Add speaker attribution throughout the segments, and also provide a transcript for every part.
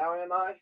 Speaker 1: Now am I?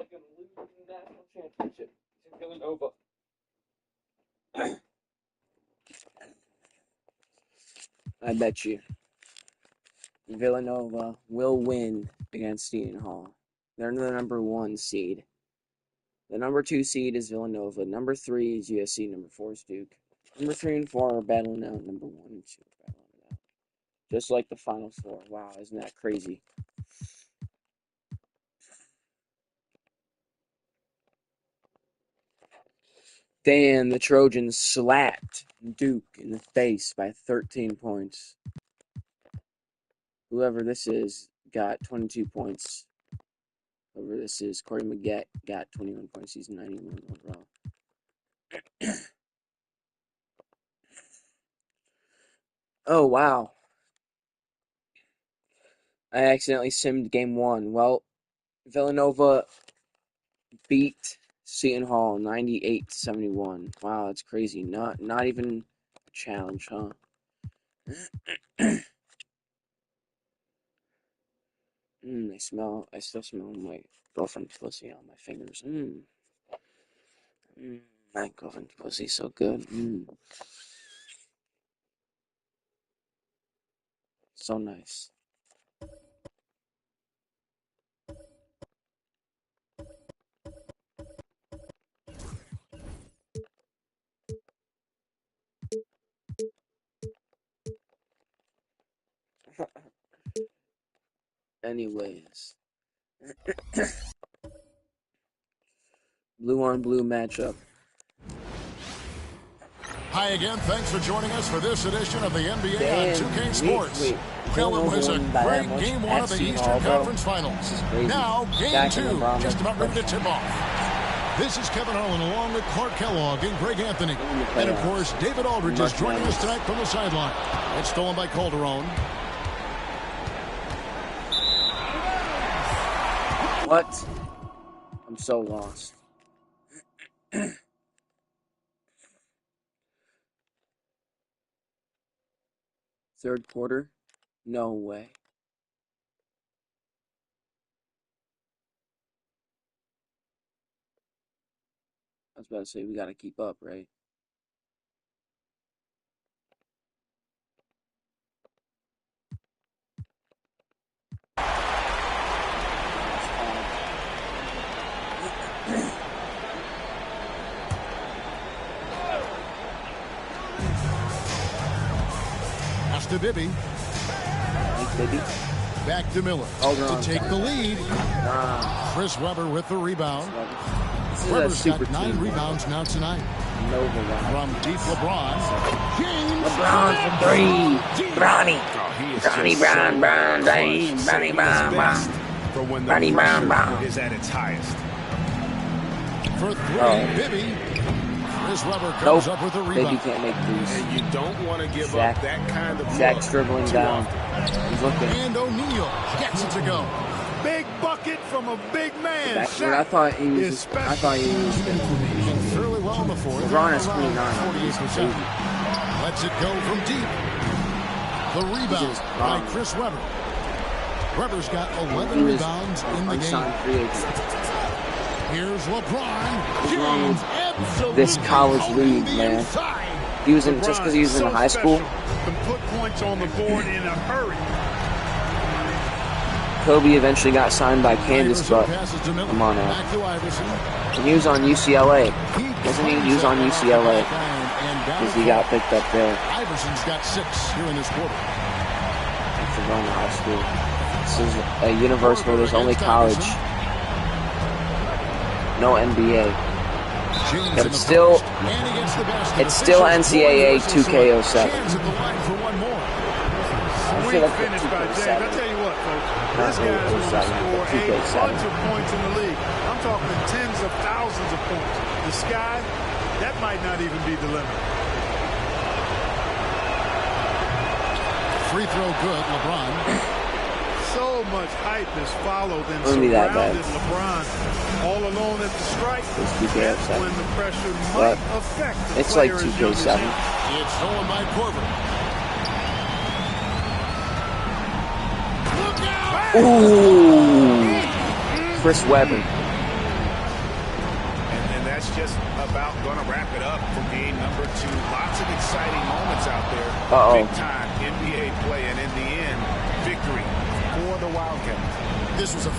Speaker 1: not going to lose the national championship to Villanova. I bet you Villanova will win against Seton Hall. They're the number 1 seed. The number 2 seed is Villanova. Number 3 is USC. Number 4 is Duke. Number 3 and 4 are battling out. Number 1 and 2 are battling it out. Just like the Final Four. Wow, isn't that crazy? Damn, the Trojans slapped Duke in the face by 13 points. Whoever this is got 22 points. Whoever this is, Corey Maggette got 21 points. He's 91 overall. Oh, wow. I accidentally simmed game 1. Well, Villanova beat Seton Hall 98-71. Wow, that's crazy. Not even a challenge, huh? I still smell my girlfriend's pussy on my fingers. My girlfriend's pussy so good. So nice. Anyways. Blue on blue matchup.
Speaker 2: Hi again. Thanks for joining us for this edition of the NBA on 2K Sports. Well, it was a great game 1 of the Eastern Conference Finals. Now, game 2, just about ready to tip off. This is Kevin Harlan along with Clark Kellogg and Greg Anthony. And, of course, David Aldridge is joining us tonight from the sideline. It's stolen by Calderon.
Speaker 1: What? I'm so lost. Third quarter? No way. I was about to say, we got to keep up, right?
Speaker 2: To Bibby. Back to Miller to take the lead. Chris Webber with the rebound. Webber's got 9 rebounds now tonight. From deep, LeBron. James
Speaker 1: LeBron for 3. Bronny. Bronny Brown
Speaker 3: is at its highest.
Speaker 2: For 3, Bibby. Chris Webber comes up with a rebound.
Speaker 1: Baby can't make threes.
Speaker 3: And you don't want to give up that kind of
Speaker 1: Shaq's dribbling down. He's looking.
Speaker 2: And O'Neal gets it to go.
Speaker 3: Big bucket from a big man.
Speaker 1: I thought he was
Speaker 2: fairly well in the fourth.
Speaker 1: LeBron is 29.
Speaker 2: 48%. Lets it go from deep. The rebound by Chris Webber. Webber's got 11 rebounds in the game. Here's LeBron James.
Speaker 1: This college league, man. He was in just because he was in high school.
Speaker 3: Put points on the board in a hurry.
Speaker 1: Kobe eventually got signed by Kansas, but come on now. And he was on UCLA, wasn't he? He was on UCLA because he got picked up there.
Speaker 2: Iverson's got 6 here in this quarter.
Speaker 1: After going to high school, this is a universe where there's only college. No NBA. But it's still NCAA 2K07.
Speaker 3: Sweet finish by James. I tell you what, folks, this guy's going to score a bunch of points in the league. I'm talking tens of thousands of points. The sky, that might not even be the limit.
Speaker 2: Free throw good, LeBron.
Speaker 3: So much hype has followed and
Speaker 1: surrounded
Speaker 3: LeBron all alone at the strike. That's when the pressure might affect the
Speaker 1: it's like
Speaker 3: player
Speaker 1: 2K7.
Speaker 2: It's stolen by Corver. Look out!
Speaker 1: Ooh! Chris Webber.
Speaker 2: Big-time NBA play, and in the end, victory for the Wildcats. This was a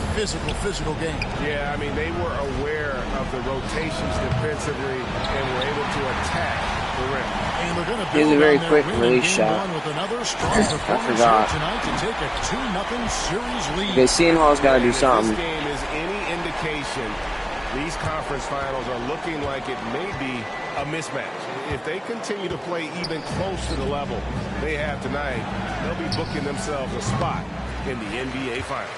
Speaker 2: physical game.
Speaker 4: Yeah, I mean, they were aware of the rotations defensively and were able to attack the rim.
Speaker 2: And they're going to
Speaker 1: build a very quick release shot.
Speaker 2: With another strong performance here tonight to take a 2-0 series lead.
Speaker 1: Okay, Seton Hall's got to do something.
Speaker 4: If this game is any indication, these conference finals are looking like it may be a mismatch. If they continue to play even close to the level they have tonight, they'll be booking themselves a spot in the NBA Finals.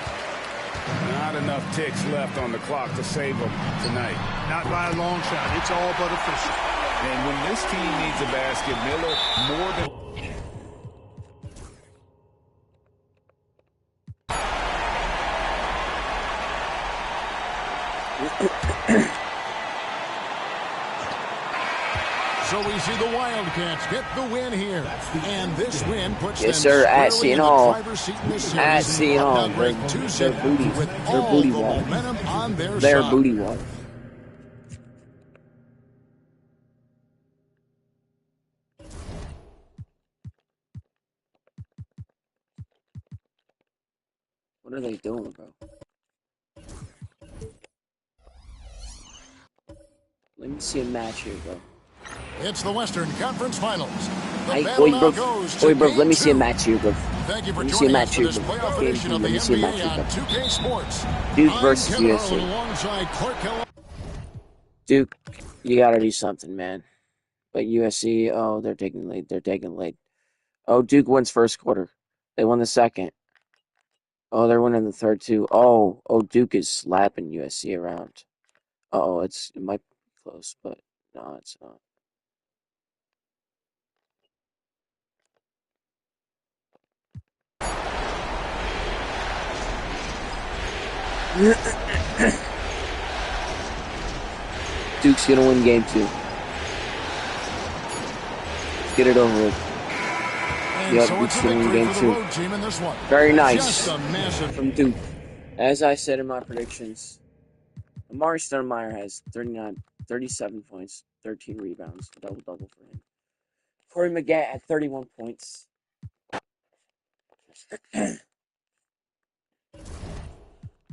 Speaker 2: Not enough ticks left on the clock to save them tonight.
Speaker 3: Not by a long shot. It's all but official.
Speaker 2: And when this team needs a basket, Miller more than... So we see the Wildcats get the win here. And this win puts them
Speaker 1: at Seton Hall. At Seton Hall. They're booty wall. They're booty wall. What are they doing, bro? Let me see a match here, bro.
Speaker 2: It's the Western Conference Finals.
Speaker 1: Wait, bro, let me see a match here, bro.
Speaker 2: Thank you for joining us for this playoff edition of the NBA on 2K Sports.
Speaker 1: Duke versus USC. Duke, you gotta do something, man. But USC, oh, they're taking lead. They're taking lead. Oh, Duke wins first quarter. They won the second. Oh, they're winning the third too. Oh, Duke is slapping USC around. It might be close, but no, it's not. Duke's gonna win game 2. Let's get it over with. Yep, Duke's gonna win game 2. Very nice from Duke. As I said in my predictions, Amari Stoudemire has 37 points, 13 rebounds, double-double for him. Corey Maggette had 31 points.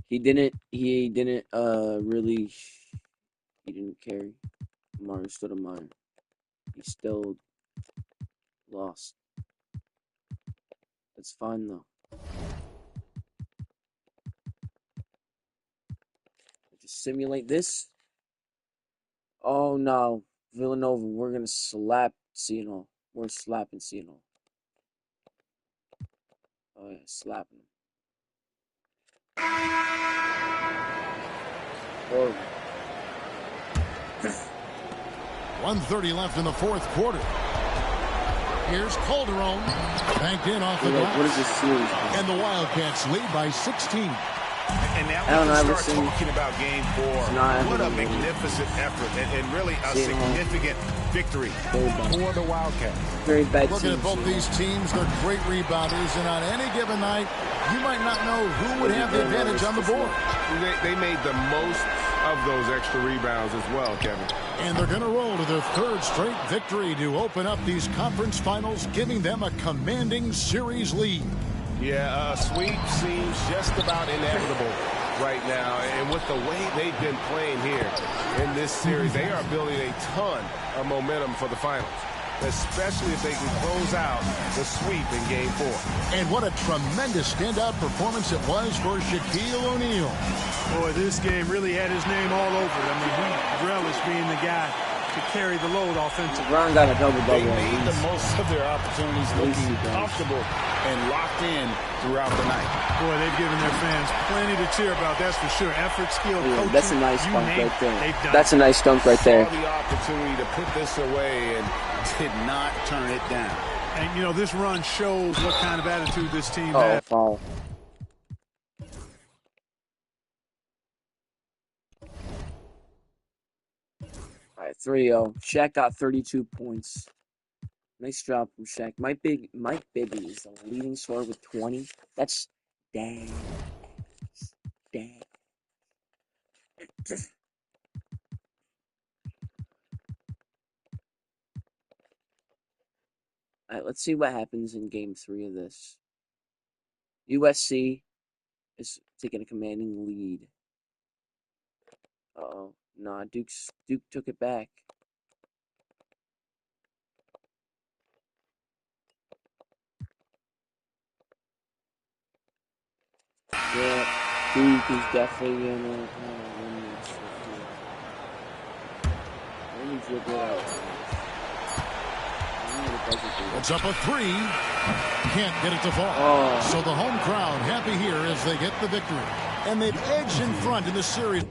Speaker 1: He didn't carry Amari Stoudemire. He still lost. That's fine though. Just simulate this. Oh no, Villanova, we're gonna slap Seton Hall. We're slapping Seton Hall. Oh yeah, slapping him. Oh.
Speaker 2: 1:30 left in the fourth quarter. Here's Calderon, banked in off the glass.
Speaker 1: What is this series?
Speaker 2: And the Wildcats lead by 16.
Speaker 4: And now we can start talking about game 4. What a magnificent effort and really a significant victory for the Wildcats.
Speaker 1: Very bad.
Speaker 2: Looking at both these teams, they're great rebounders, and on any given night, you might not know who would have the advantage on the board.
Speaker 4: They made the most of those extra rebounds as well, Kevin.
Speaker 2: And they're going to roll to their third straight victory to open up these conference finals, giving them a commanding series lead.
Speaker 4: Yeah, a sweep seems just about inevitable right now. And with the way they've been playing here in this series, they are building a ton of momentum for the finals, especially if they can close out the sweep in game 4.
Speaker 2: And what a tremendous standout performance it was for Shaquille O'Neal.
Speaker 3: Boy, this game really had his name all over it. I mean, he relished being the guy to carry the load offensively.
Speaker 1: Ron got a double-double.
Speaker 2: They made the most of their opportunities, looking comfortable and locked in throughout the night.
Speaker 3: Boy, they've given their fans plenty to cheer about, that's for sure. Effort, skill, coaching.
Speaker 1: That's a nice dunk right there. That's a nice dunk right there.
Speaker 4: Saw the opportunity to put this away and
Speaker 2: did not turn it down.
Speaker 3: And, you know, this run shows what kind of attitude this team has.
Speaker 1: Foul. All right, 3-0. Shaq got 32 points. Nice job from Shaq. Mike Bibby is the leading scorer with 20. That's dang. Dang. All right, let's see what happens in Game 3 of this. USC is taking a commanding lead. Uh-oh. Nah, Duke took it back. Yeah, Duke is definitely gonna win this. Let me dribble it out.
Speaker 2: It's up a 3. Can't get it to fall.
Speaker 1: Oh.
Speaker 2: So the home crowd happy here as they get the victory. And they've edged in front in the series.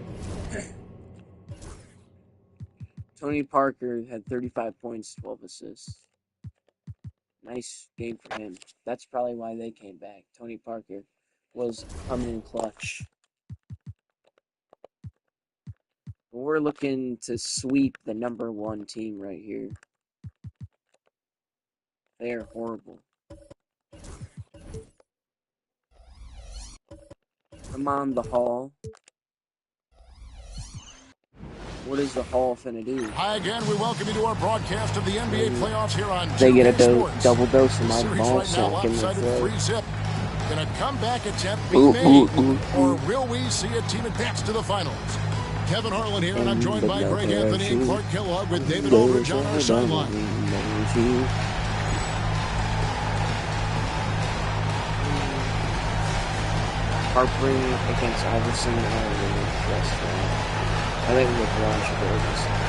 Speaker 1: Tony Parker had 35 points, 12 assists. Nice game for him. That's probably why they came back. Tony Parker was coming in clutch. We're looking to sweep the #1 team right here. They are horrible. Come on, the Hall. What is the Hall finna do?
Speaker 2: Hi again. We welcome you to our broadcast of the NBA playoffs here on
Speaker 1: They get a
Speaker 2: Sports.
Speaker 1: double dose of my
Speaker 2: Series
Speaker 1: ball
Speaker 2: right now,
Speaker 1: sunk in the
Speaker 2: lopsided
Speaker 1: throat.
Speaker 2: 3-zip. Can a comeback attempt be made, or will we see a team advance to the finals? Kevin Harlan here, and I'm joined by Greg Anthony and Clark Kellogg with David Aldridge on our sideline.
Speaker 1: Harpering against Iverson I think LeBron should go against him.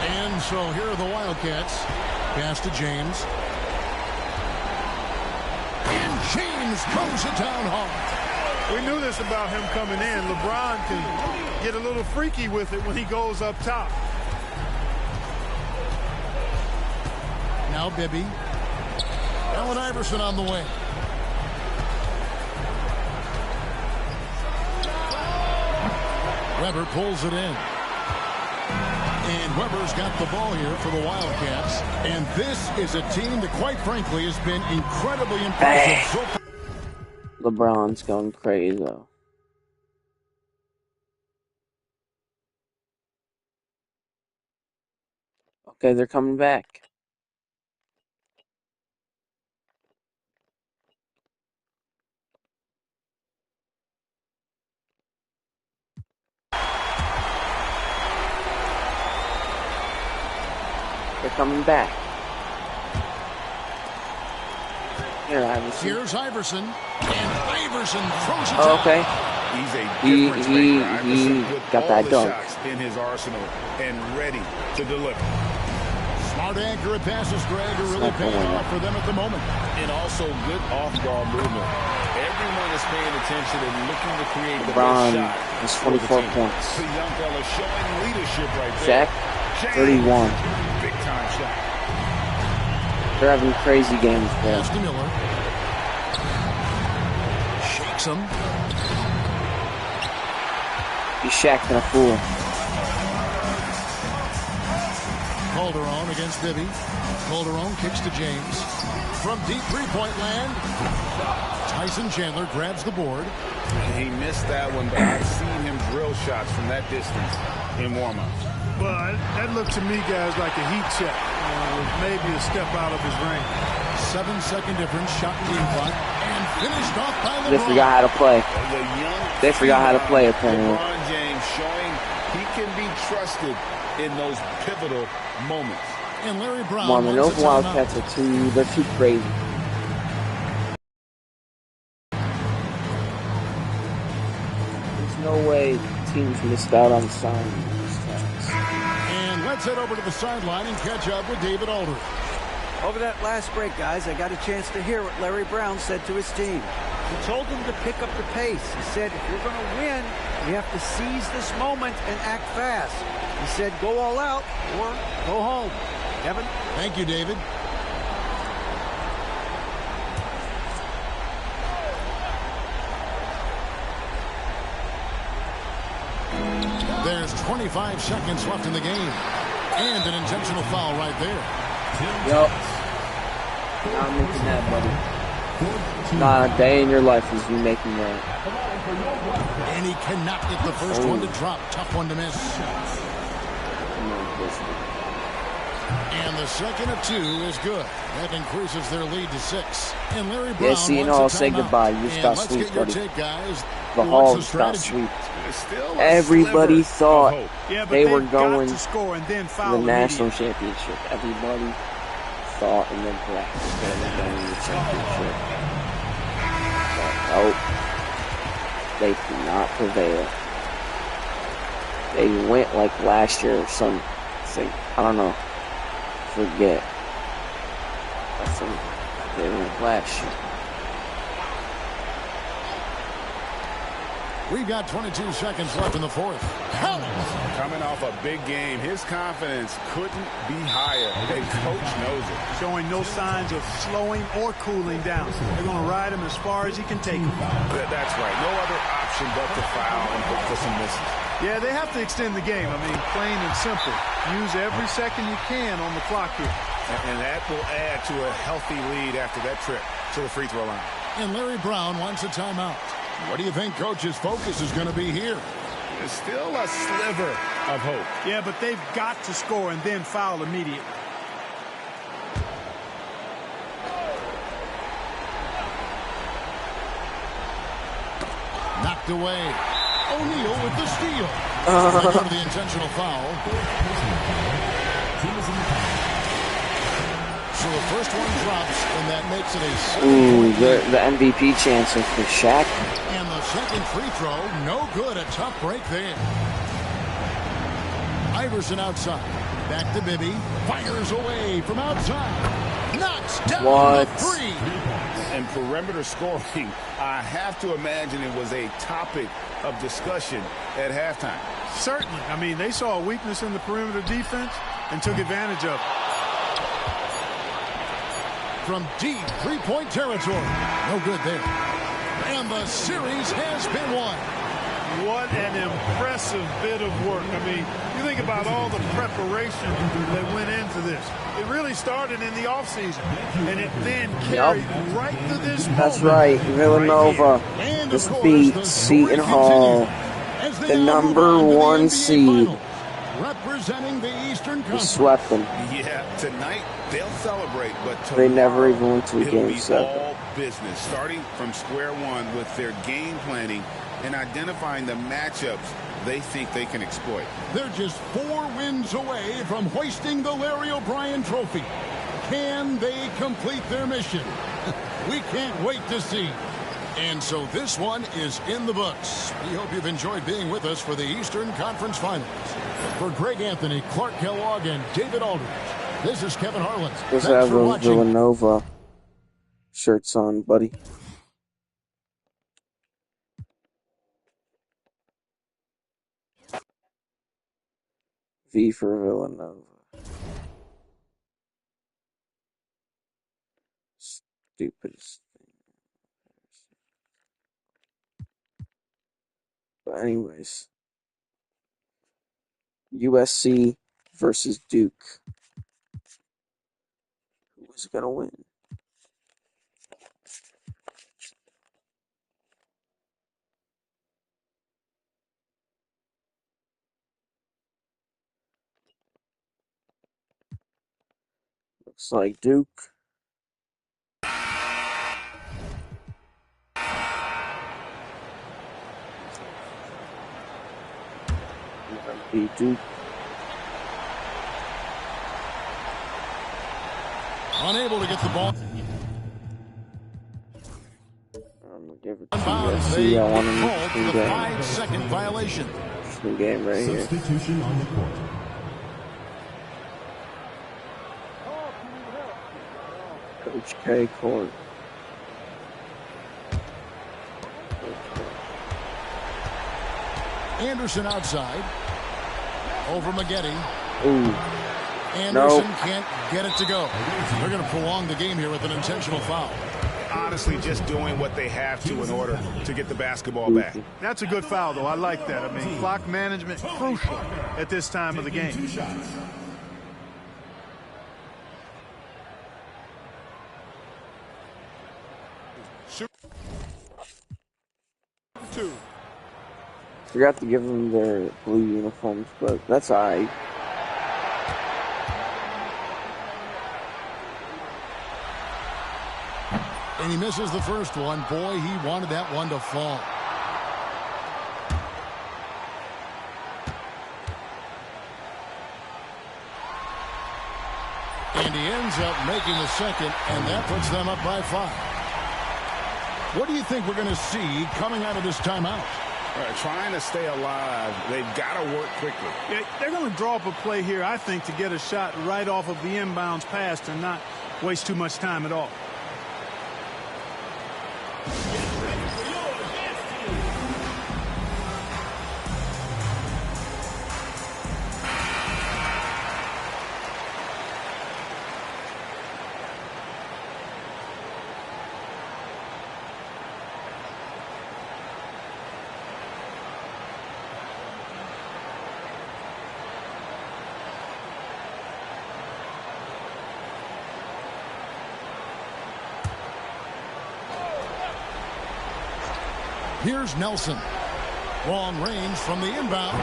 Speaker 2: And so here are the Wildcats. Pass to James. And James comes to town hard.
Speaker 3: We knew this about him coming in. LeBron can get a little freaky with it when he goes up top.
Speaker 2: Now Bibby. Allen Iverson on the way. Weber pulls it in. And Weber's got the ball here for the Wildcats. And this is a team that, quite frankly, has been incredibly impressive so far.
Speaker 1: LeBron's going crazy, though. Okay, they're coming back. They're coming back. Here, Iverson.
Speaker 2: Here's Iverson. And Iverson throws it
Speaker 1: Oh, okay.
Speaker 4: He's a difference maker. Iverson with
Speaker 1: got
Speaker 4: all
Speaker 1: that
Speaker 4: the
Speaker 1: dunk.
Speaker 4: shots in his arsenal and ready to deliver.
Speaker 2: Smart, accurate passes, Greg, are really paying off for them at the moment.
Speaker 4: And also good off-ball movement. Everyone is paying attention and looking to create the
Speaker 1: LeBron
Speaker 4: best shot.
Speaker 1: has 24 points.
Speaker 4: The young fella showing leadership right there.
Speaker 1: Shaq, 31.
Speaker 4: Big time shot.
Speaker 1: They're having crazy games, bro.
Speaker 2: Pass to Miller. Shakes him.
Speaker 1: He's Shaq and a fool.
Speaker 2: Calderon against Bibby. Calderon kicks to James. From deep three-point land, Tyson Chandler grabs the board.
Speaker 4: He missed that one, but I've seen him drill shots from that distance in warm-ups.
Speaker 3: Well, that looked to me, guys, like a heat check. Maybe a step out of his range.
Speaker 2: 7-second difference, shot team clock, and finished off by LeBron.
Speaker 1: They forgot how to play. They forgot how to play, apparently.
Speaker 4: LeBron James showing he can be trusted in those pivotal moments.
Speaker 2: And Larry Brown.
Speaker 1: Come on, those Wildcats are they're too crazy. There's no way teams missed out on signing these guys.
Speaker 2: And let's head over to the sideline and catch up with David Aldridge.
Speaker 5: Over that last break, guys, I got a chance to hear what Larry Brown said to his team. He told them to pick up the pace. He said, if you're going to win, you have to seize this moment and act fast. He said, go all out or go home. Kevin?
Speaker 2: Thank you, David. There's 25 seconds left in the game. And an intentional foul right there.
Speaker 1: Yup. I'm making that, buddy. Not a day in your life is you making that.
Speaker 2: And he cannot get the first one to drop. Tough one to miss. And the second of 2 is good. That increases their lead to 6. And Larry Brown
Speaker 1: wants to say goodbye. You just got sweet, buddy. The Hall just got sweet. Everybody thought they were going to the national championship. Everybody thought in their bracket they were going to the championship. But nope. They did not prevail. They went like last year or something. I don't know. Forget. They went last year.
Speaker 2: We've got 22 seconds left in the fourth.
Speaker 4: Coming off a big game, his confidence couldn't be higher. The coach knows it.
Speaker 3: Showing no signs of slowing or cooling down. They're going to ride him as far as he can take him.
Speaker 4: That's right. No other option but to foul and look for some misses.
Speaker 3: Yeah, they have to extend the game. I mean, plain and simple. Use every second you can on the clock here.
Speaker 4: And that will add to a healthy lead after that trip to the free throw line.
Speaker 2: And Larry Brown wants a timeout. What do you think Coach's focus is going to be here?
Speaker 4: There's still a sliver of hope.
Speaker 3: Yeah, but they've got to score and then foul immediately.
Speaker 2: Knocked away. O'Neal with the steal. For the intentional foul. So the first one drops, and that makes it a...
Speaker 1: Ooh, the MVP chance for Shaq.
Speaker 2: And the second free throw, no good. A tough break there. Iverson outside. Back to Bibby. Fires away from outside. Knocks down the three.
Speaker 4: And perimeter scoring, I have to imagine it was a topic of discussion at halftime.
Speaker 3: Certainly. I mean, they saw a weakness in the perimeter defense and took advantage of it.
Speaker 2: From deep three-point territory. No good there. And the series has been won.
Speaker 3: What an impressive bit of work. I mean, you think about all the preparation that went into this. It really started in the offseason, and it then carried right to this moment.
Speaker 1: That's right. Villanova just beat Seton Hall, the number 1 seed.
Speaker 2: Representing the Eastern Conference.
Speaker 1: He swept them.
Speaker 4: Yeah, tonight they'll celebrate, but
Speaker 1: they never even went to a game 7.
Speaker 4: All business, starting from square one with their game planning and identifying the matchups they think they can exploit.
Speaker 2: They're just 4 wins away from hoisting the Larry O'Brien Trophy. Can they complete their mission? We can't wait to see. And so this one is in the books. We hope you've enjoyed being with us for the Eastern Conference Finals. For Greg Anthony, Clark Kellogg, and David Aldridge, this is Kevin Harlan.
Speaker 1: Let's have those Villanova shirts on, buddy. V for Villanova. Stupidest thing. But anyways, USC versus Duke. Who is gonna win? Looks like Duke. Be Duke.
Speaker 2: Unable to get the ball.
Speaker 1: I'm gonna give it to USC. I want to
Speaker 2: the 5-second violation.
Speaker 1: Good game right here.
Speaker 6: Substitution on the court.
Speaker 1: Coach K court.
Speaker 2: Anderson outside. Over Maggette.
Speaker 1: Ooh.
Speaker 2: Anderson can't get it to go. They're going to prolong the game here with an intentional foul.
Speaker 4: Honestly, just doing what they have to in order to get the basketball back.
Speaker 3: That's a good foul, though. I like that. I mean, clock management crucial at this time of the game. 2.
Speaker 1: Forgot to give them their blue uniforms, but that's alright.
Speaker 2: And he misses the first one. Boy, he wanted that one to fall. And he ends up making the second, and that puts them up by 5. What do you think we're going to see coming out of this timeout?
Speaker 4: Trying to stay alive. They've got to work quickly.
Speaker 3: Yeah, they're going to draw up a play here, I think, to get a shot right off of the inbounds pass and not waste too much time at all.
Speaker 2: Here's Nelson. Long range from the inbound.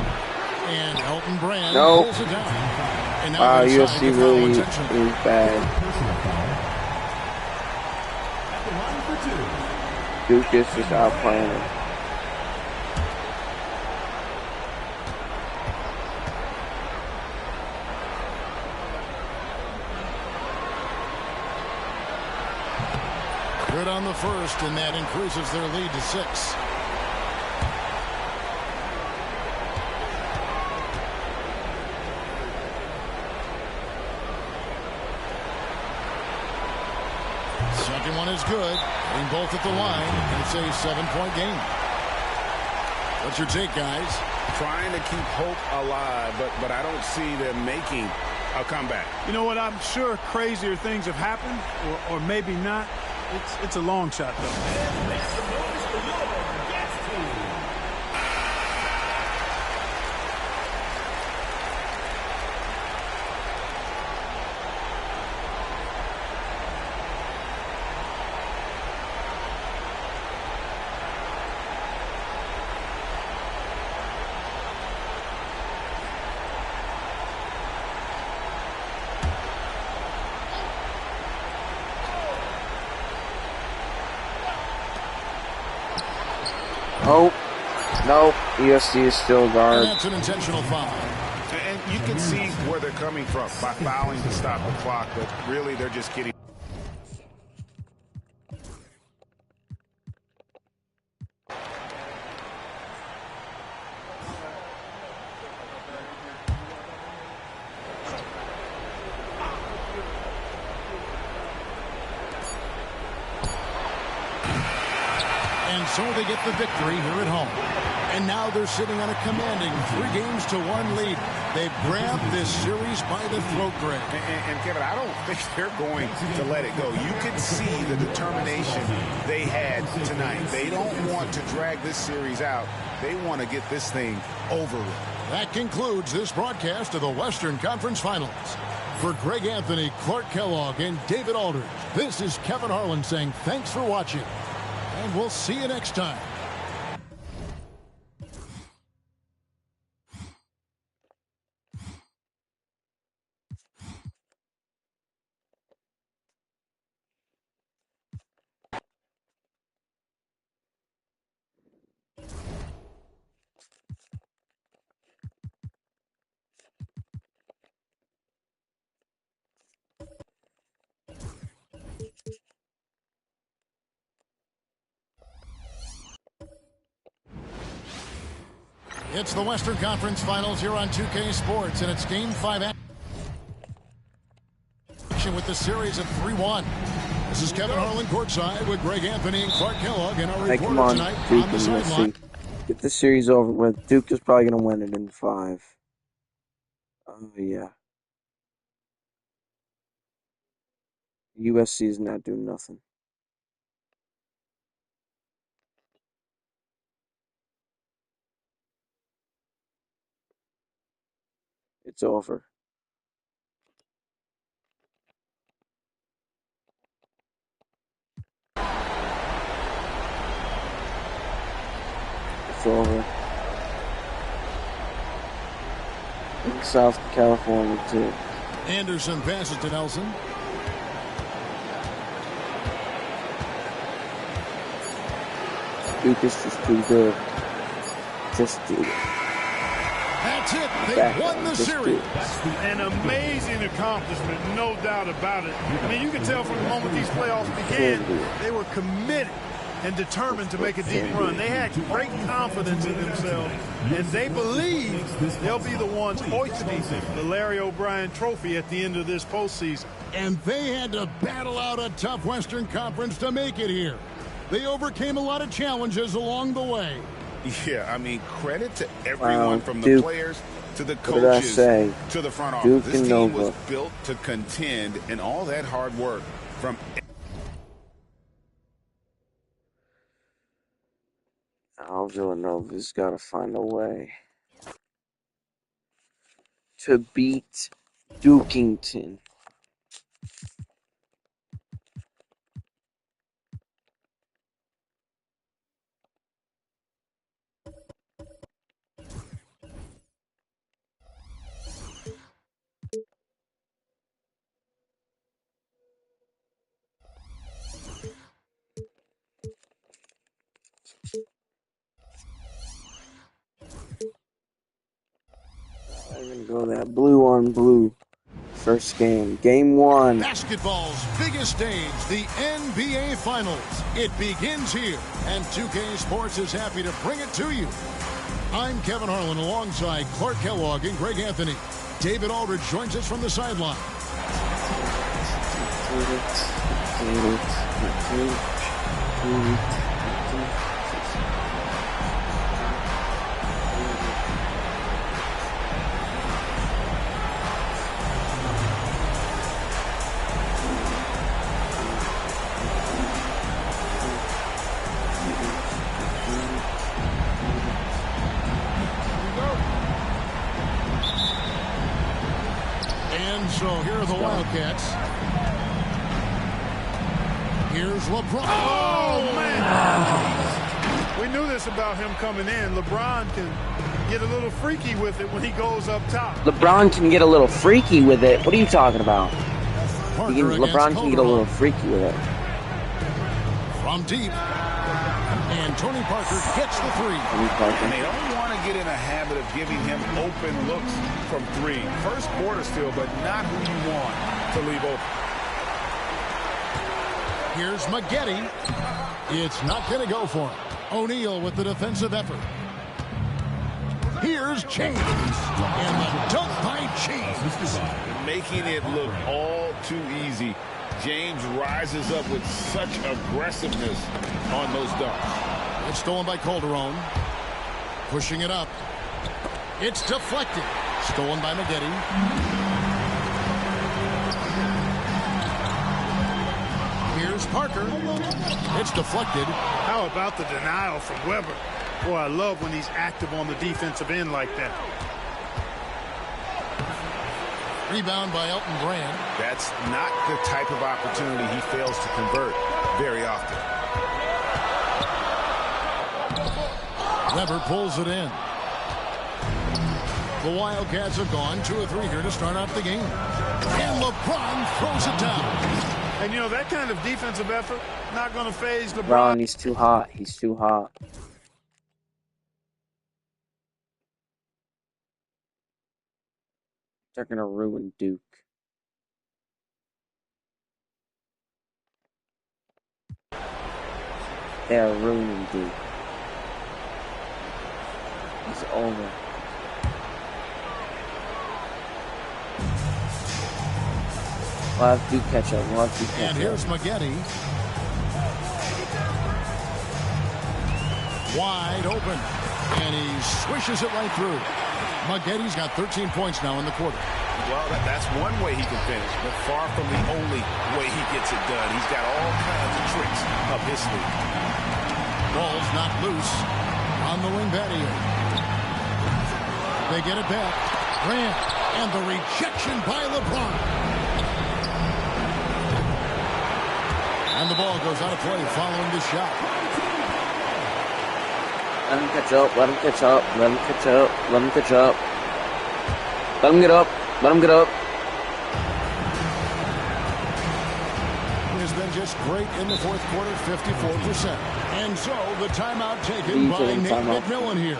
Speaker 2: And Elton Brand pulls it down. And now
Speaker 1: USC really is bad. Duke is just outplaying it.
Speaker 2: Good on the first, and that increases their lead to 6. Second one is good. Hitting both at the line, and it's a 7-point game. What's your take, guys?
Speaker 4: Trying to keep hope alive, but I don't see them making a comeback.
Speaker 3: You know what? I'm sure crazier things have happened, or maybe not. It's a long shot, though.
Speaker 1: Oh, no, USC is still guard.
Speaker 2: And that's an intentional foul.
Speaker 4: And you can see where they're coming from by fouling to stop the clock, but really they're just kidding.
Speaker 2: And so they get the victory here at home. And now they're sitting on a commanding 3-1 lead. They've grabbed this series by the throat, Greg.
Speaker 4: And Kevin, I don't think they're going to let it go. You can see the determination they had tonight. They don't want to drag this series out. They want to get this thing over with.
Speaker 2: That concludes this broadcast of the Western Conference Finals. For Greg Anthony, Clark Kellogg, and David Aldridge, this is Kevin Harlan saying thanks for watching. And we'll see you next time. It's the Western Conference Finals here on 2K Sports, and it's Game 5 action with the series of 3-1. This is Kevin Harlan courtside with Greg Anthony and Clark Kellogg, and our reporter tonight on the sideline.
Speaker 1: Get this series over with. Duke is probably going to win it in 5. Oh, yeah. USC is not doing nothing. It's over. it's over. In South California, too.
Speaker 2: Anderson passes to Nelson.
Speaker 1: Duke is just too good. Just do it.
Speaker 2: That's it. They won the series.
Speaker 3: An amazing accomplishment, no doubt about it. I mean, you can tell from the moment these playoffs began, they were committed and determined to make a deep run. They had great confidence in themselves, and they believe they'll be the ones hoisting the Larry O'Brien Trophy at the end of this postseason.
Speaker 2: And they had to battle out a tough Western Conference to make it here. They overcame a lot of challenges along the way.
Speaker 6: Yeah, I mean, credit to everyone from the
Speaker 1: Duke,
Speaker 6: players to the
Speaker 1: what did I
Speaker 6: coaches
Speaker 1: say?
Speaker 6: to the front office.
Speaker 1: Duke
Speaker 6: This
Speaker 1: and
Speaker 6: team
Speaker 1: Nova.
Speaker 6: was built to contend, and all that hard work from
Speaker 1: Now Villanova's got to find a way to beat Dukington. I'm going to go that blue on blue. First game. Game 1.
Speaker 2: Basketball's biggest stage, the NBA Finals. It begins here, and 2K Sports is happy to bring it to you. I'm Kevin Harlan alongside Clark Kellogg and Greg Anthony. David Aldridge joins us from the sideline. So here are the Wildcats. Here's LeBron.
Speaker 3: Oh, man. We knew this about him coming in. LeBron can get a little freaky with it when he goes up top.
Speaker 1: LeBron can get a little freaky with it. What are you talking about? LeBron can get a little freaky with it.
Speaker 2: From deep. And Tony Parker gets the three.
Speaker 6: And they don't want to get in a habit of giving him open looks from three. First quarter still, but not who you want to leave open.
Speaker 2: Here's Maggette. It's not going to go for him. O'Neal with the defensive effort. Here's James. And the dunk by James.
Speaker 6: Making it look all too easy. James rises up with such aggressiveness on those dunks.
Speaker 2: It's stolen by Calderon. Pushing it up. It's deflected. Stolen by Maggette. Here's Parker. It's deflected.
Speaker 3: How about the denial from Weber? Boy, I love when he's active on the defensive end like that.
Speaker 2: Rebound by Elton Brand.
Speaker 6: That's not the type of opportunity he fails to convert very often.
Speaker 2: Weber pulls it in. The Wildcats have gone 2 of 3 here to start out the game. And LeBron throws it down.
Speaker 3: And, you know, that kind of defensive effort, not going to faze LeBron.
Speaker 1: LeBron, he's too hot. He's too hot. They're going to ruin Duke. They are ruining Duke. It's over. We'll have Duke catch up. We'll have Duke catch up.
Speaker 2: And here's Maggette. Wide open. And he swishes it right through. Maggette's got 13 points now in the quarter.
Speaker 6: Well, that's one way he can finish, but far from the only way he gets it done. He's got all kinds of tricks up his sleeve.
Speaker 2: Ball's not loose on the wing patio. They get it back. Grant. And the rejection by LeBron. And the ball goes out of play following the shot.
Speaker 1: Let him catch up. Let him catch up. Let him catch up. Let him catch up. Let him get up. Let him get up.
Speaker 2: Has been just great in the fourth quarter, 54%. And so the timeout taken by Nate McMillan here.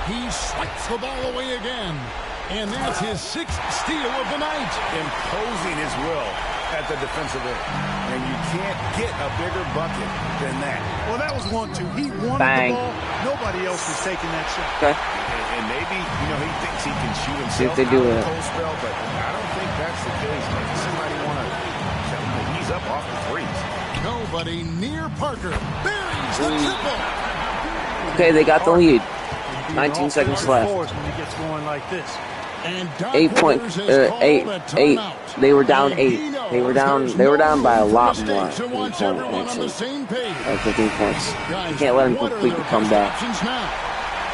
Speaker 2: He swipes the ball away again. And that's his sixth steal of the night.
Speaker 6: Imposing his will at the defensive end. And you can't get a bigger bucket than that.
Speaker 3: Well, that was 1-2. He wanted the ball. Nobody else was taking that shot.
Speaker 1: Okay.
Speaker 6: And maybe, he thinks he can shoot himself
Speaker 1: See if they do
Speaker 6: out of
Speaker 1: it.
Speaker 6: the cold spell, but I don't think that's the case. Maybe somebody want to ease up off the threes.
Speaker 2: Nobody near Parker. Buries the triple.
Speaker 1: Okay, they got the lead. 19 seconds left.
Speaker 3: When he gets going like this.
Speaker 2: And
Speaker 1: 8 They were down 8. They were down by a lot more. Like 15 points. You can't let him complete the comeback.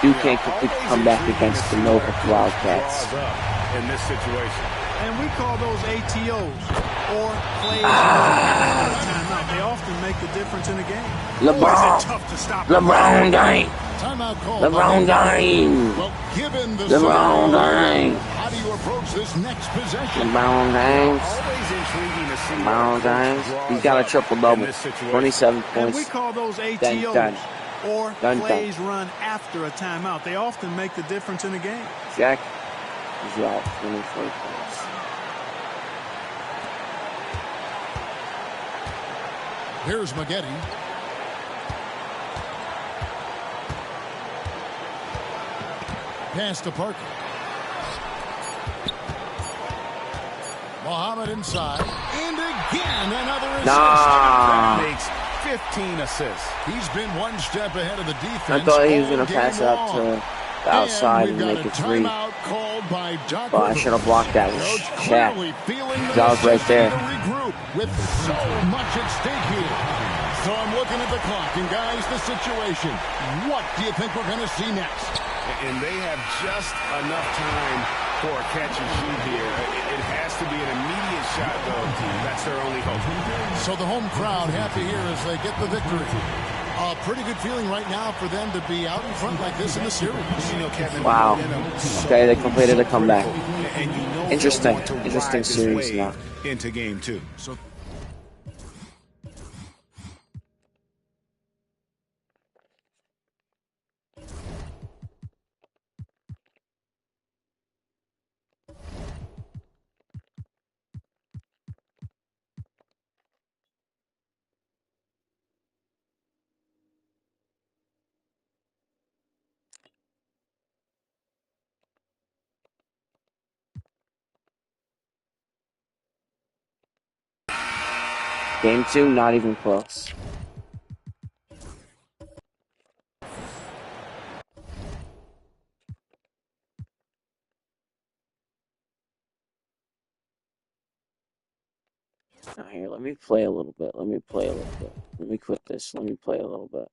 Speaker 1: You can't complete the comeback against the Nova Wildcats.
Speaker 4: In this situation.
Speaker 3: And we call those ATOs, or plays after a timeout. They often make the difference in a game.
Speaker 1: LeBron James. LeBron James.
Speaker 2: Well, given the
Speaker 1: LeBron James.
Speaker 2: how do you approach this next possession?
Speaker 1: LeBron James.
Speaker 4: Always intriguing to see
Speaker 1: LeBron James. He's got a triple-double. 27
Speaker 3: And we
Speaker 1: points.
Speaker 3: call those ATOs,
Speaker 1: Done.
Speaker 3: or
Speaker 1: Done.
Speaker 3: plays run after a timeout. They often make the difference in a game.
Speaker 1: Jack is out. 24 points.
Speaker 2: Here's Maggette. Pass to Parker. Muhammad inside. And again, another assist.
Speaker 1: Nah.
Speaker 6: That makes 15 assists.
Speaker 2: He's been one step ahead of the defense.
Speaker 1: I thought he was
Speaker 2: all
Speaker 1: going to pass
Speaker 2: game
Speaker 1: it out to
Speaker 2: long.
Speaker 1: the outside and
Speaker 2: we've got
Speaker 1: make
Speaker 2: a
Speaker 1: it 3.
Speaker 2: timeout called by Doc
Speaker 1: Well, I
Speaker 2: Rivers.
Speaker 1: should have blocked that with
Speaker 2: Coach
Speaker 1: Shaq.
Speaker 2: clearly feeling the
Speaker 1: That was right
Speaker 2: necessity
Speaker 1: there.
Speaker 2: to regroup with so much at stake here. So I'm looking at the clock, and guys, the situation. What do you think we're going to see next?
Speaker 4: And they have just enough time for a catch and shoot here. It has to be an immediate shot, though. That's their only hope.
Speaker 2: So the home crowd happy here as they get the victory. A pretty good feeling right now for them to be out in front like this in the series.
Speaker 6: Kevin,
Speaker 1: Wow. Okay, they completed a comeback.
Speaker 6: And
Speaker 1: Interesting.
Speaker 6: want to
Speaker 1: Interesting
Speaker 6: ride this
Speaker 1: series
Speaker 6: wave
Speaker 1: now.
Speaker 6: into game 2.
Speaker 2: So
Speaker 1: Game 2, not even close. Now here, let me play a little bit. Let me quit this. Let me play a little bit.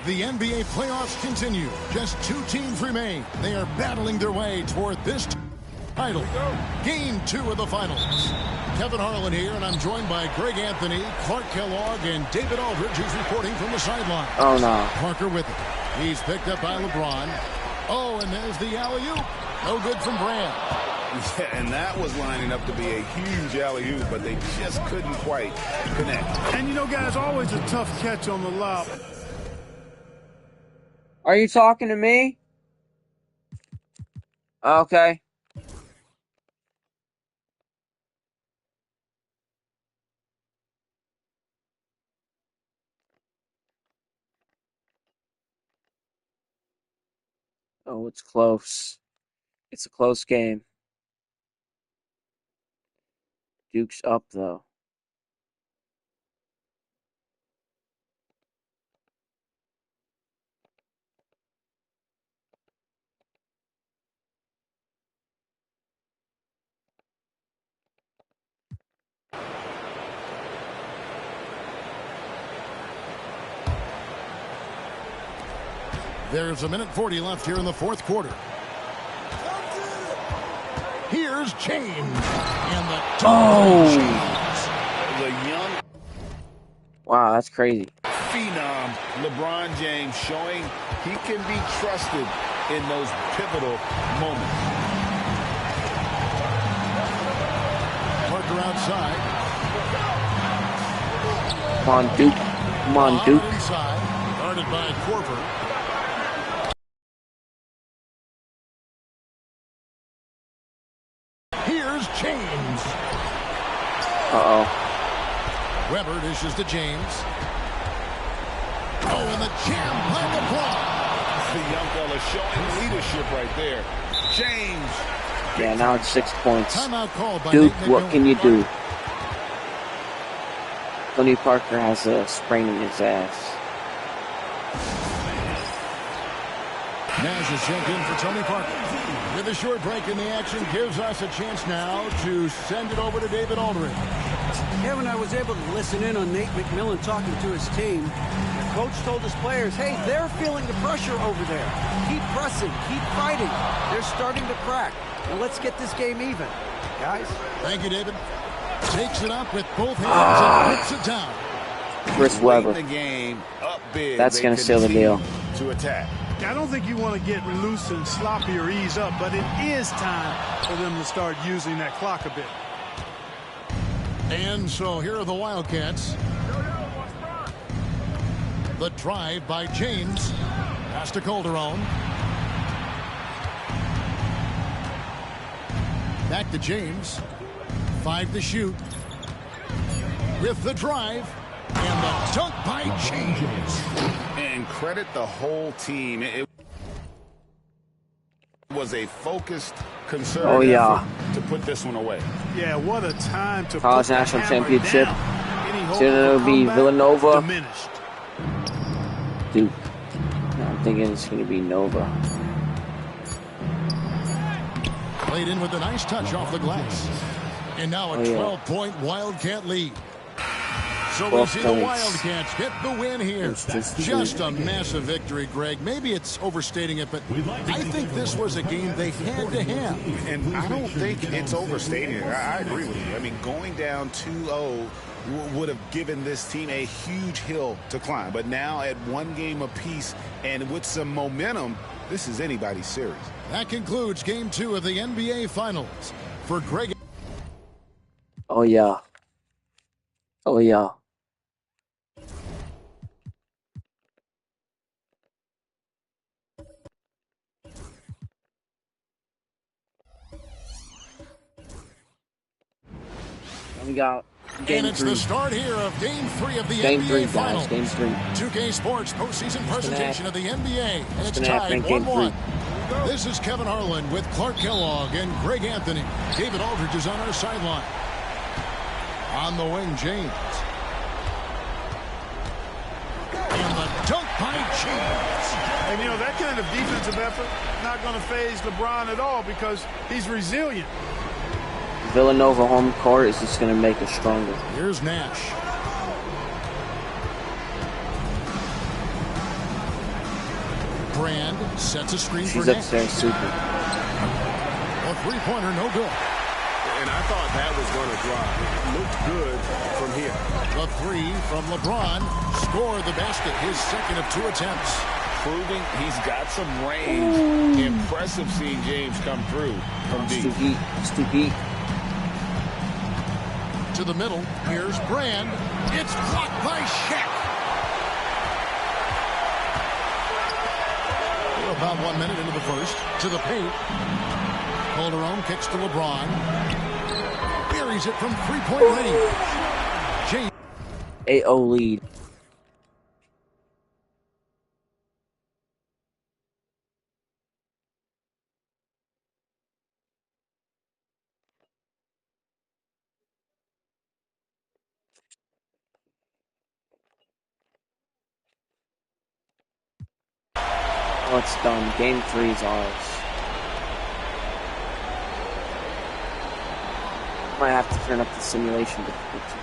Speaker 2: the NBA playoffs continue. Just 2 teams remain. They are battling their way toward this title. Game 2 of the finals. Kevin Harlan here, and I'm joined by Greg Anthony, Clark Kellogg, and David Aldridge, who's reporting from the sideline.
Speaker 1: Oh, no.
Speaker 2: Parker with it. He's picked up by LeBron. Oh, and there's the alley-oop. No good from Brand.
Speaker 6: Yeah, and that was lining up to be a huge alley-oop, but they just couldn't quite connect.
Speaker 3: And, guys, always a tough catch on the lob.
Speaker 1: Are you talking to me? Okay. Oh, it's close. It's a close game. Duke's up, though.
Speaker 2: There's 1:40 left here in the fourth quarter. Here's James. And the James.
Speaker 6: The young.
Speaker 1: Wow, that's crazy.
Speaker 6: Phenom LeBron James showing he can be trusted in those pivotal moments.
Speaker 2: Parker outside.
Speaker 1: Come on, Duke. Come on, Duke.
Speaker 2: Inside. Guarded by Korver. Here's James.
Speaker 1: Uh-oh.
Speaker 2: Weber dishes to James. Oh, and the jam by LeBron.
Speaker 6: The young fella showing leadership right there. James.
Speaker 1: Yeah, now it's 6 points.
Speaker 2: Timeout called by
Speaker 1: Duke,
Speaker 2: Nate
Speaker 1: what can you
Speaker 2: McMillan.
Speaker 1: do? Tony Parker has a sprain in his ass.
Speaker 2: Nash is checked in for Tony Parker. With a short break in the action, gives us a chance now to send it over to David Aldridge.
Speaker 5: Kevin, I was able to listen in on Nate McMillan talking to his team. The coach told his players, hey, they're feeling the pressure over there. Keep pressing, keep fighting. They're starting to crack. Now let's get this game even, guys.
Speaker 2: Thank you, David. Takes it up with both hands and puts it down.
Speaker 1: Chris Webber.
Speaker 6: The game up big.
Speaker 1: That's going to seal the deal.
Speaker 6: To attack.
Speaker 3: I don't think you want to get loose and sloppy or ease up, but it is time for them to start using that clock a bit.
Speaker 2: And so here are the Wildcats. The drive by James. Pass to Calderon. Back to James. 5 to shoot. With the drive. And the dunk by James.
Speaker 6: And credit the whole team. It was a focused, concerted effort to put this one away.
Speaker 3: Yeah, what a time to
Speaker 1: College
Speaker 3: put the
Speaker 1: National
Speaker 3: hammer
Speaker 1: Championship.
Speaker 3: down.
Speaker 1: Soon it'll be Villanova.
Speaker 3: Diminished.
Speaker 1: Duke. I'm thinking it's going to be Nova.
Speaker 2: Played in with a nice touch off the glass. And now a 12-point Wildcat lead. So we see the Wildcats get the win here. Just a massive victory, Greg. Maybe it's overstating it, but I think this was a game they had to have.
Speaker 6: And I don't think it's overstating it. I agree with you. I mean, going down 2-0 would have given this team a huge hill to climb. But now at one game apiece and with some momentum, this is anybody's series.
Speaker 2: That concludes Game 2 of the NBA Finals. For Greg.
Speaker 1: Oh, yeah. Oh, yeah. We got game
Speaker 2: and it's
Speaker 1: 3.
Speaker 2: the start here of Game 3 of the
Speaker 1: Game
Speaker 2: NBA
Speaker 1: 3, guys.
Speaker 2: Finals.
Speaker 1: Game 3.
Speaker 2: 2K Sports postseason presentation of the NBA. And it's tied 1-1. This is Kevin Harlan with Clark Kellogg and Greg Anthony. David Aldridge is on our sideline. On the wing, James. And the dunk by James.
Speaker 3: And, you know, that kind of defensive effort not going to faze LeBron at all because he's resilient.
Speaker 1: Villanova home court is just going to make us stronger.
Speaker 2: Here's Nash. Brand sets a screen for Nash.
Speaker 1: She's upstairs super.
Speaker 2: A three-pointer, no good.
Speaker 4: And I thought that was going to drop. It looked good from here.
Speaker 2: The three from LeBron. Scored the basket, his second of 2 attempts.
Speaker 6: Proving he's got some range. Impressive seeing James come through from deep.
Speaker 1: It's too deep.
Speaker 2: To the middle. Here's Brand. It's blocked by Shaq. We're about 1 minute into the first. To the paint. Calderon kicks to LeBron. Buries it from three-point range. James.
Speaker 1: 8-0 lead. Oh, it's done. Game 3 is ours. Might have to turn up the simulation difficulty.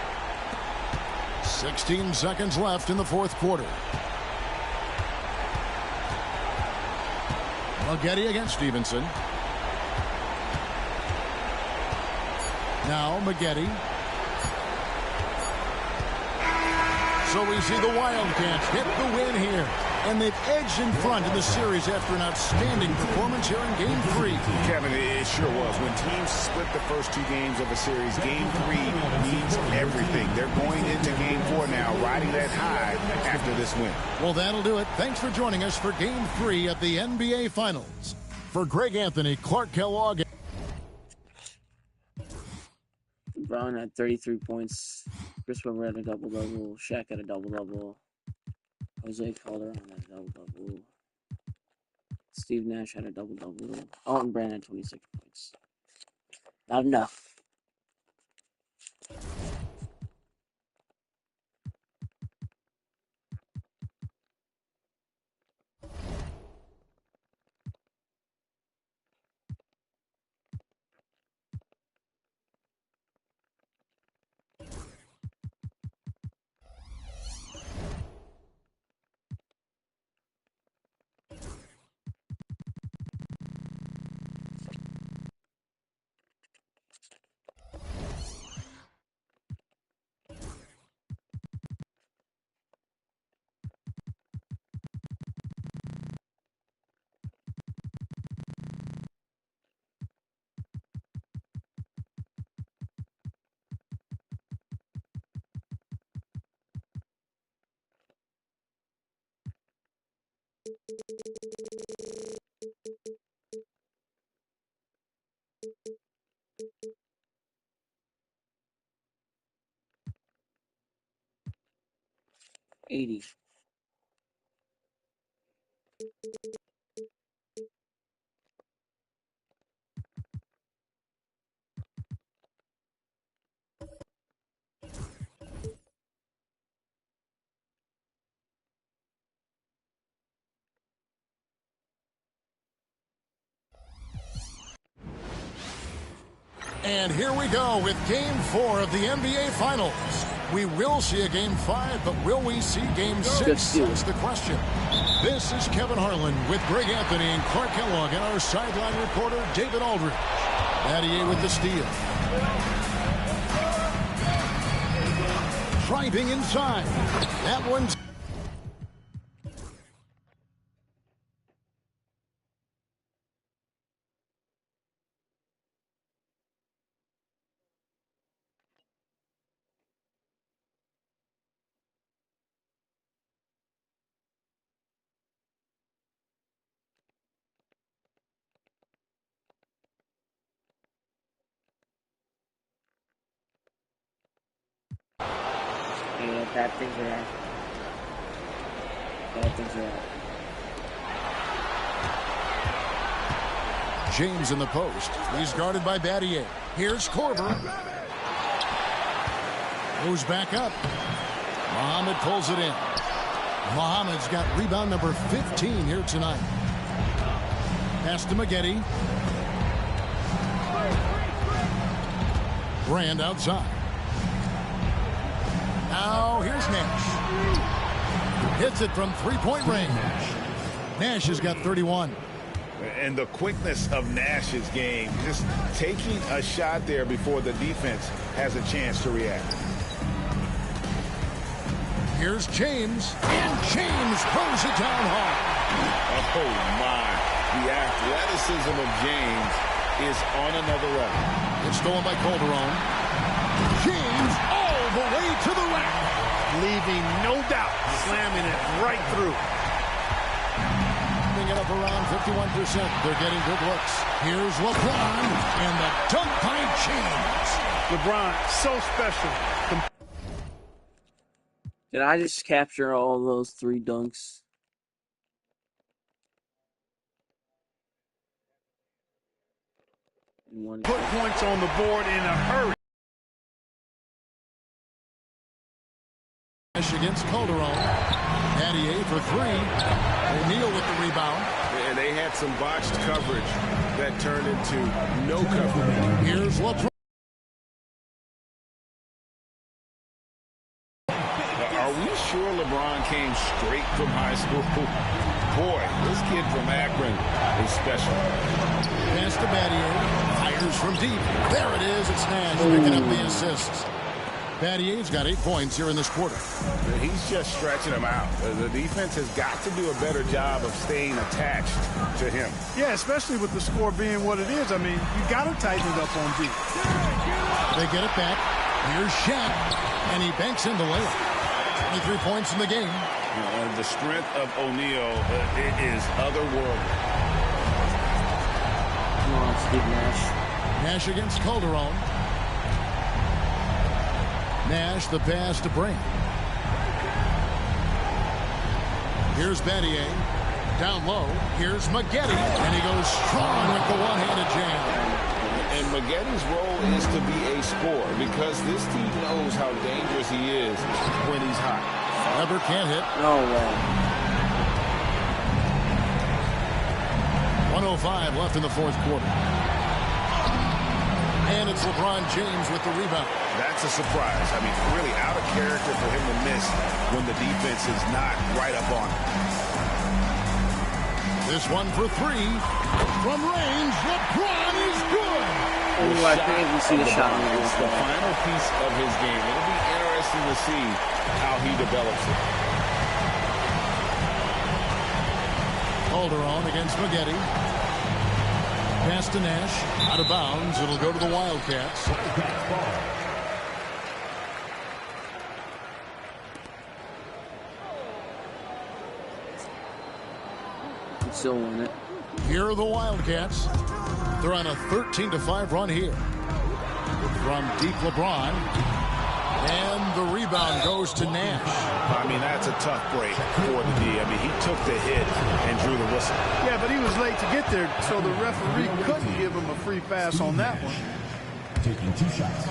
Speaker 2: 16 seconds left in the fourth quarter. Getty against Stevenson. Now Maggette. So we see the Wildcats get the win here. And they've edged in front in the series after an outstanding performance here in Game 3.
Speaker 6: Kevin, it sure was. When teams split the first 2 games of a series, Game 3 means everything. They're going into Game 4 now, riding that high after this win.
Speaker 2: Well, that'll do it. Thanks for joining us for Game 3 of the NBA Finals. For Greg Anthony, Clark Kellogg.
Speaker 1: Brown had 33 points. Chris Webber had a double-double. Shaq had a double-double. Jose Calderon had a double-double. Steve Nash had a double-double. Alton Brand had 26 points. Not enough. $80.
Speaker 2: And here we go with Game 4 of the NBA Finals. We will see a Game 5, but will we see Game 6? That's the question. This is Kevin Harlan with Greg Anthony and Clark Kellogg and our sideline reporter, David Aldridge. Battier with the steal. Driving inside. That one's...
Speaker 1: Yeah, bad things are happening. Bad things are happening.
Speaker 2: James in the post. He's guarded by Battier. Here's Korver. Moves back up. Muhammad pulls it in. Muhammad's got rebound number 15 here tonight. Pass to Maggette. Brand outside. Now here's Nash. Hits it from three-point range. Nash has got 31.
Speaker 6: And the quickness of Nash's game, just taking a shot there before the defense has a chance to react.
Speaker 2: Here's James, and James throws it down hard.
Speaker 6: Oh, my. The athleticism of James is on another level.
Speaker 2: It's stolen by Calderon. James all the way to the rack.
Speaker 3: Leaving no doubt, slamming it right through.
Speaker 2: It up around 51%. They're getting good looks. Here's LeBron, and the dunk by James.
Speaker 3: LeBron, so special.
Speaker 1: Did I just capture all those 3 dunks?
Speaker 3: Put points on the board in a hurry.
Speaker 2: Against Calderon. Battier for 3. O'Neal with the rebound.
Speaker 4: And they had some botched coverage that turned into no coverage.
Speaker 2: Here's LeBron.
Speaker 6: Are we sure LeBron came straight from high school? Boy, this kid from Akron is special.
Speaker 2: Pass to Battier. Fires from deep. There it is. It's Nash picking up the assists. Battier's got 8 points here in this quarter.
Speaker 6: He's just stretching them out. The defense has got to do a better job of staying attached to him.
Speaker 3: Yeah, especially with the score being what it is. I mean, you got to tighten it up on D.
Speaker 2: They get it back. Here's Shaq, and he banks in the layup. 23 points in the game.
Speaker 6: The strength of O'Neal is otherworldly.
Speaker 1: Come on, Steve Nash.
Speaker 2: Nash against Calderon. Nash, the pass to Brand. Here's Battier. Down low. Here's Maggette. And he goes strong with the one-handed jam.
Speaker 6: And Maggetti's role is to be a scorer because this team knows how dangerous he is when he's hot.
Speaker 2: Weber can't hit.
Speaker 1: No way.
Speaker 2: 1:05 left in the fourth quarter. And it's LeBron James with the rebound.
Speaker 6: That's a surprise. I mean, really out of character for him to miss when the defense is not right up on him.
Speaker 2: This one for three. From range, LeBron is good.
Speaker 1: Oh, I think we see the shot.
Speaker 6: It's the final piece of his game. It'll be interesting to see how he develops it.
Speaker 2: Calderon against Maggette. Pass to Nash. Out of bounds. It'll go to the Wildcats.
Speaker 1: Still win it.
Speaker 2: Here are the Wildcats. They're on a 13-5 run here. From deep LeBron. And the rebound goes to Nash.
Speaker 6: I mean, that's a tough break for the D. I mean, he took the hit and drew the whistle.
Speaker 3: Yeah, but he was late to get there, so the referee couldn't give him a free pass on that one.
Speaker 7: Taking 2 shots.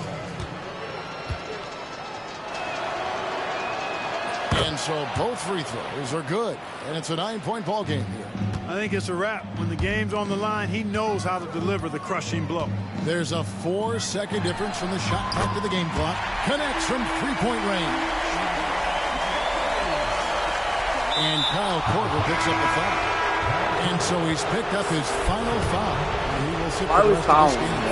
Speaker 2: And so both free throws are good. And it's a 9-point ball game here.
Speaker 3: I think it's a wrap. When the game's on the line, he knows how to deliver the crushing blow.
Speaker 2: There's a 4-second difference from the shot clock to the game clock. Connects from 3-point range. And Kyle Korver picks up the foul. And so he's picked up his final foul. And he will sit for the rest of this game.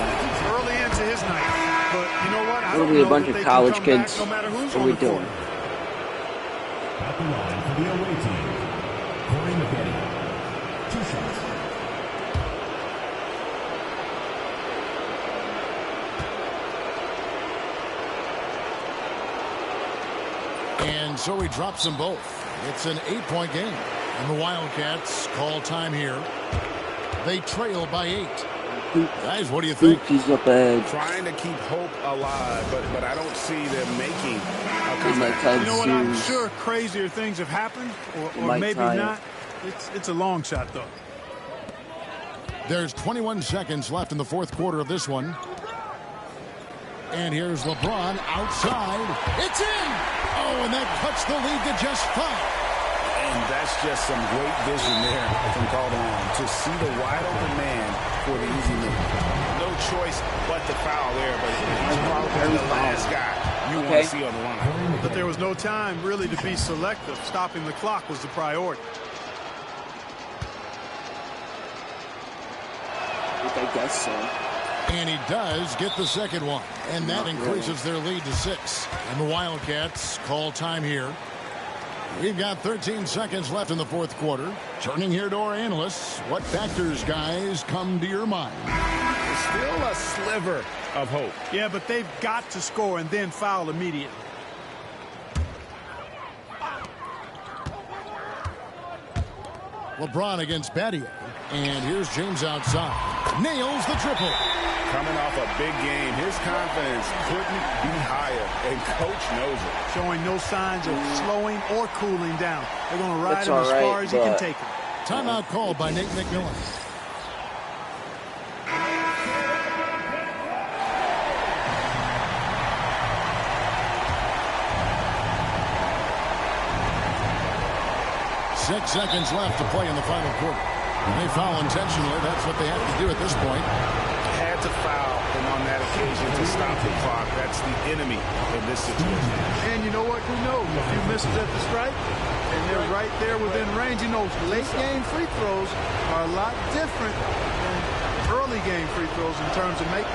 Speaker 3: Early into his night. But you know what? I
Speaker 1: It'll
Speaker 3: don't
Speaker 1: be a
Speaker 3: know
Speaker 1: bunch
Speaker 3: that
Speaker 1: of
Speaker 3: they
Speaker 1: college
Speaker 3: can come
Speaker 1: kids.
Speaker 3: back no matter who's
Speaker 1: What are
Speaker 3: on
Speaker 1: we
Speaker 3: the
Speaker 1: doing?
Speaker 3: court.
Speaker 7: At the line for the away team, Corey Maggette. 2 shots.
Speaker 2: And so he drops them both. It's an 8-point game. And the Wildcats call time here. They trail by 8. Guys, what do you think?
Speaker 1: He's up ahead.
Speaker 6: Trying to keep hope alive, but I don't see them making a
Speaker 1: He might
Speaker 6: comeback.
Speaker 1: tie
Speaker 3: You know what?
Speaker 1: the
Speaker 3: I'm
Speaker 1: shoes.
Speaker 3: sure crazier things have happened, or
Speaker 1: might
Speaker 3: maybe
Speaker 1: tie it.
Speaker 3: not. It's a long shot, though.
Speaker 2: There's 21 seconds left in the fourth quarter of this one. And here's LeBron outside. It's in! Oh, and that cuts the lead to just 5.
Speaker 6: And that's just some great vision there from Calderon to see the wide open man for the easy move. No choice but to foul there, but he's probably the last guy you want to see on the line.
Speaker 3: But there was no time really to be selective. Stopping the clock was the priority.
Speaker 1: I guess so.
Speaker 2: And he does get the second one. And that increases their lead to 6. And the Wildcats call time here. We've got 13 seconds left in the fourth quarter. Turning here to our analysts. What factors, guys, come to your mind?
Speaker 6: Still a sliver of hope.
Speaker 3: Yeah, but they've got to score and then foul immediately.
Speaker 2: LeBron against Battier. And here's James outside. Nails the triple.
Speaker 6: Coming off a big game, his confidence couldn't be higher, and coach knows it.
Speaker 3: Showing no signs of slowing or cooling down. They're going to ride
Speaker 1: That's
Speaker 3: him as
Speaker 1: all right,
Speaker 3: far as he can
Speaker 1: but-
Speaker 3: take him.
Speaker 2: Timeout called by Nate McMillan. Six seconds left to play in the final quarter. When they foul intentionally, that's what they have to do at this point.
Speaker 6: Had to foul, and on that occasion to stop the clock. That's the enemy in this situation.
Speaker 3: And you know what? Who knows? A few misses at the stripe, and they're right there within range. You know, late game free throws are a lot different than early game free throws in terms of making.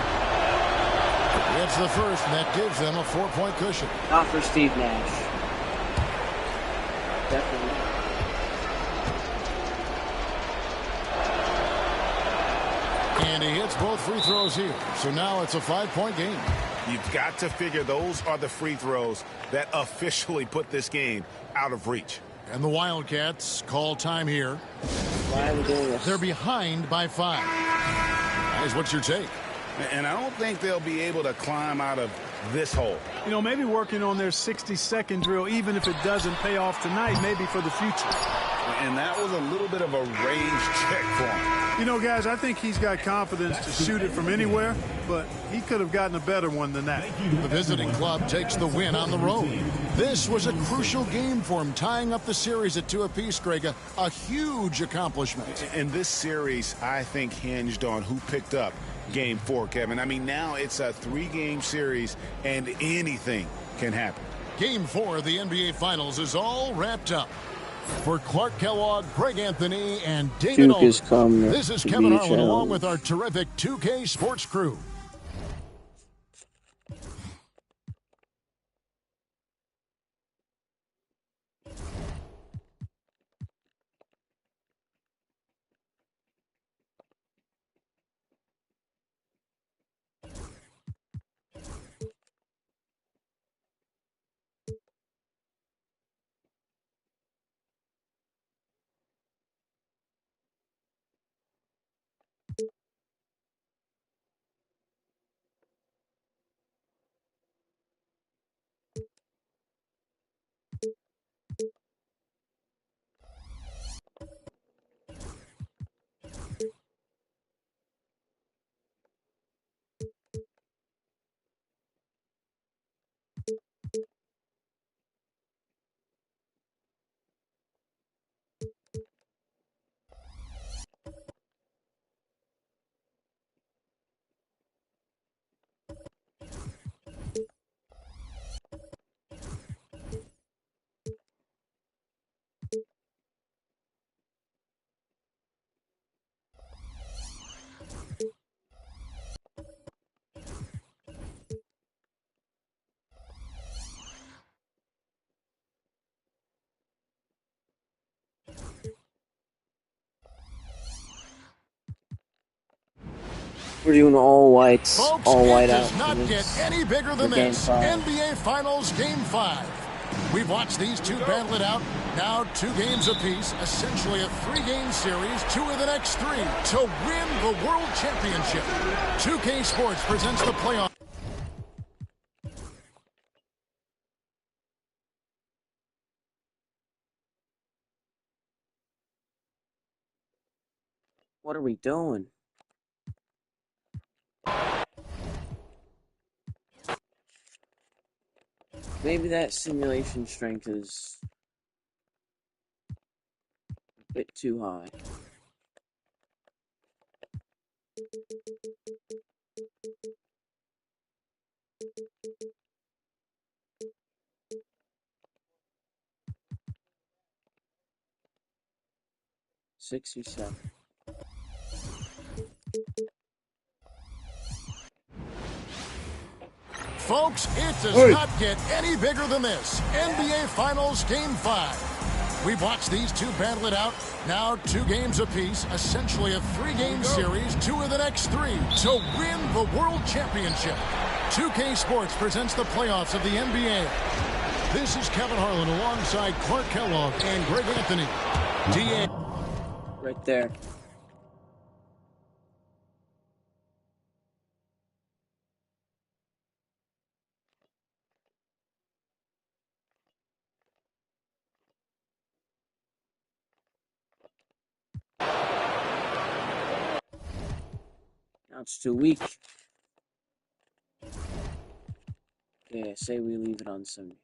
Speaker 2: It's the first, and that gives them a 4-point cushion.
Speaker 1: Not for Steve Nash. Definitely not.
Speaker 2: And he hits both free throws here. So now it's a 5-point game.
Speaker 6: You've got to figure those are the free throws that officially put this game out of reach.
Speaker 2: And the Wildcats call time here.
Speaker 1: Why are we doing this?
Speaker 2: They're behind by 5. Guys, what's your take?
Speaker 6: And I don't think they'll be able to climb out of this hole.
Speaker 3: You know, maybe working on their 60-second drill, even if it doesn't pay off tonight, maybe for the future.
Speaker 6: And that was a little bit of a range check for him.
Speaker 3: You know, guys, I think he's got confidence to shoot it from anywhere, but he could have gotten a better one than that.
Speaker 2: The visiting club takes the win on the road. This was a crucial game for him, tying up the series at 2 apiece, Greg. A huge accomplishment.
Speaker 6: And this series, I think, hinged on who picked up Game 4, Kevin. I mean, now it's a 3-game series, and anything can happen.
Speaker 2: Game 4 of the NBA Finals is all wrapped up. For Clark Kellogg, Greg Anthony, and David Aldridge, this is Kevin Harlan along with our terrific 2K Sports crew.
Speaker 1: We're doing all whites,
Speaker 2: Folks,
Speaker 1: all white out.
Speaker 2: It does not get any bigger than this. NBA Finals Game 5. We've watched these two battle it out. Now 2 games apiece, essentially a 3-game series, 2 of the next 3 to win the World Championship. 2K Sports presents the playoff.
Speaker 1: What are we doing? Maybe that simulation strength is a bit too high. $67.
Speaker 2: Folks, it does not get any bigger than this. NBA Finals Game 5. We've watched these two battle it out. Now 2 games apiece, essentially a 3-game series, 2 of the next 3 to win the World Championship. 2K Sports presents the playoffs of the NBA. This is Kevin Harlan alongside Clark Kellogg and Greg Anthony. DA.
Speaker 1: Right there. Now it's too weak. Yeah, say we leave it on 70.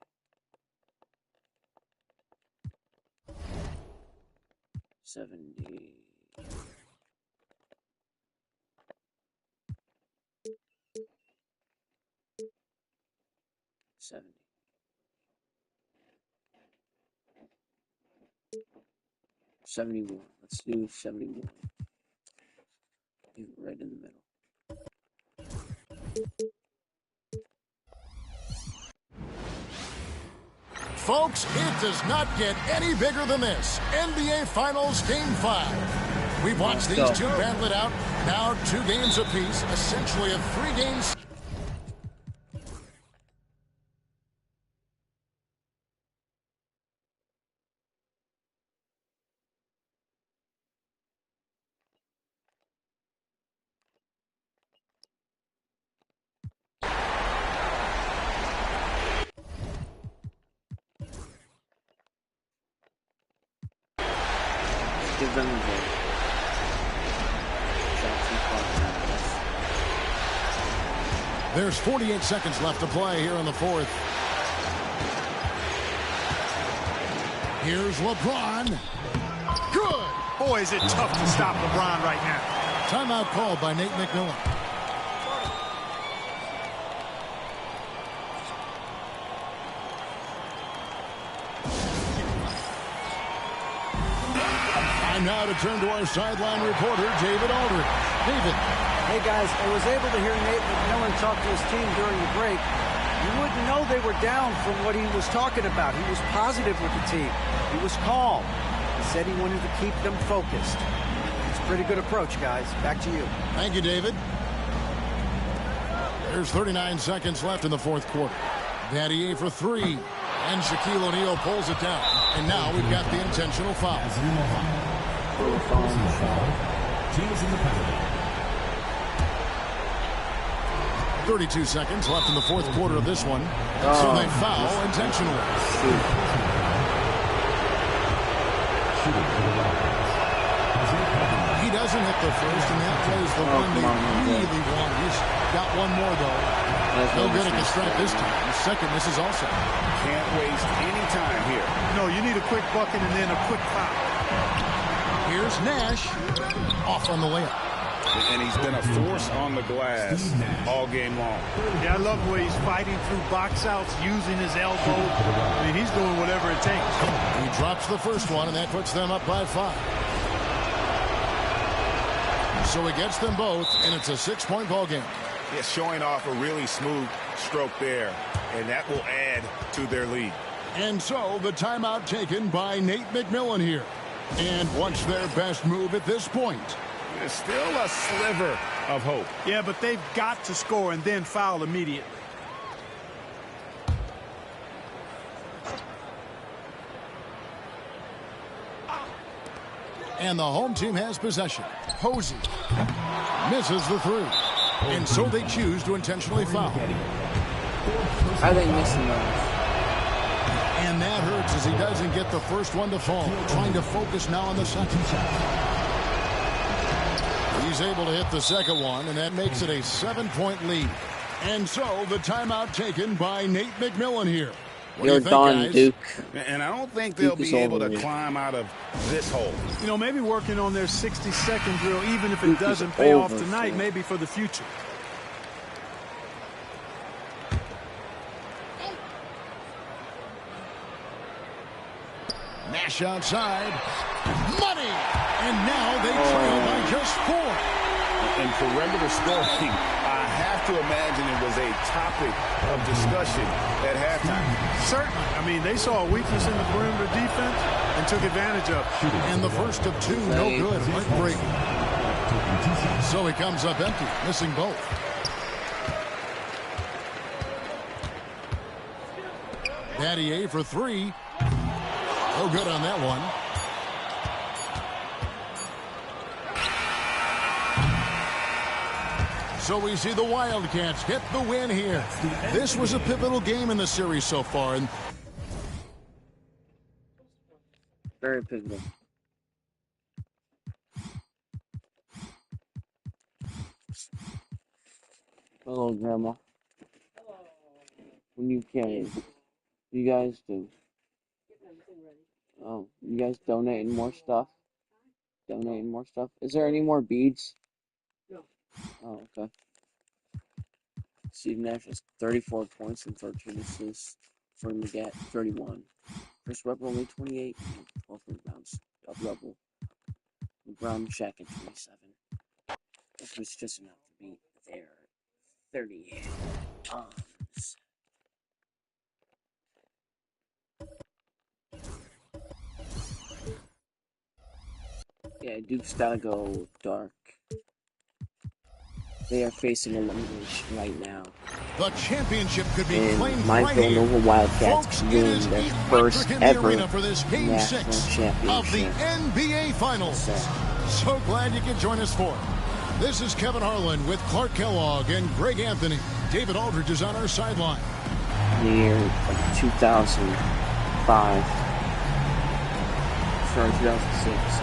Speaker 1: 71. Let's do 71. Right in the middle.
Speaker 2: Folks, it does not get any bigger than this. NBA Finals Game 5. We've watched these two battle it out. Now 2 games apiece, essentially a 3-game.
Speaker 1: Give them the
Speaker 2: There's 48 seconds left to play here in the 4th. Here's LeBron. Good.
Speaker 3: Boy, is it tough to stop LeBron right now.
Speaker 2: Timeout called by Nate McMillan. And now to turn to our sideline reporter, David Aldridge. David.
Speaker 5: Hey, guys, I was able to hear Nate McMillan talk to his team during the break. You wouldn't know they were down from what he was talking about. He was positive with the team. He was calm. He said he wanted to keep them focused. It's a pretty good approach, guys. Back to you.
Speaker 2: Thank you, David. There's 39 seconds left in the 4th quarter. Daddy for 3. And Shaquille O'Neal pulls it down. And now we've got the intentional foul.
Speaker 7: Teams in the penalty.
Speaker 2: 32 seconds left in the 4th quarter of this one. So they foul intentionally. He doesn't hit the first, and that plays the one they really want. He's got one more, though. No good at the strike this time. The second misses also.
Speaker 6: Can't waste any time here.
Speaker 3: No, you need a quick bucket and then a quick foul.
Speaker 2: Here's Nash. Off on the layup.
Speaker 6: And he's been a force on the glass all game long.
Speaker 3: Yeah, I love the way he's fighting through box outs, using his elbow. I mean, he's doing whatever it takes.
Speaker 2: He drops the first one, and that puts them up by 5. So he gets them both, and it's a 6-point ball game.
Speaker 6: Yeah, showing off a really smooth stroke there, and that will add to their lead.
Speaker 2: And so the timeout taken by Nate McMillan here. And what's their best move at this point?
Speaker 6: There's still a sliver of hope.
Speaker 3: Yeah, but they've got to score and then foul immediately.
Speaker 2: And the home team has possession. Posey misses the 3. And so they choose to intentionally foul.
Speaker 1: Are they missing those?
Speaker 2: And that hurts as he doesn't get the first one to fall. Trying to focus now on the second. He's able to hit the second one, and that makes it a 7-point lead. And so the timeout taken by Nate McMillan here.
Speaker 1: You're done, Duke.
Speaker 6: And I don't think they'll be able to climb out of this hole.
Speaker 3: You know, maybe working on their 60-second drill, even if it doesn't pay off tonight, maybe for the future.
Speaker 2: Nash outside. Money! And now they trail by just 4.
Speaker 6: And perimeter scoring, I have to imagine it was a topic of discussion at halftime.
Speaker 3: Certainly. I mean, they saw a weakness in the perimeter defense and took advantage of it.
Speaker 2: And the first of 2, no good. Heartbreaking. So he comes up empty, missing both. Daddy for 3. No good on that one. So we see the Wildcats get the win here. This was a pivotal game in the series so far. And
Speaker 1: very pivotal. Hello, Grandma. When you can. You guys do. Oh, you guys donating more stuff? Donating more stuff? Is there any more beads? No. Oh, okay. Steve Nash has 34 points and 13 assists for Ncaab, 31. Chris Webber only 28 and 12 rebounds. Double-double. LeBron, Shaq at 27. This was just enough to beat their 30 arms. Yeah, Duke's gotta go dark. They are facing elimination right now.
Speaker 2: The championship could be claimed
Speaker 1: my
Speaker 2: right
Speaker 1: Villanova
Speaker 2: here.
Speaker 1: Wildcats win their first ever
Speaker 2: for this game
Speaker 1: national
Speaker 2: 6
Speaker 1: championship
Speaker 2: of the NBA Finals. So glad you could join us for it. This is Kevin Harlan with Clark Kellogg and Greg Anthony. David Aldridge is on our sideline.
Speaker 1: Year of 2005. Sorry, 2006.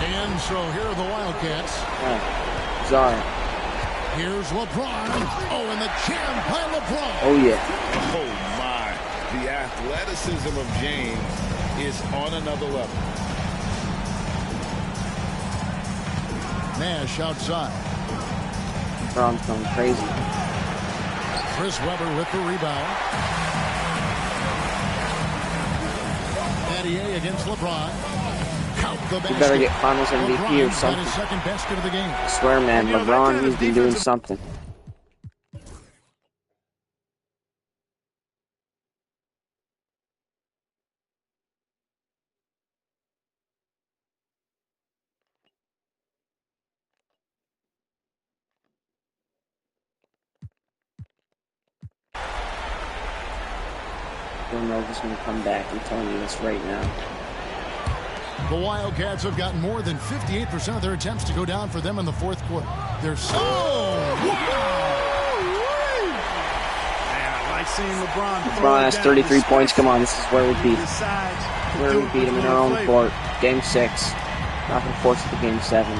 Speaker 2: And so here are the Wildcats.
Speaker 1: Sorry.
Speaker 2: Here's LeBron. Oh, and the jam by LeBron.
Speaker 1: Oh, yeah.
Speaker 6: Oh, my. The athleticism of James is on another level.
Speaker 2: Nash outside.
Speaker 1: LeBron's going crazy.
Speaker 2: Chris Webber with the rebound. Battier against LeBron.
Speaker 1: You better get Finals MVP or something.
Speaker 2: Second basket of the game.
Speaker 1: I swear, man, LeBron, he's been doing something. Villanova's going to come back. I'm telling you this right now.
Speaker 2: The Wildcats have gotten more than 58% of their attempts to go down for them in the fourth quarter. They're so...
Speaker 3: Man, I like seeing LeBron.
Speaker 1: LeBron has 33 points. Come on, this is where we beat him. Where we beat him in our own court. Game 6. Not going to force it to Game 7.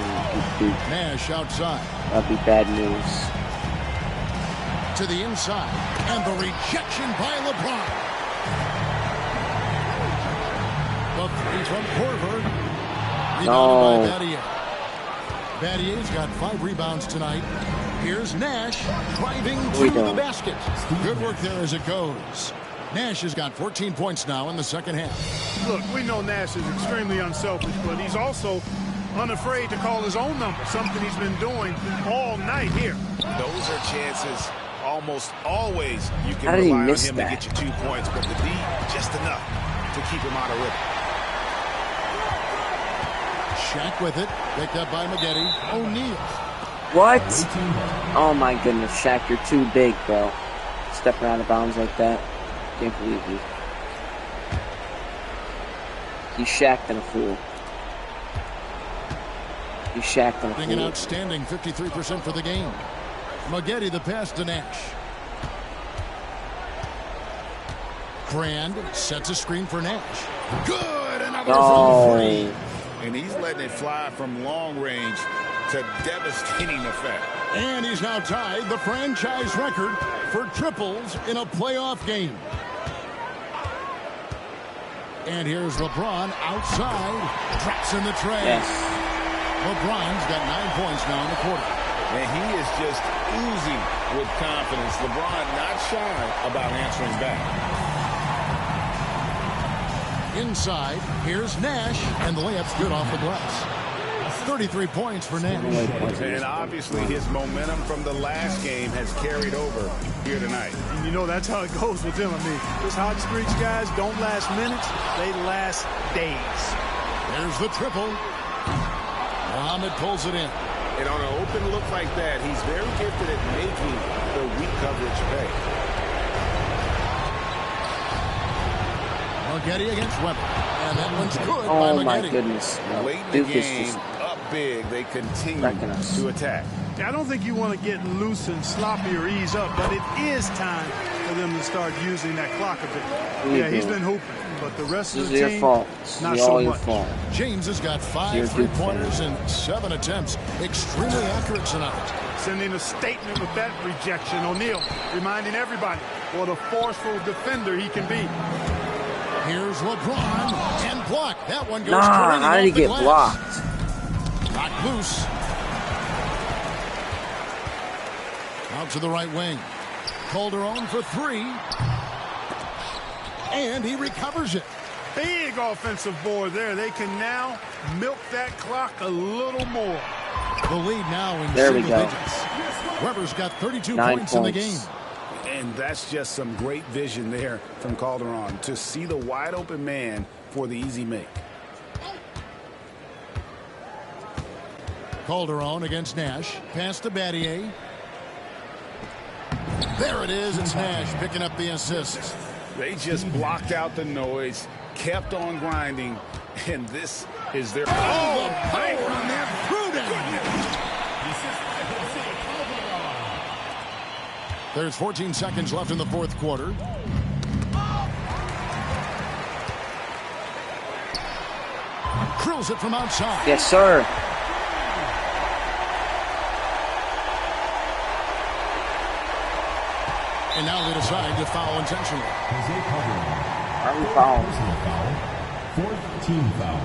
Speaker 2: Nash outside.
Speaker 1: That'd be bad news.
Speaker 2: To the inside. And the rejection by LeBron. The three from Korver. Rebounded by Battier. Battier's got 5 rebounds tonight. Here's Nash driving to the basket. Good work there as it goes. Nash has got 14 points now in the second half.
Speaker 3: Look, we know Nash is extremely unselfish, but he's also unafraid to call his own number, something he's been doing all night here.
Speaker 6: Those are chances almost always you can
Speaker 1: How did he
Speaker 6: rely on
Speaker 1: miss
Speaker 6: him
Speaker 1: that?
Speaker 6: to get you 2 points, but the D just enough to keep him out of rhythm.
Speaker 2: Shaq with it. Picked up by Maggette. O'Neal.
Speaker 1: What? Oh my goodness, Shaq, you're too big, bro. Stepping out of bounds like that. Can't believe you. He's Shaq and a fool. He's Shaq and a fool.
Speaker 2: An outstanding 53% for the game. Maggette the pass to Nash. Grand sets a screen for Nash. Good! Another from three.
Speaker 6: And he's letting it fly from long range to devastating effect.
Speaker 2: And he's now tied the franchise record for triples in a playoff game. And here's LeBron outside. Drops in the tray.
Speaker 1: Yes.
Speaker 2: LeBron's got 9 points now in the quarter.
Speaker 6: And he is just oozing with confidence. LeBron not shy about answering back.
Speaker 2: Inside, here's Nash, and the layup's good off the glass. 33 points for Nash.
Speaker 6: And obviously his momentum from the last game has carried over here tonight.
Speaker 3: And you know that's how it goes with him. I mean, those hot streaks, guys, don't last minutes. They last days.
Speaker 2: There's the triple. Muhammad pulls it in.
Speaker 6: And on an open look like that, he's very gifted at making the weak coverage pay.
Speaker 2: Maggette against Webber. And that one's good
Speaker 1: Oh
Speaker 2: by
Speaker 1: my
Speaker 2: Maggette.
Speaker 1: goodness. No.
Speaker 6: Late in the
Speaker 1: Duke is
Speaker 6: game,
Speaker 1: just
Speaker 6: up big, they continue
Speaker 1: wrecking us.
Speaker 6: to attack.
Speaker 3: I don't think you want to get loose and sloppy or ease up, but it is time for them to start using that clock a bit. Yeah, he's been hooping, but the rest of the
Speaker 1: This is
Speaker 3: team,
Speaker 1: your fault. This
Speaker 3: not
Speaker 1: is
Speaker 3: so
Speaker 1: all your
Speaker 3: much.
Speaker 1: fault.
Speaker 2: James has got 5 3-pointers and 7 attempts. Extremely accurate tonight.
Speaker 3: Sending a statement with that rejection. O'Neal reminding everybody what a forceful defender he can be.
Speaker 2: Here's LeBron and blocked. That one goes
Speaker 1: Nah, how did he get blocked?
Speaker 2: Knocked loose. Out to the right wing. Calderon for three. And he recovers it.
Speaker 3: Big offensive board there. They can now milk that clock a little more.
Speaker 2: The lead now in
Speaker 1: there
Speaker 2: single digits. Weber's got 32 points in the game.
Speaker 6: And that's just some great vision there from Calderon to see the wide open man for the easy make.
Speaker 2: Calderon against Nash. Pass to Battier. There it is. It's Nash picking up the assist.
Speaker 6: They just blocked out the noise, kept on grinding, and this is their...
Speaker 2: Oh, the power on that through down. There's 14 seconds left in the fourth quarter. Drills it from outside.
Speaker 1: Yes, sir.
Speaker 2: And now they decide to foul intentionally.
Speaker 1: Are we fouling?
Speaker 7: Fourth team foul.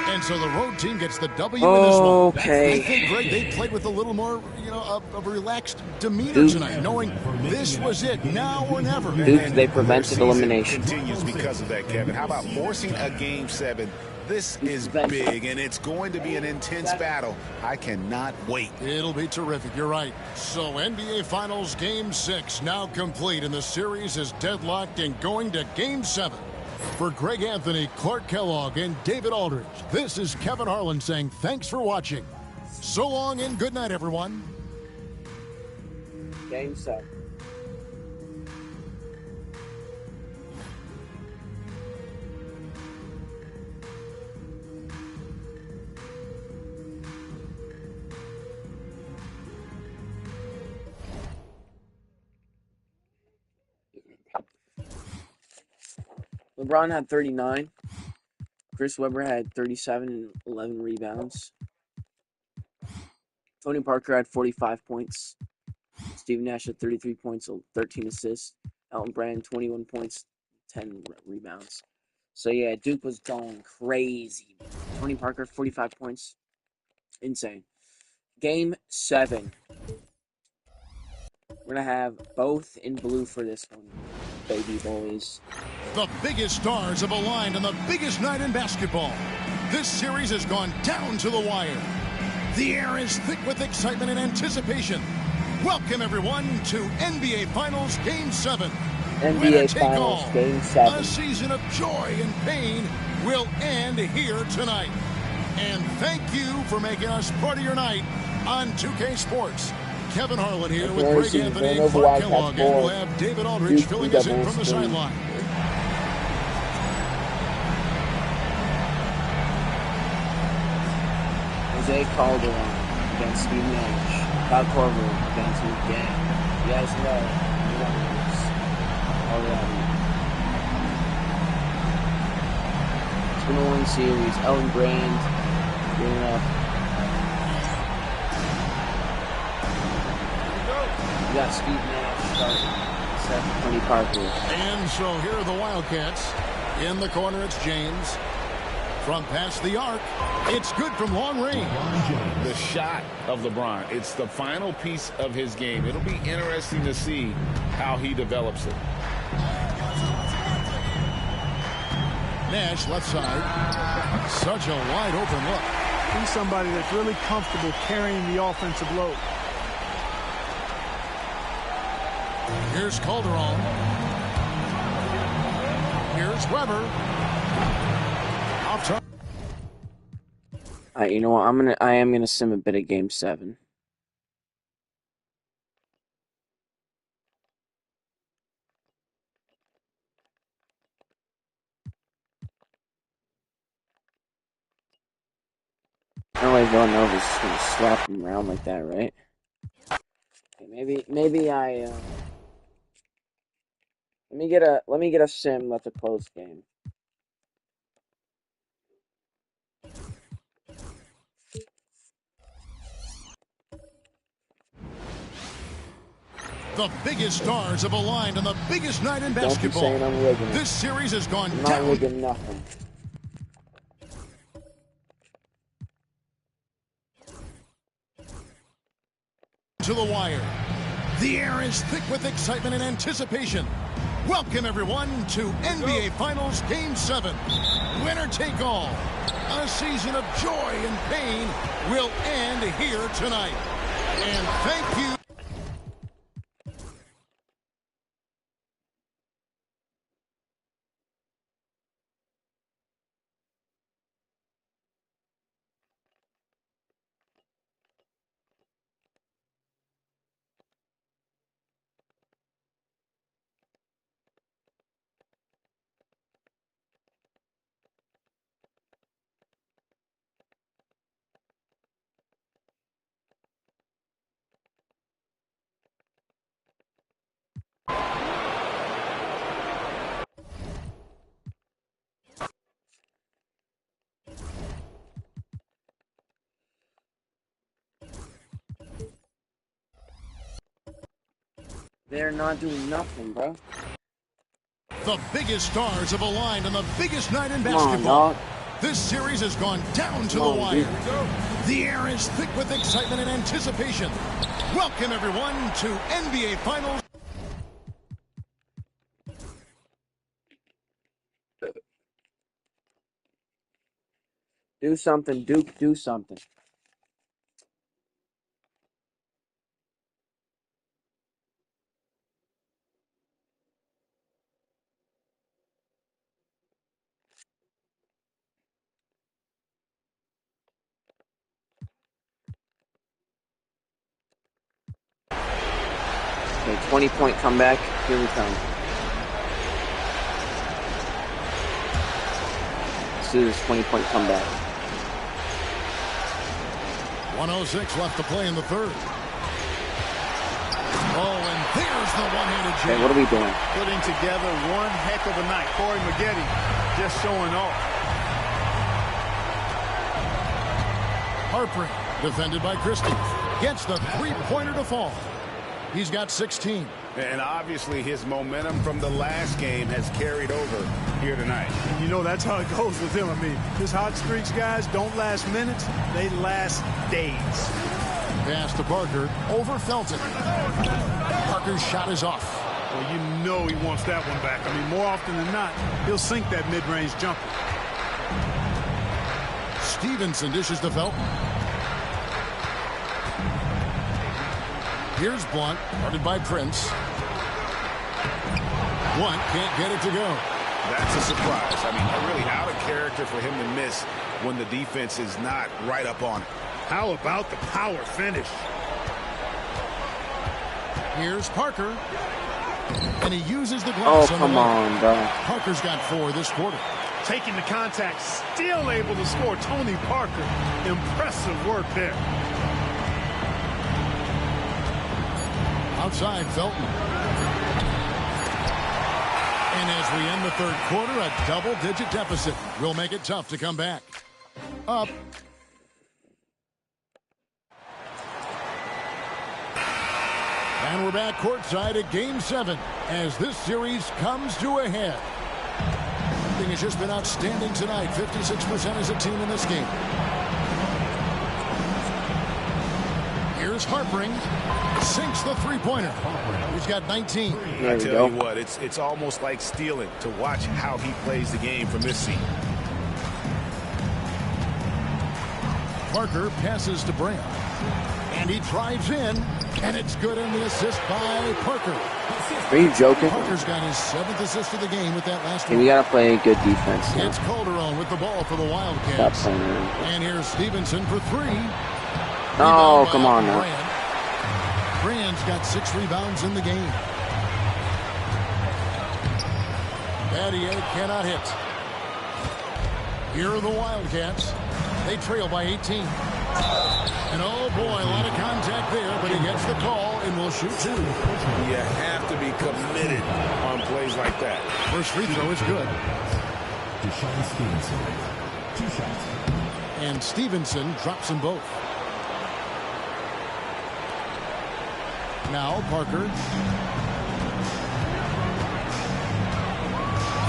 Speaker 2: And so the road team gets the W in this one.
Speaker 1: Okay.
Speaker 2: I think, Greg, they played with a little more, of a relaxed demeanor tonight, knowing this was it, now or never.
Speaker 1: Duke, they prevented elimination.
Speaker 6: Continues because of that, Kevin. How about forcing a Game 7? This is big, and it's going to be an intense battle. I cannot wait.
Speaker 2: It'll be terrific. You're right. So NBA Finals Game 6 now complete, and the series is deadlocked and going to Game 7. For Greg Anthony, Clark Kellogg, and David Aldridge, this is Kevin Harlan saying thanks for watching. So long and good night, everyone.
Speaker 1: Game 7. LeBron had 39. Chris Webber had 37 and 11 rebounds. Tony Parker had 45 points. Steve Nash had 33 points, 13 assists. Elton Brand, 21 points, 10 rebounds. So, yeah, Duke was going crazy. Tony Parker, 45 points. Insane. Game 7. We're going to have both in blue for this one, baby boys.
Speaker 2: The biggest stars have aligned on the biggest night in basketball. This series has gone down to the wire. The air is thick with excitement and anticipation. Welcome, everyone, to NBA Finals Game 7.
Speaker 1: NBA Finals Game 7.
Speaker 2: A season of joy and pain will end here tonight. And thank you for making us part of your night on 2K Sports. Kevin Harlan here with Greg Anthony and Clark Kellogg, and we'll have David Aldridge filling us in from the sideline.
Speaker 1: Jose Calderon against Steve Nash. Bob Corver against Luke Gang. You guys know the numbers already. It's been a long series. Elton Brand getting up. You got Steve Nash starting. Seth Tony Parker.
Speaker 2: And so here are the Wildcats. In the corner, it's James. From past the arc, it's good from long range.
Speaker 6: The shot of LeBron. It's the final piece of his game. It'll be interesting to see how he develops it.
Speaker 2: Nash, left side. Such a wide open look.
Speaker 3: He's somebody that's really comfortable carrying the offensive load.
Speaker 2: Here's Calderon. Here's Weber. Off top.
Speaker 1: You know what? I am gonna sim a bit of Game 7. No way Villanova's just gonna slap him around like that, right? Okay, maybe I let me get a sim that's a close game.
Speaker 2: The biggest stars have aligned on the biggest night in basketball.
Speaker 1: Don't be saying I'm rigging it.
Speaker 2: This series has gone
Speaker 1: I'm
Speaker 2: down.
Speaker 1: not rigging nothing.
Speaker 2: To the wire. The air is thick with excitement and anticipation. Welcome, everyone, to NBA Finals Game 7. Winner take all. A season of joy and pain will end here tonight. And thank you.
Speaker 1: They're not doing nothing, bro.
Speaker 2: The biggest stars have aligned on the biggest night in
Speaker 1: Come on,
Speaker 2: basketball.
Speaker 1: dog.
Speaker 2: This series has gone down to
Speaker 1: Come
Speaker 2: the
Speaker 1: on,
Speaker 2: wire.
Speaker 1: dude.
Speaker 2: The air is thick with excitement and anticipation. Welcome, everyone, to NBA Finals.
Speaker 1: Do something, Duke. Do something. Okay, 20-point comeback. Here we come. Let's do this 20-point comeback.
Speaker 2: 1:06 left to play in the third. Oh, and there's the one-handed jam.
Speaker 1: Okay, what are we doing?
Speaker 3: Putting together one heck of a night. Corey Maggette just showing off.
Speaker 2: Harper, defended by Christie, gets the three-pointer to fall. He's got 16.
Speaker 6: And obviously his momentum from the last game has carried over here tonight.
Speaker 3: And you know that's how it goes with him. I mean, his hot streaks, guys, don't last minutes. They last days.
Speaker 2: Pass to Parker over Felton. Parker's shot is off.
Speaker 3: Well, you know he wants that one back. I mean, more often than not, he'll sink that mid-range jumper.
Speaker 2: Stevenson dishes to Felton. Here's Blunt, guarded by Prince. Blunt can't get it to go.
Speaker 6: That's a surprise. I mean, really out of character for him to miss when the defense is not right up on it.
Speaker 3: How about the power finish?
Speaker 2: Here's Parker. And he uses the glass.
Speaker 1: Oh, come on, bro.
Speaker 2: Parker's got 4 this quarter.
Speaker 3: Taking the contact, still able to score. Tony Parker, impressive work there.
Speaker 2: Outside, Felton. And as we end the third quarter, a double-digit deficit will make it tough to come back. Up. And we're back courtside at Game 7 as this series comes to a head. Everything has just been outstanding tonight. 56% as a team in this game. Here's Harpering. Sinks the three-pointer. He's got 19.
Speaker 6: I tell you what, it's almost like stealing to watch how he plays the game from this seat.
Speaker 2: Parker passes to Brown. And he drives in. And it's good in the assist by Parker.
Speaker 1: Are you joking?
Speaker 2: Parker's got his 7th assist of the game with that last one.
Speaker 1: We gotta play good defense now.
Speaker 2: It's Calderon with the ball for the Wildcats.
Speaker 1: Stop playing around.
Speaker 2: And here's Stevenson for 3.
Speaker 1: Oh, come on now.
Speaker 2: Brand's got 6 rebounds in the game. Battier cannot hit. Here are the Wildcats. They trail by 18. And oh boy, a lot of contact there, but he gets the call and will shoot 2.
Speaker 6: You have to be committed on plays like that.
Speaker 2: First free throw is good.
Speaker 7: Deshaun Stevenson, 2 shots.
Speaker 2: And Stevenson drops them both. Now Parker.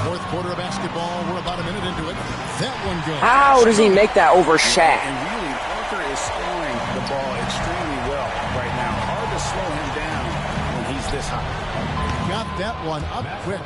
Speaker 2: Fourth quarter of basketball. We're about a minute into it. That one goes.
Speaker 1: How does he make that over Shaq?
Speaker 6: And really, Parker is scoring the ball extremely well right now. Hard to slow him down when he's this high.
Speaker 2: Got that one up quick.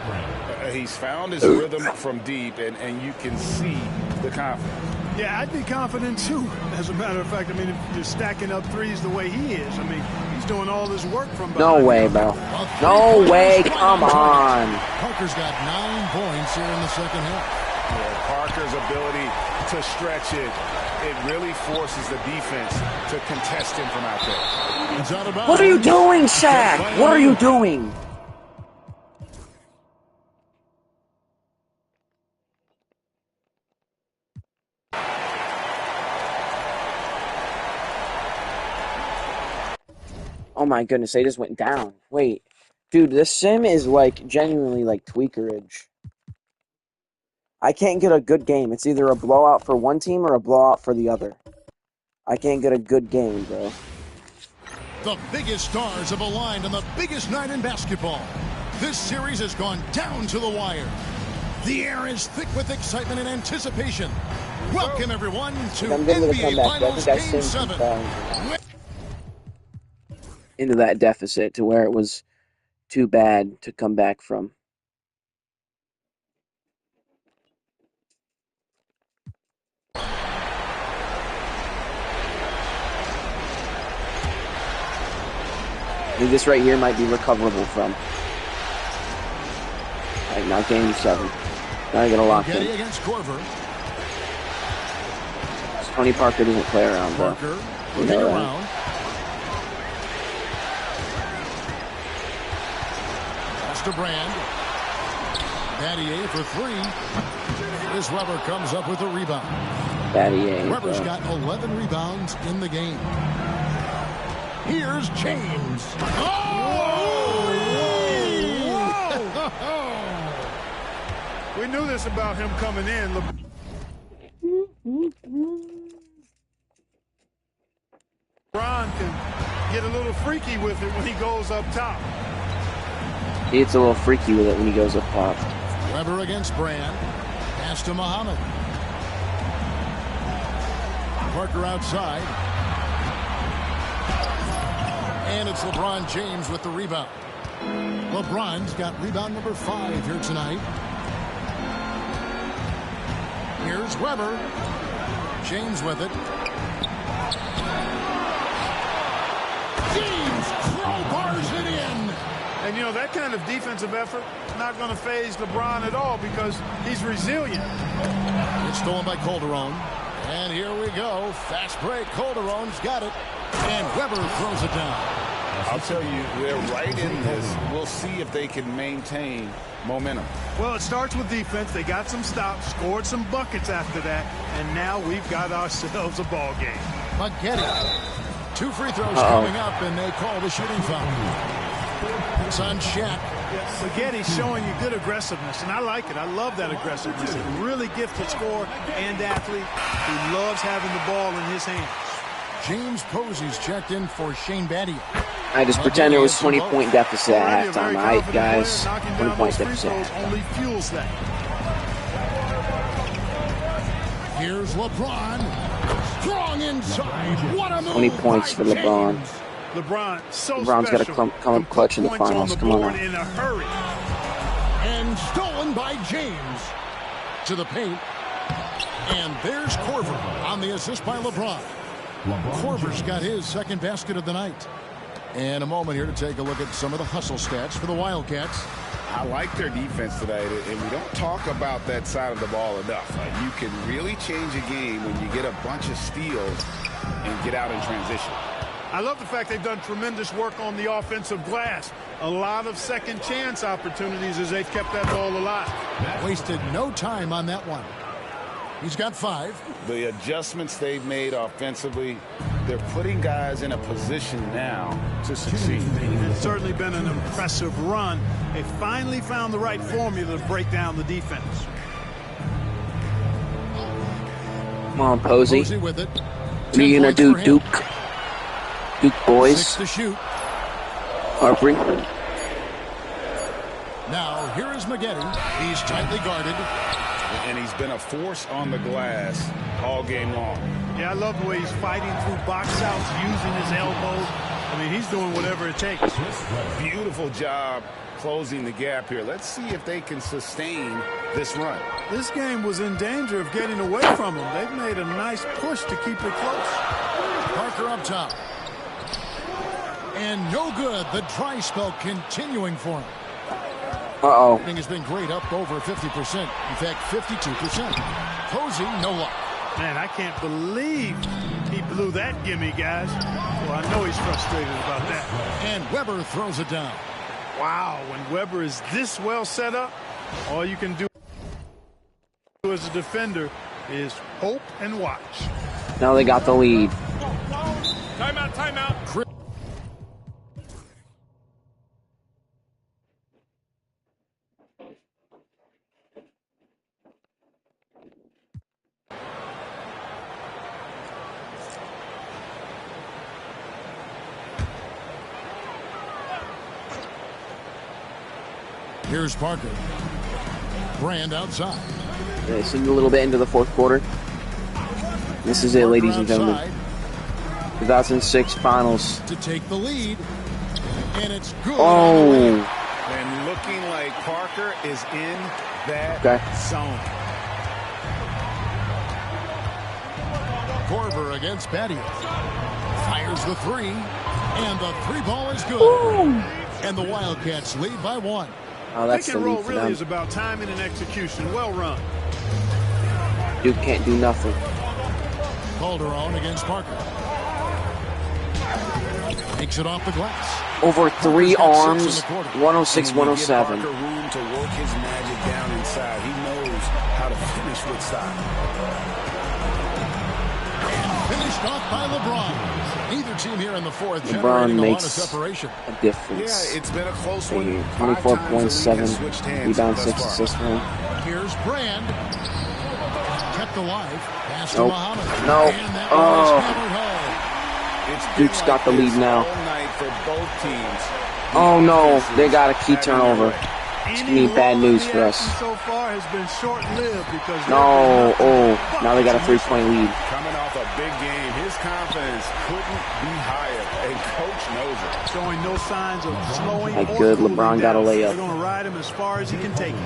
Speaker 6: He's found his rhythm from deep, and you can see the confidence.
Speaker 3: Yeah, I'd be confident too. As a matter of fact, I mean, if you're stacking up threes the way he is, I mean, he's doing all this work from behind.
Speaker 1: No way, bro. No way. Come on.
Speaker 2: Parker's got 9 points here in the second half.
Speaker 6: Yeah, Parker's ability to stretch it really forces the defense to contest him from out there.
Speaker 2: It's out of bounds.
Speaker 1: What are you doing, Shaq? What are you doing? Oh my goodness, they just went down. Wait. Dude, this sim is like genuinely like tweakerage. I can't get a good game. It's either a blowout for one team or a blowout for the other. I can't get a good game, bro.
Speaker 2: The biggest stars have aligned on the biggest night in basketball. This series has gone down to the wire. The air is thick with excitement and anticipation. Welcome, everyone, to NBA Finals Game 7.
Speaker 1: Into that deficit to where it was too bad to come back from. I think this right here might be recoverable from. Alright, now game 7. Now I gotta lock in.
Speaker 2: Against Corver.
Speaker 1: Tony Parker doesn't play around, though.
Speaker 2: Parker
Speaker 1: You know that.
Speaker 2: around. Pass to Brand. Battier for 3. This Weber comes up with a rebound.
Speaker 1: Battier.
Speaker 2: Weber's got 11 rebounds in the game. Here's James.
Speaker 3: We knew this about him coming in. LeBron can get a little freaky with it when he goes up top.
Speaker 1: He gets a little freaky with it when he goes up top.
Speaker 2: Weber against Brand. Pass to Muhammad. Parker outside. And it's LeBron James with the rebound. LeBron's got rebound number 5 here tonight. Here's Weber. James with it. James crowbars it in.
Speaker 3: And, you know, that kind of defensive effort not going to faze LeBron at all because he's resilient.
Speaker 2: It's stolen by Calderon. And here we go. Fast break. Calderon's got it. And Weber throws it down.
Speaker 6: I'll tell you, they're right in this. We'll see if they can maintain momentum.
Speaker 3: Well, it starts with defense. They got some stops, scored some buckets after that, and now we've got ourselves a ball game.
Speaker 2: Maggetti. 2 free throws coming up, and they call the shooting foul. It's on Shaq.
Speaker 3: Spaghetti's showing you good aggressiveness, and I like it. I love that aggressiveness. He's a really gifted scorer and athlete who loves having the ball in his hands.
Speaker 2: James Posey's checked in for Shane Battier.
Speaker 1: I just pretend it was 20-point deficit at halftime. All right, guys, 20-point deficit.
Speaker 3: Only fuels that.
Speaker 2: Here's LeBron. Strong inside. What a move
Speaker 1: 20 points for LeBron.
Speaker 3: LeBron's
Speaker 1: got to come up clutch in the finals. Come on.
Speaker 3: In a hurry.
Speaker 2: And stolen by James to the paint. And there's Corver on the assist by LeBron. Corver's got his second basket of the night. And a moment here to take a look at some of the hustle stats for the Wildcats.
Speaker 6: I like their defense tonight, and we don't talk about that side of the ball enough. You can really change a game when you get a bunch of steals and get out in transition.
Speaker 3: I love the fact they've done tremendous work on the offensive glass. A lot of second chance opportunities as they've kept that ball alive.
Speaker 2: Wasted no time on that one. He's got 5.
Speaker 6: The adjustments they've made offensively, they're putting guys in a position now to succeed.
Speaker 3: It's certainly been an impressive run. They finally found the right formula to break down the defense.
Speaker 1: Come on, Posey.
Speaker 2: Posey with it.
Speaker 1: What are you going to do, Duke? Duke boys.
Speaker 2: 6 to shoot.
Speaker 1: Harper.
Speaker 2: Now, here is Maggette. He's tightly guarded.
Speaker 6: And he's been a force on the glass all game long.
Speaker 3: Yeah, I love the way he's fighting through box outs, using his elbows. I mean, he's doing whatever it takes.
Speaker 6: Beautiful job closing the gap here. Let's see if they can sustain this run.
Speaker 3: This game was in danger of getting away from them. They've made a nice push to keep it close.
Speaker 2: Parker up top. And no good. The dry spell continuing for him.
Speaker 1: Uh-oh.
Speaker 2: Hitting has been great, up over 50%. In fact, 52%. Posey, no luck.
Speaker 3: Man, I can't believe he blew that gimme, guys. Well, I know he's frustrated about that.
Speaker 2: And Weber throws it down.
Speaker 3: Wow, when Weber is this well set up, all you can do as a defender is hope and watch.
Speaker 1: Now they got the lead.
Speaker 4: Timeout, timeout.
Speaker 2: Here's Parker. Brand outside.
Speaker 1: Yeah, it's a little bit into the fourth quarter. This is it, ladies and gentlemen. 2006 finals.
Speaker 2: To take the lead. And it's good.
Speaker 1: Oh.
Speaker 6: And looking like Parker is in that zone.
Speaker 2: Corver against Battier. Fires the three. And the three ball is good.
Speaker 1: Ooh.
Speaker 2: And the Wildcats lead by 1.
Speaker 1: Oh, that's
Speaker 3: Pick and roll really is about timing and execution. Well run.
Speaker 1: Duke can't do nothing.
Speaker 2: Calderon against Parker. Takes it off the glass.
Speaker 1: Over 3 arms, 106-107.
Speaker 6: Parker room to work his magic down inside. He knows how to finish with style.
Speaker 2: Finished off by LeBron. Neither team here in the fourth
Speaker 1: LeBron makes
Speaker 2: a separation.
Speaker 1: A difference.
Speaker 6: Yeah, it's been a close one.
Speaker 1: 24.7 rebound, 6 assists for him.
Speaker 2: Here's Brand. Kept alive. Pass to Muhammad.
Speaker 1: No.
Speaker 2: And that was hammered home.
Speaker 1: Duke's got the lead now.
Speaker 6: For both teams.
Speaker 1: Oh no, they got a key turnover. It's gonna be bad news for us.
Speaker 3: So far has been short-lived because
Speaker 1: no, now they got a 3-point lead.
Speaker 6: Coming off a big game, his confidence couldn't be higher, and coach knows it.
Speaker 3: Showing no signs of slowing.
Speaker 1: Hey, good, LeBron got a layup.
Speaker 3: They're going to ride him as far as he can take him.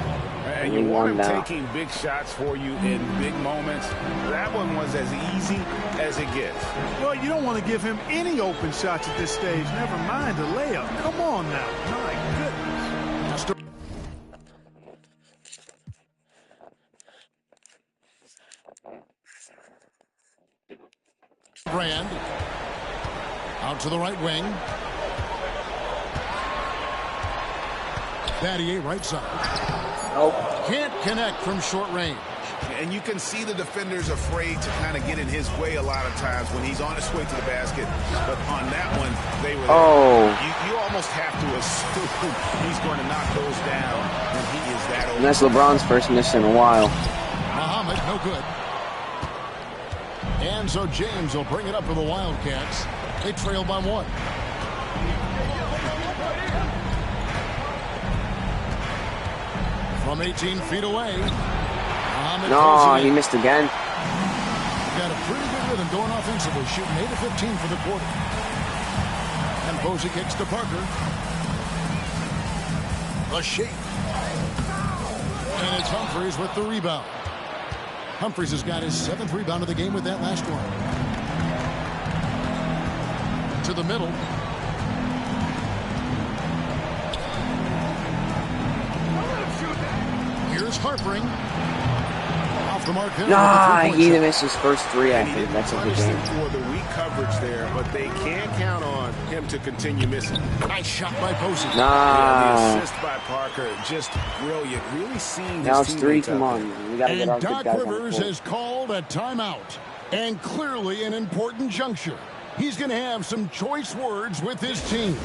Speaker 6: And you want him taking big shots for you in big moments. That one was as easy as it gets.
Speaker 3: Well, you don't want to give him any open shots at this stage. Never mind a layup. Come on now. My goodness.
Speaker 2: Brand. Out to the right wing. Battier right side.
Speaker 1: Nope.
Speaker 2: Can't connect from short range.
Speaker 6: And you can see the defenders afraid to kind of get in his way a lot of times when he's on his way to the basket. But on that one, they were you almost have to assume he's going to knock those down when he is that open.
Speaker 1: And that's LeBron's first miss in a while.
Speaker 2: Muhammad, no good. And so James will bring it up for the Wildcats. They trail by 1. From 18 feet away.
Speaker 1: No, he missed again.
Speaker 2: Got a pretty good rhythm going offensively, shooting 8 of 15 for the quarter. And Posey kicks to Parker. The shake. And it's Humphries with the rebound. Humphries has got his 7th rebound of the game with that last one. To the middle. Here's Harpering. Off the mark there.
Speaker 1: Nah, he missed his first 3, I think. That's a good game.
Speaker 4: For the weak coverage there, but they can't count on him to continue missing.
Speaker 2: Nice shot by Posey.
Speaker 1: Nah.
Speaker 6: Yeah, the assist by Parker, just brilliant. Really seeing
Speaker 1: Now
Speaker 6: his
Speaker 1: it's 3,
Speaker 6: teammates
Speaker 1: come
Speaker 6: out
Speaker 1: on.
Speaker 6: there.
Speaker 1: We gotta get our
Speaker 2: And
Speaker 1: good
Speaker 2: Doc
Speaker 1: guys on the
Speaker 2: Rivers
Speaker 1: court.
Speaker 2: has called a timeout. And clearly an important juncture. He's going to have some choice words with his team.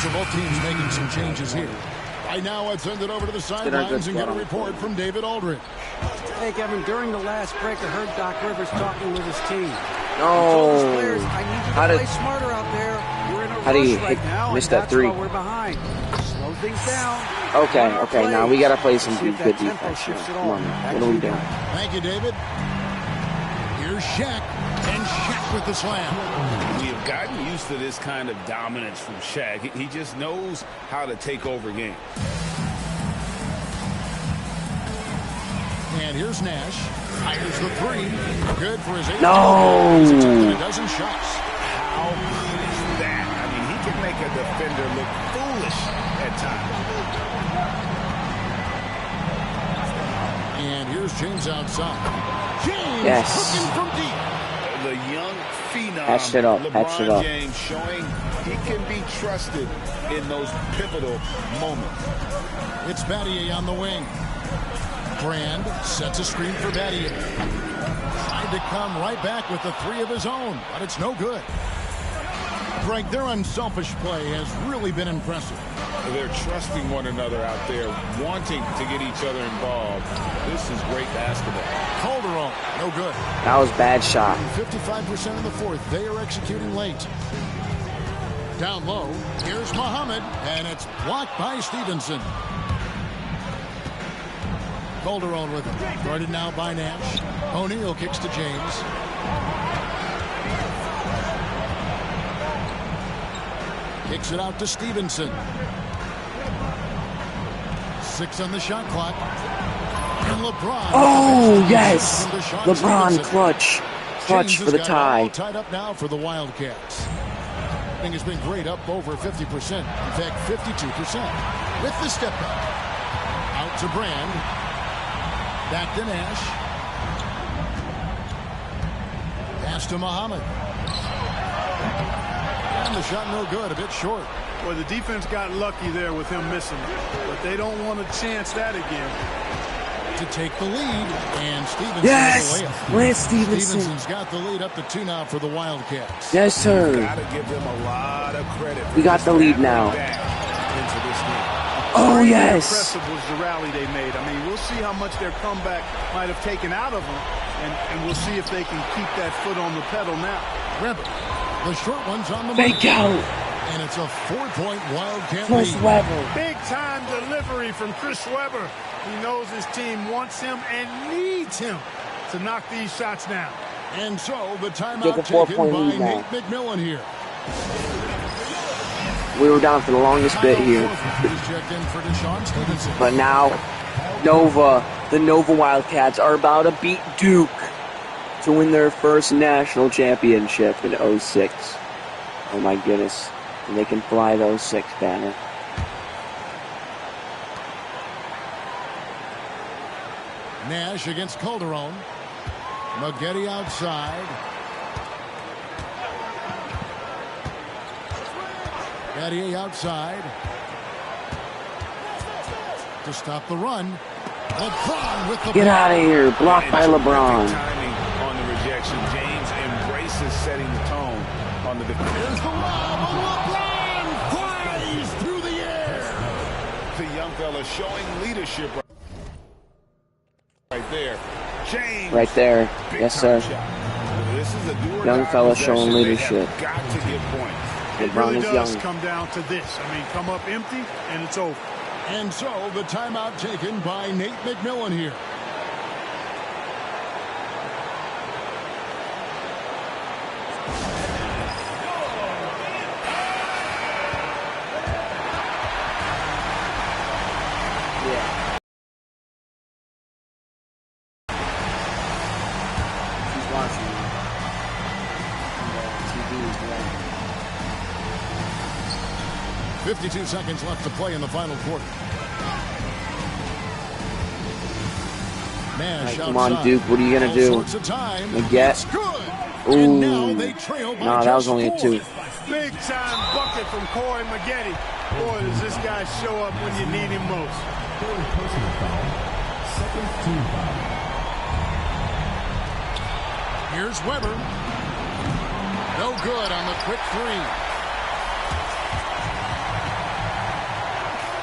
Speaker 2: So both teams making some changes here. Right now, let's send it over to the sidelines and get a report from David Aldridge.
Speaker 5: Hey, Kevin, during the last break, I heard Doc Rivers talking with his team.
Speaker 1: No.
Speaker 5: He told his players, I need you to play smarter out there. We're in a rush right now,
Speaker 1: miss
Speaker 5: and
Speaker 1: that
Speaker 5: that's
Speaker 1: three?
Speaker 5: why we're behind. Slow things down.
Speaker 1: Okay, now we got to play some
Speaker 5: See if
Speaker 1: good
Speaker 5: that tempo
Speaker 1: defense.
Speaker 5: shifts at
Speaker 1: Come
Speaker 5: all.
Speaker 1: on,
Speaker 5: Back
Speaker 1: what
Speaker 5: to
Speaker 1: are we
Speaker 5: you
Speaker 1: doing?
Speaker 5: guys.
Speaker 2: Thank you, David. Here's Shaq, and Shaq with the slam.
Speaker 6: We have gotten used to this kind of dominance from Shaq. He just knows how to take over games.
Speaker 2: And here's Nash. Fires the three. Good for his 8th.
Speaker 1: No.
Speaker 2: He's attempted a dozen shots.
Speaker 6: How good is that? I mean, he can make a defender look foolish at times.
Speaker 2: And here's James outside. James
Speaker 1: Yes.
Speaker 2: hooking from deep.
Speaker 6: The young phenom,
Speaker 1: Patched it up, patched it
Speaker 6: LeBron
Speaker 1: up.
Speaker 6: James, showing he can be trusted in those pivotal moments.
Speaker 2: It's Battier on the wing. Brand sets a screen for Battier. Tried to come right back with the three of his own, but it's no good. Greg, their unselfish play has really been impressive.
Speaker 6: They're trusting one another out there, wanting to get each other involved. This is great basketball.
Speaker 2: Calderon, no good.
Speaker 1: That was bad shot.
Speaker 2: 55% in the fourth. They are executing late. Down low, here's Muhammad, and it's blocked by Stevenson. Calderon with it. Guarded now by Nash. O'Neal kicks to James. Kicks it out to Stevenson. 6 on the shot clock. And LeBron.
Speaker 1: Oh, yes. LeBron
Speaker 2: Stevenson.
Speaker 1: clutch. Clutch
Speaker 2: James
Speaker 1: for the
Speaker 2: has got it all
Speaker 1: tie.
Speaker 2: tied up now for the Wildcats. I think it's been great, up over 50%. In fact, 52%. With the step back. Out to Brand. Back to Nash. Pass to Muhammad. And the shot no good, a bit short.
Speaker 3: Well, the defense got lucky there with him missing, but they don't want to chance that again.
Speaker 2: To take the lead, and Stevenson
Speaker 1: Yes!
Speaker 2: with the layup.
Speaker 1: Lance Stevenson.
Speaker 2: Stevenson's got the lead up to 2 now for the Wildcats.
Speaker 1: Yes, sir.
Speaker 6: Gotta give them a lot of credit.
Speaker 1: We got the lead now.
Speaker 6: Into this game.
Speaker 1: Oh,
Speaker 3: Very
Speaker 1: yes.
Speaker 3: impressive was the rally they made. I mean, we'll see how much their comeback might have taken out of them, and we'll see if they can keep that foot on the pedal now.
Speaker 2: Webber, the short one's on the
Speaker 1: Fake
Speaker 2: mark.
Speaker 1: out.
Speaker 2: And it's a 4-point Wildcat
Speaker 1: Chris
Speaker 2: lead.
Speaker 1: Webber.
Speaker 3: Big time delivery from Chris Webber. He knows his team wants him and needs him to knock these shots down.
Speaker 2: And so the
Speaker 1: Get
Speaker 2: timeout
Speaker 1: the
Speaker 2: taken
Speaker 1: 4-point
Speaker 2: by
Speaker 1: lead now.
Speaker 2: Nate McMillan here.
Speaker 1: We were down for the longest bit here.
Speaker 2: He's checked in for Deshaun Stevenson.
Speaker 1: But now, the Nova Wildcats are about to beat Duke to win their first national championship in 06. Oh my goodness. And they can fly the 06 banner.
Speaker 2: Nash against Calderon. Maggette outside. Battier outside. To stop the run. LeBron with the
Speaker 1: Get out of here. Blocked by LeBron.
Speaker 6: Timing on the rejection. James embraces setting the tone on the defense.
Speaker 2: Here's the lob. LeBron flies through the air.
Speaker 6: The young fella showing leadership right there. James.
Speaker 1: Right there. Yes, sir.
Speaker 6: This is a do or
Speaker 1: Young
Speaker 6: die
Speaker 1: fella
Speaker 6: possession.
Speaker 1: showing
Speaker 6: They
Speaker 1: leadership.
Speaker 6: have got to get points.
Speaker 3: It
Speaker 1: LeBron
Speaker 3: really
Speaker 1: is
Speaker 3: does
Speaker 1: young.
Speaker 3: come down to this. I mean, come up empty, and it's over.
Speaker 2: And so the timeout taken by Nate McMillan here.
Speaker 1: Yeah. She's watching on the TV.
Speaker 2: 52 seconds left to play in the final quarter. Nash
Speaker 1: Come on,
Speaker 2: outside.
Speaker 1: Duke. What are you going to
Speaker 2: All
Speaker 1: do?
Speaker 2: sorts of time.
Speaker 1: Maggette.
Speaker 2: It's good.
Speaker 1: Ooh.
Speaker 2: And now they trail by
Speaker 1: No, that was
Speaker 2: just
Speaker 1: only a
Speaker 2: 4.
Speaker 1: 2.
Speaker 3: Big time bucket from Corey Maggette. Boy, does this guy show up when you need him most.
Speaker 2: Here's Webber. No good on the quick 3.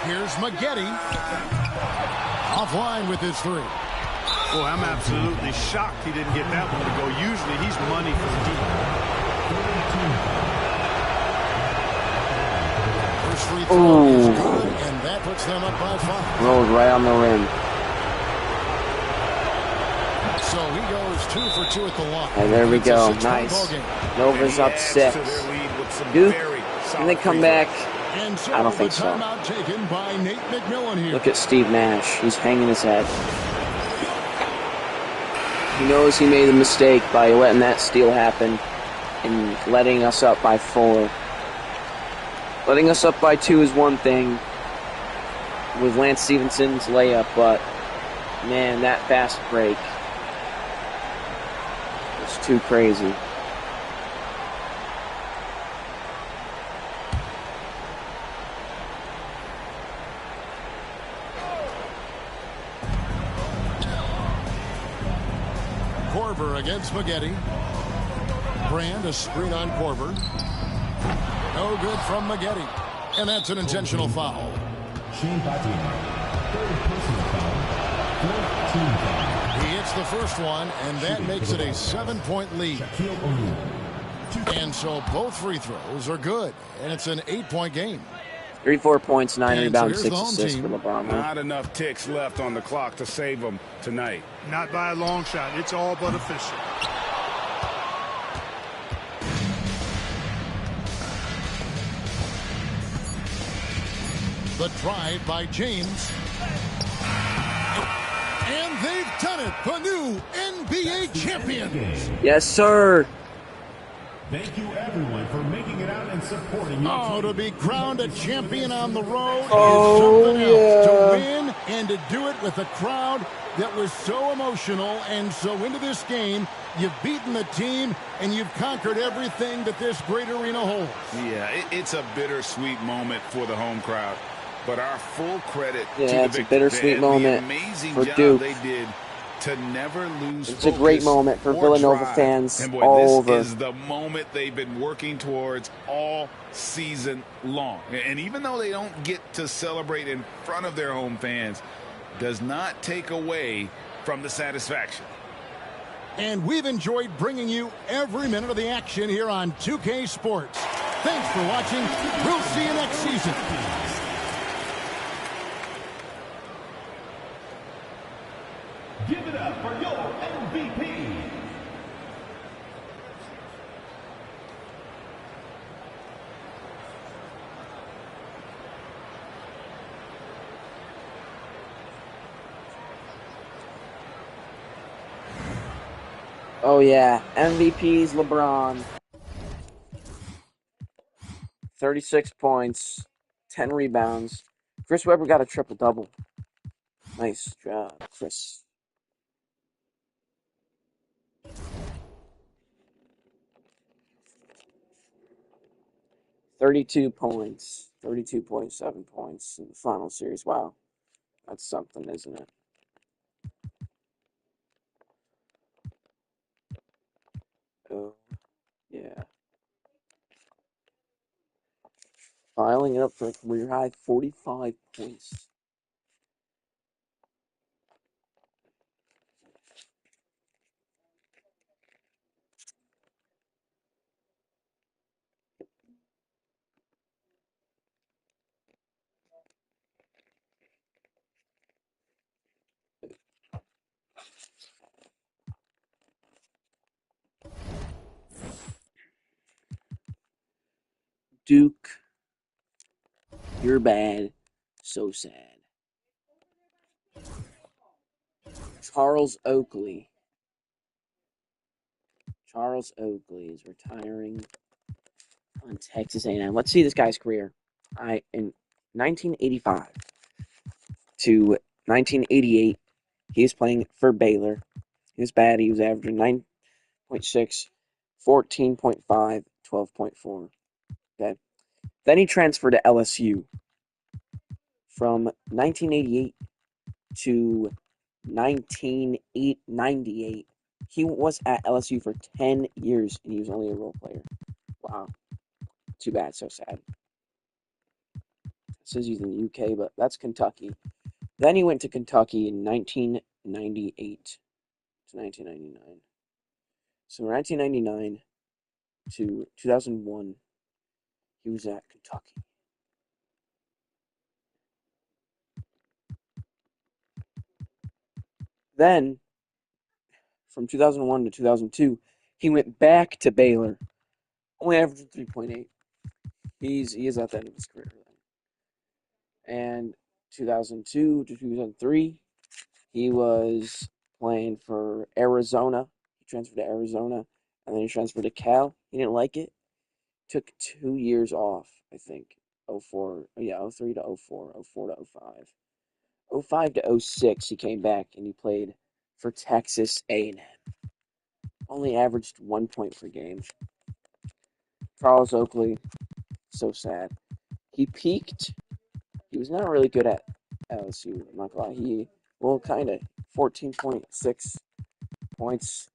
Speaker 2: Here's Maggette. Offline with his three.
Speaker 3: Boy, I'm absolutely shocked he didn't get that one to go. Usually he's money from deep.
Speaker 2: First free throw is good, and that puts them up by 5.
Speaker 1: Rolled right on the rim.
Speaker 2: So he goes 2 for 2 at the line.
Speaker 1: And there we go. Nice. Nova's up 6. Duke, can they come back? I don't think so. Look at Steve Nash. He's hanging his head. He knows he made a mistake by letting that steal happen and letting us up by 4. Letting us up by 2 is one thing with Lance Stevenson's layup, but man, that fast break was too crazy.
Speaker 2: Korver against Maggette. Brand, a screen on Korver. No good from Maggette. And that's an intentional foul.
Speaker 7: Shane Batia. Third personal foul. Fourth team foul.
Speaker 2: He hits the first one, and that makes it a 7-point lead.
Speaker 7: Shaquille O'Neal.
Speaker 2: And so both free throws are good, and it's an 8-point game.
Speaker 1: 34 points, 9 rebounds,
Speaker 2: so
Speaker 1: 6 assists for LeBron.
Speaker 6: Not enough ticks left on the clock to save them tonight.
Speaker 3: Not by a long shot. It's all but official.
Speaker 2: The drive by James. And they've done it. The new NBA champions.
Speaker 1: Yes, sir.
Speaker 7: Thank you, everyone, for making it out and supporting your
Speaker 2: Oh,
Speaker 7: team.
Speaker 2: to be crowned a champion on the road is
Speaker 1: Oh,
Speaker 2: something else. To
Speaker 1: yeah.
Speaker 2: win and to do it with a crowd that was so emotional and so into this game. You've beaten the team, and you've conquered everything that this great arena holds.
Speaker 6: Yeah, it's a bittersweet moment for the home crowd. But our full credit to the
Speaker 1: it's a bittersweet moment
Speaker 6: the amazing
Speaker 1: for
Speaker 6: job
Speaker 1: Duke.
Speaker 6: they did to never lose
Speaker 1: It's a great
Speaker 6: focus
Speaker 1: moment for
Speaker 6: or
Speaker 1: Villanova
Speaker 6: drive.
Speaker 1: fans
Speaker 6: and boy,
Speaker 1: all
Speaker 6: this
Speaker 1: over.
Speaker 6: is the moment they've been working towards all season long. And even though they don't get to celebrate in front of their home fans, does not take away from the satisfaction.
Speaker 2: And we've enjoyed bringing you every minute of the action here on 2K Sports. Thanks for watching. We'll see you next season.
Speaker 7: Give it up for your MVP.
Speaker 1: Oh, yeah. MVP's LeBron. 36 points, 10 rebounds. Chris Webber got a triple-double. Nice job, Chris. $32 points, 32.7 points in the final series. Wow, that's something, isn't it? Oh, yeah. Filing it up for a career high 45 points. Duke, you're bad. So sad. Charles Oakley. Charles Oakley is retiring on Texas A&M. Let's see this guy's career. In 1985 to 1988, he was playing for Baylor. He was bad. He was averaging 9.6, 14.5, 12.4. Okay. Then he transferred to LSU. From 1988 to 1998, he was at LSU for 10 years, and he was only a role player. Wow. Too bad. So sad. says he's in the UK, but that's Kentucky. Then he went to Kentucky in 1998 to 1999. So 1999 to 2001, he was at Kentucky. Then, from 2001 to 2002, he went back to Baylor, only averaging 3.8. He is at the end of his career then. And 2002 to 2003, he was playing for Arizona. He transferred to Arizona, and then he transferred to Cal. He didn't like it. Took 2 years off, I think. 03 to 04, 04 to 05. 05 to 06, he came back and he played for Texas A&M. Only averaged 1 point per game. Charles Oakley, so sad. He peaked. He was not really good at LSU, I'm not gonna lie. Kind of. 14.6 points.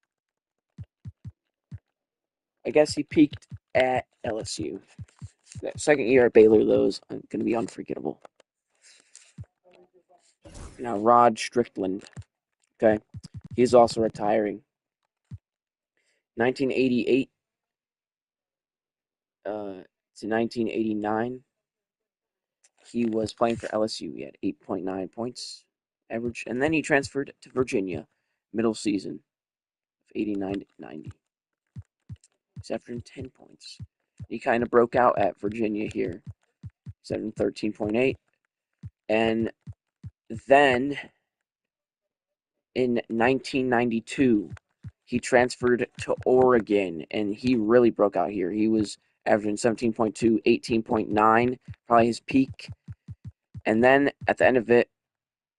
Speaker 1: I guess he peaked at LSU. That second year at Baylor, though, is going to be unforgettable. Now, Rod Strickland. Okay. He's also retiring. 1988 to 1989, he was playing for LSU. He had 8.9 points average. And then he transferred to Virginia, middle season of 89 to 90. He's averaging 10 points. He kind of broke out at Virginia here. He's averaging 13.8. And then in 1992, he transferred to Oregon, and he really broke out here. He was averaging 17.2, 18.9, probably his peak. And then at the end of it,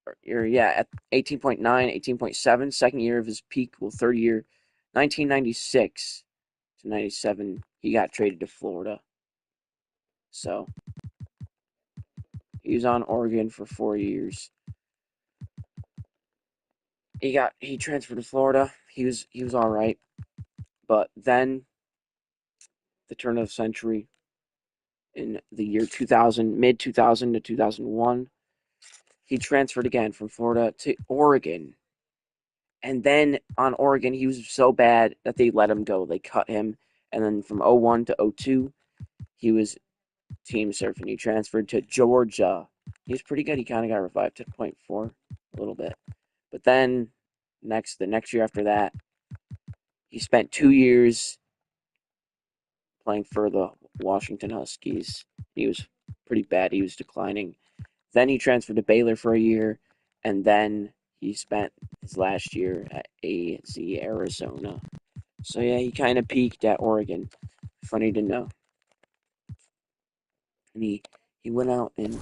Speaker 1: at 18.9, 18.7, second year of his peak, third year, 1996 to 97, he got traded to Florida. So he was on Oregon for 4 years. He transferred to Florida. He was all right. But then the turn of the century, in the year 2000, mid 2000 to 2001, he transferred again from Florida to Oregon. And then on Oregon, he was so bad that they let him go. They cut him. And then from 01 to 02, he was team surfing. He transferred to Georgia. He was pretty good. He kind of got revived to 0.4 a little bit. But then the next year after that, he spent 2 years playing for the Washington Huskies. He was pretty bad. He was declining. Then he transferred to Baylor for a year, and then he spent his last year at AZ Arizona. So yeah, he kind of peaked at Oregon. Funny to know. And he went out in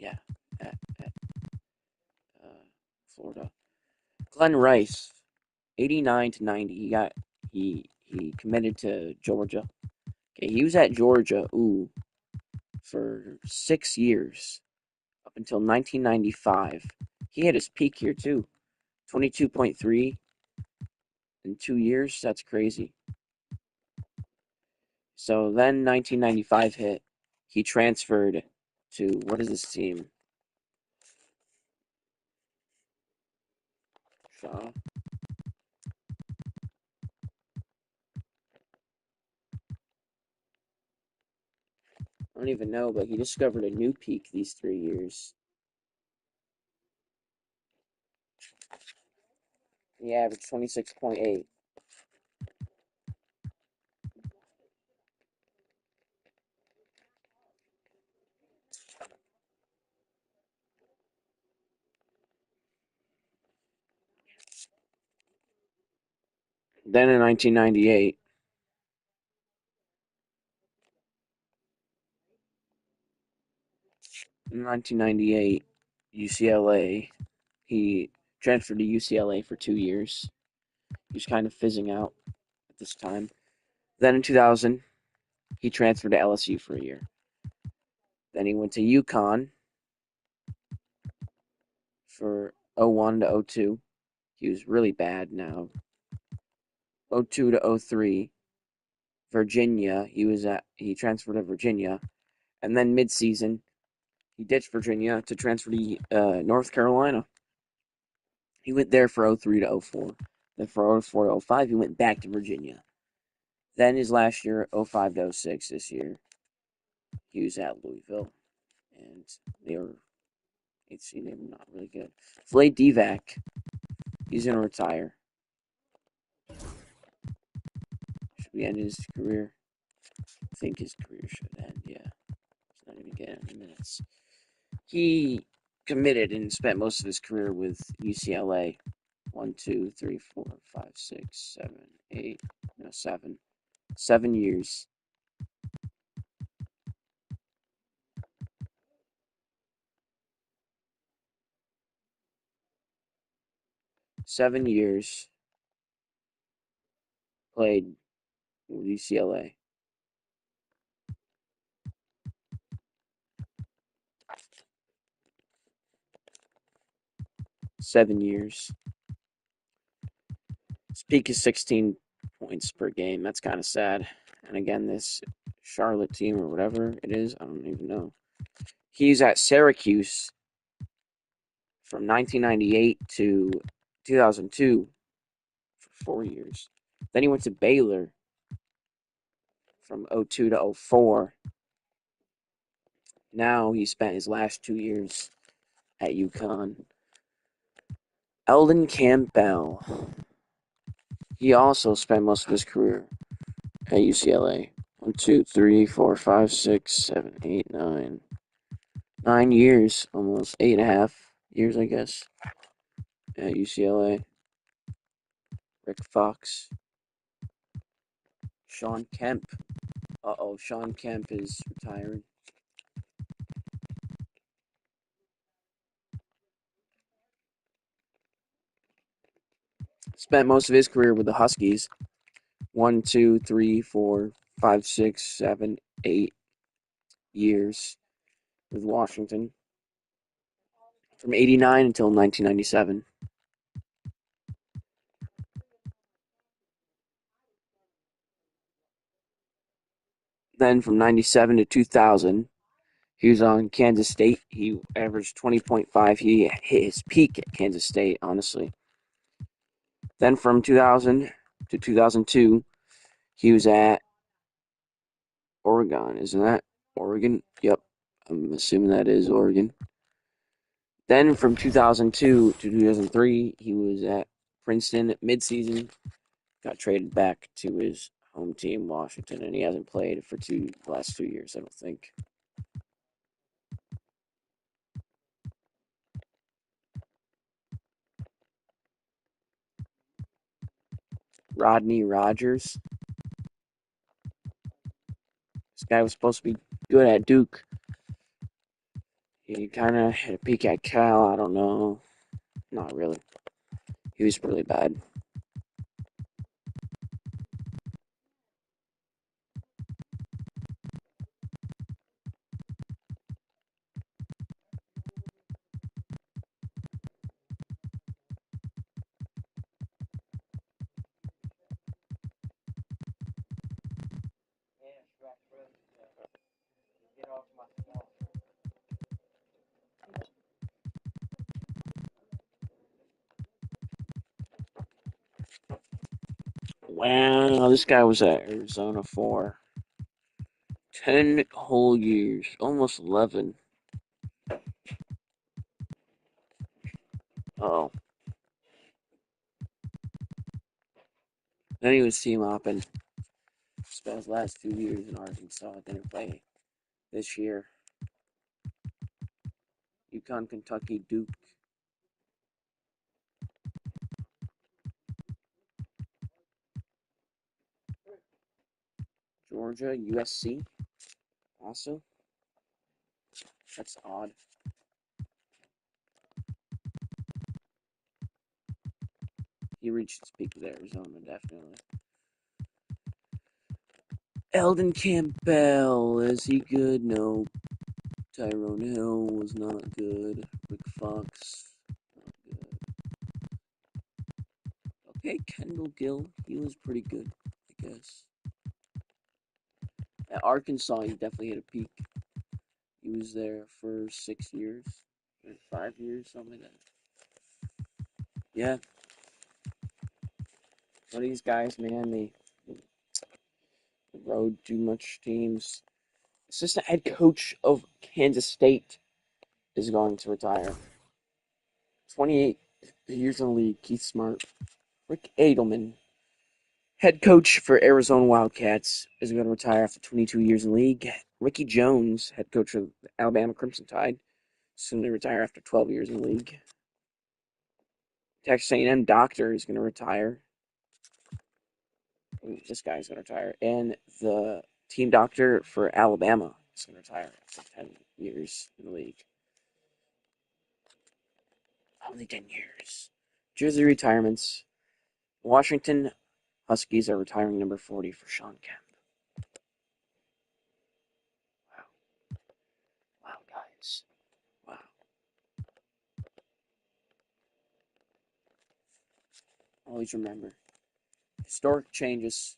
Speaker 1: at Florida. Glenn Rice, 89 to 90. He committed to Georgia. Okay, he was at Georgia for 6 years up until 1995. He had his peak here too. 22.3 in 2 years. That's crazy. So then 1995 hit. He transferred to, what is this team? Shaw. I don't even know, but he discovered a new peak these 3 years. He averaged 26.8. Then in 1998, UCLA, he transferred to UCLA for 2 years. He was kind of fizzing out at this time. Then in 2000, he transferred to LSU for a year. Then he went to UConn for 01 to 02. He was really bad now. 02 to 03, Virginia. He transferred to Virginia. And then midseason, He ditched Virginia to transfer to North Carolina. He went there for 03 to 04. Then for 04 to 05, he went back to Virginia. Then his last year, 05 to 06, this year, he was at Louisville. And they were, they were not really good. Vlade Divac, he's going to retire. Should we end his career? I think his career should end, yeah. He's not even getting any minutes. He committed and spent most of his career with UCLA. 1, 2, 3, 4, 5, 6, 7, 8, no, 7. 7 years. Played with UCLA. 7 years. His peak is 16 points per game. That's kind of sad. And again, this Charlotte team or whatever it is, I don't even know. He's at Syracuse from 1998 to 2002 for 4 years. Then he went to Baylor from 02 to 04. Now he spent his last 2 years at UConn. Eldon Campbell. He also spent most of his career at UCLA. 1, 2, 3, 4, 5, 6, 7, 8, 9. 9 years, almost 8.5 years, I guess, at UCLA. Rick Fox. Sean Kemp. Sean Kemp is retiring. Spent most of his career with the Huskies. 1, 2, 3, 4, 5, 6, 7, 8 years with Washington. From 89 until 1997. Then from 97 to 2000, he was on Kansas State. He averaged 20.5. He hit his peak at Kansas State, honestly. Then from 2000 to 2002, he was at Oregon. Isn't that Oregon? Yep. I'm assuming that is Oregon. Then from 2002 to 2003, he was at Princeton midseason. Got traded back to his home team, Washington, and he hasn't played for the last 2 years, I don't think. Rodney Rogers. This guy was supposed to be good at Duke. He kind of had a peek at Cal. I don't know. Not really. He was really bad. Wow, this guy was at Arizona for 10 whole years. Almost 11. Oh. Then he was team hopping. Spent his last 2 years in Arkansas. Didn't play this year. UConn, Kentucky, Duke. Georgia, USC. Also. That's odd. He reached his peak with Arizona, definitely. Eldon Campbell, is he good? No. Tyrone Hill was not good. Rick Fox, not good. Okay, Kendall Gill, he was pretty good, I guess. At Arkansas, he definitely hit a peak. He was there for 6 years, or 5 years, something like that. Yeah. Well, these guys, man, they rode too much teams. Assistant head coach of Kansas State is going to retire. 28 years in the league, Keith Smart. Rick Edelman, head coach for Arizona Wildcats, is going to retire after 22 years in the league. Ricky Jones, head coach of the Alabama Crimson Tide, is going to retire after 12 years in the league. Texas A&M doctor is going to retire. This guy's going to retire. And the team doctor for Alabama is going to retire after 10 years in the league. Only 10 years. Jersey retirements. Washington Huskies are retiring number 40 for Sean Kemp. Wow. Wow, guys. Wow. Always remember. Historic changes.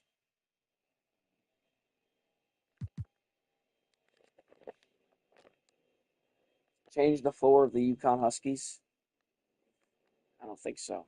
Speaker 1: Change the floor of the Yukon Huskies? I don't think so.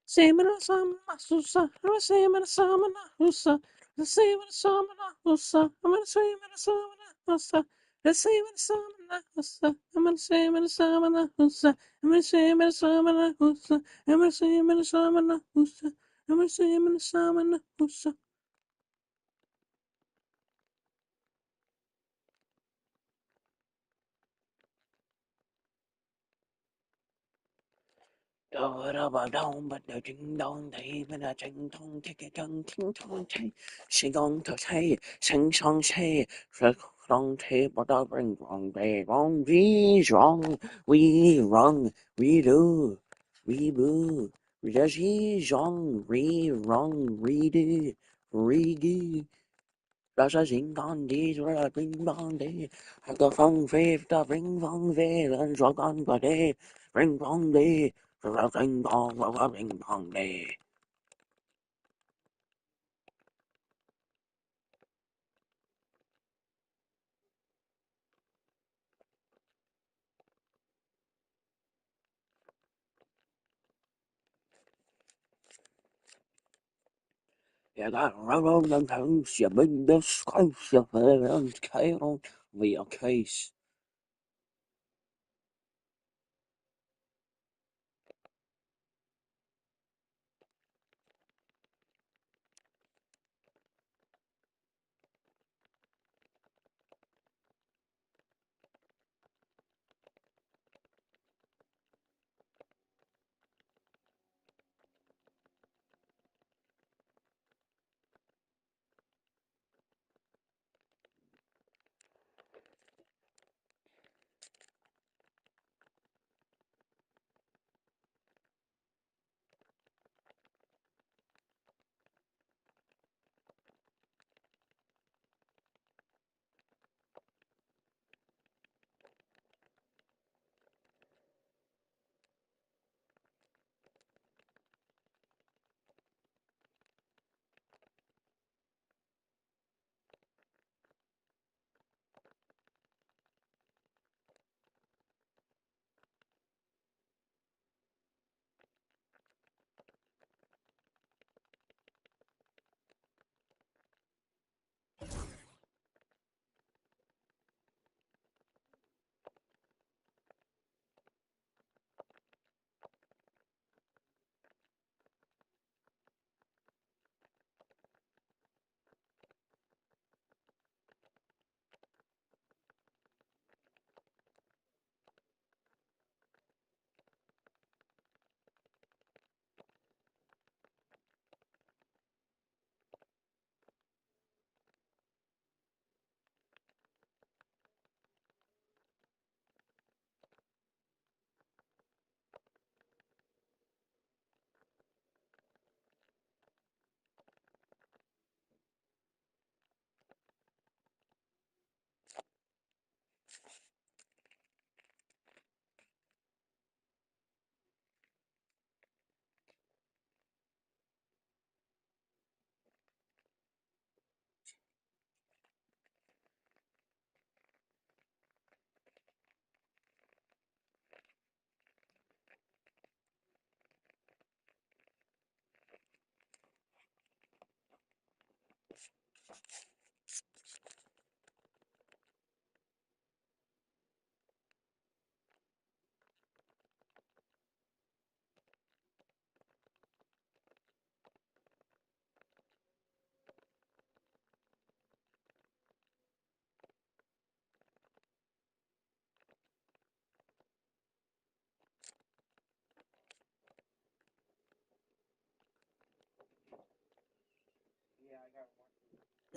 Speaker 1: Samana samana husa, I'm a samana samana husa, the samana samana husa, I'm a samana samana husa, the samana samana husa, I'm a samana samana husa, I'm a samana samana husa, I'm a samana samana husa, I'm a samana samana husa. Da da ba dong ba da ding dong day ba da ching tong tick a dong ting tong tay shing gong to tay shing shong shay shak dong tay ba da bring wrong bay wrong we wrong we do we boo we da shi zhong we wrong we do we gi da sa xing con đi rồi là bring bong đi cái phong phê ta bring phong phê lên cho con qua đi bring bong đi rồi bring bong và bring bong đi. Ja, da roll them house, you big this scouse, you fair on via case.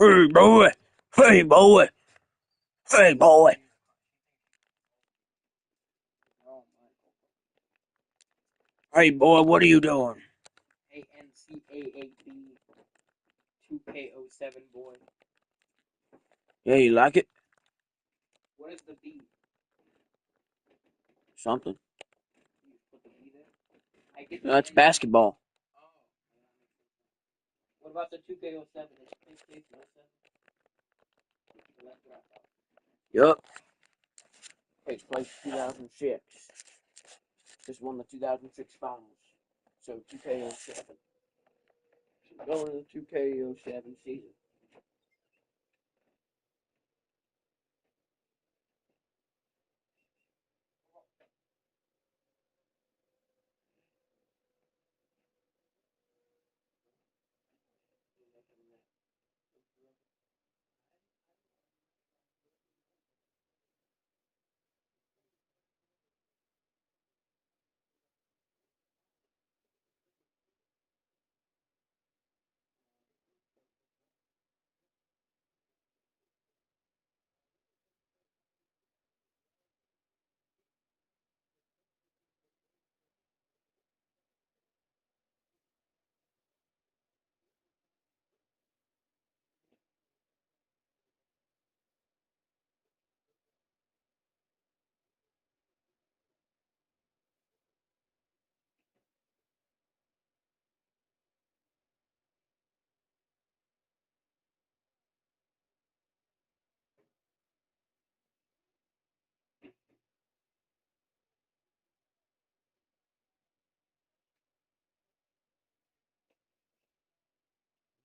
Speaker 1: Hey, boy. Hey, boy. Hey, boy. Hey, boy, what are you doing? Hey, Ncaab 2K07, boy. Yeah, you like it? What is the B? Something. That's basketball. What about the 2K07? Yup. Takes place 2006. Just won the 2006 finals. So 2K07. Going into the 2K07 season.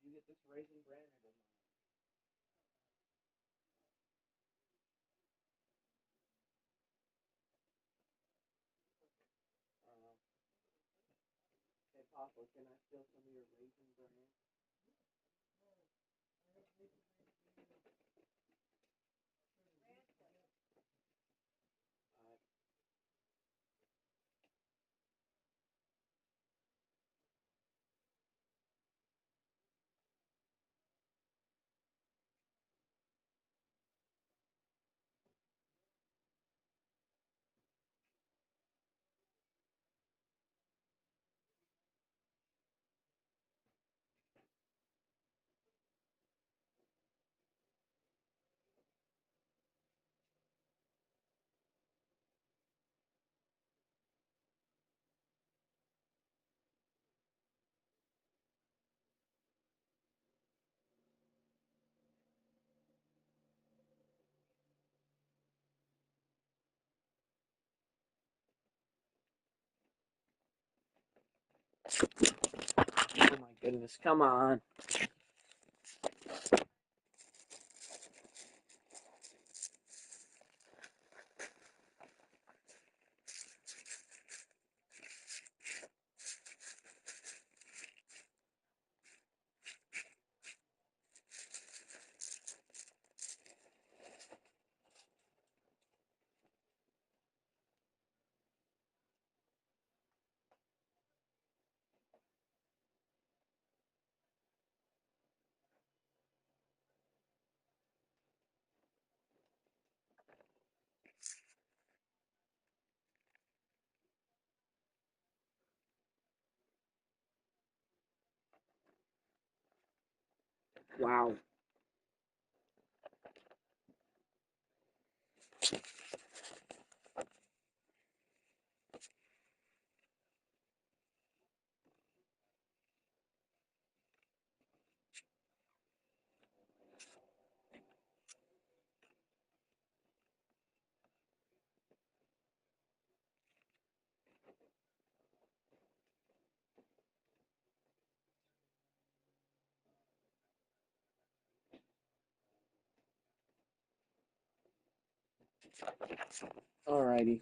Speaker 1: You get this raisin bran or didn't? Hey, Papa, can I steal some of your raisin bran? Oh my goodness, come on. Wow. Alrighty.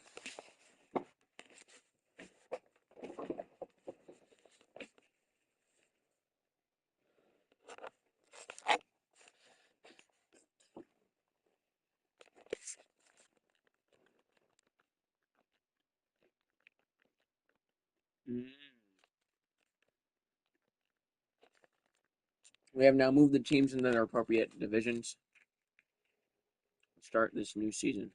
Speaker 1: Mm. We have now moved the teams into their appropriate divisions. Start this new season.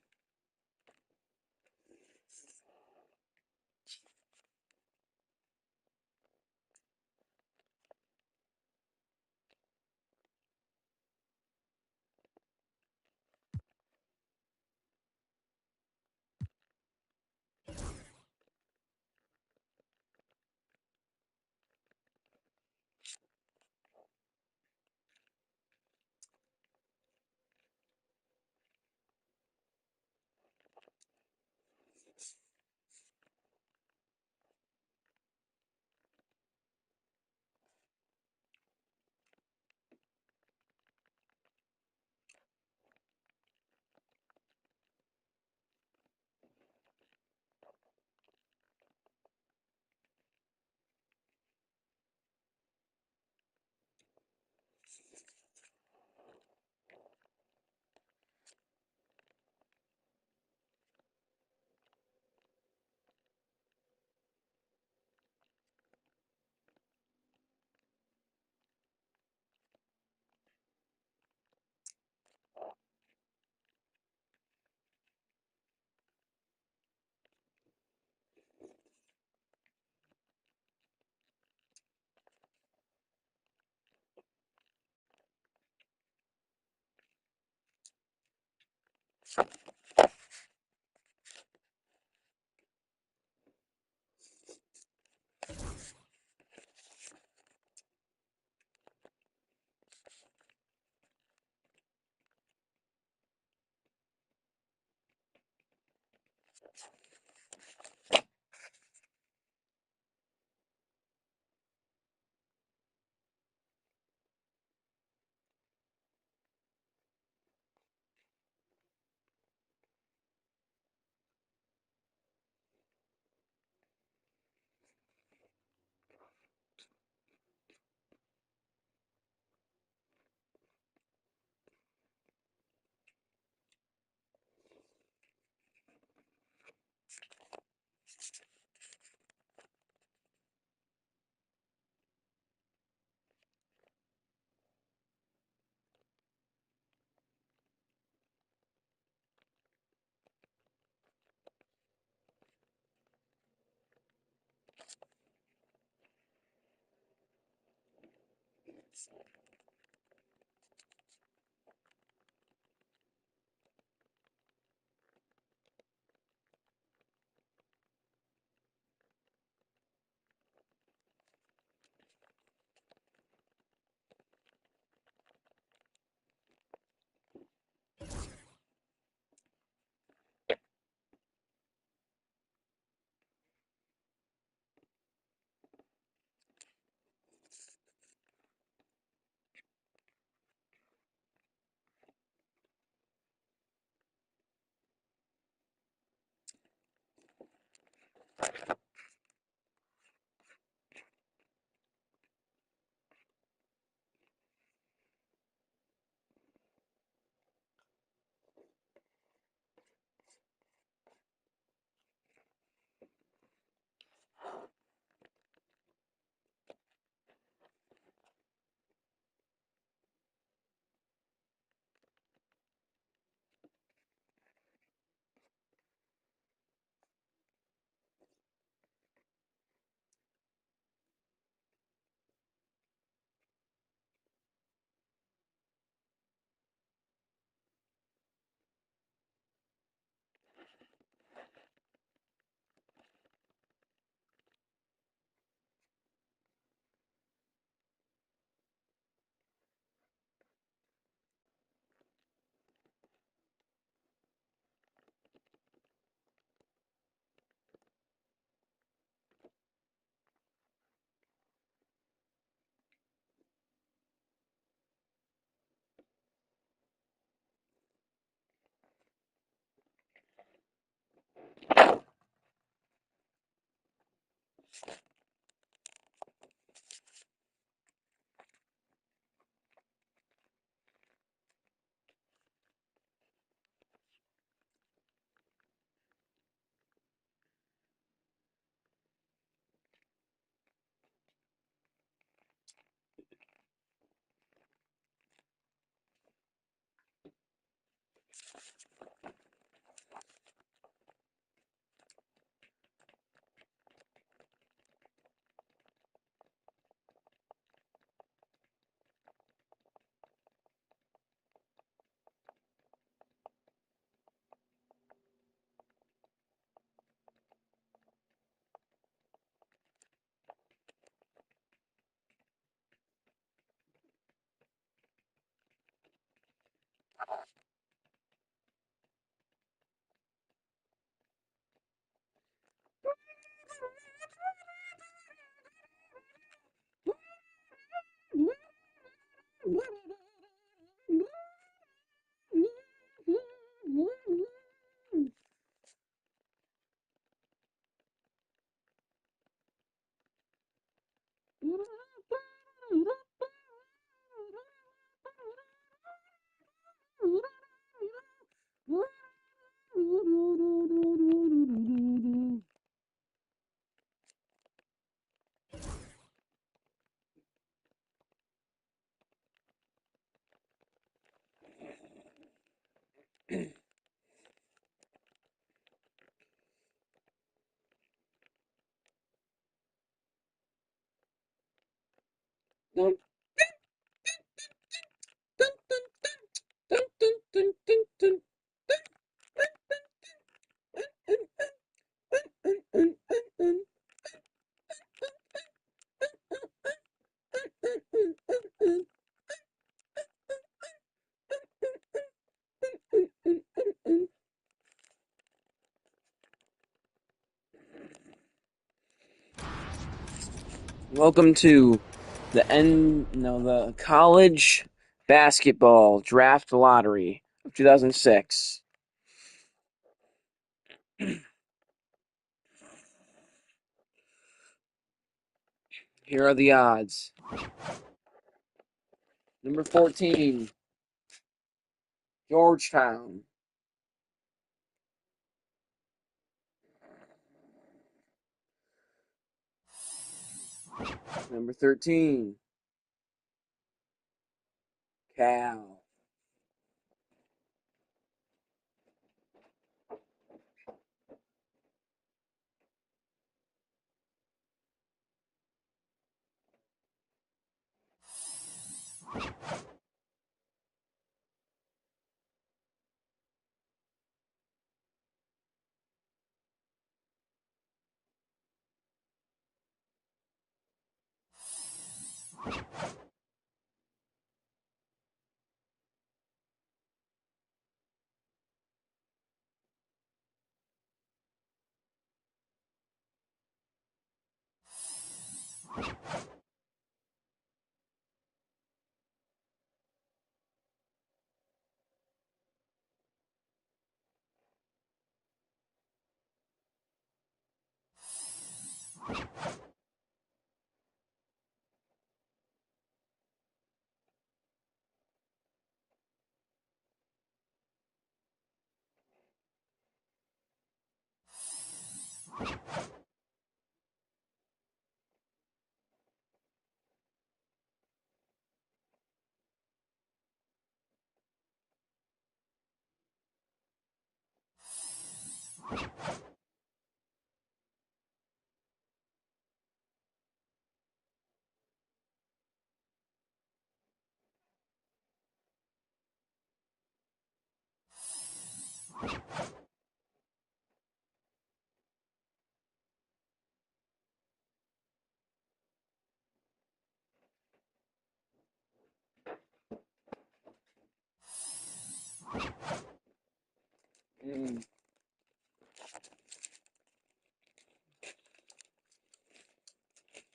Speaker 1: Welcome to the college basketball draft lottery of 2006. Here are the odds. Number 14, Georgetown. Number 13, Cal.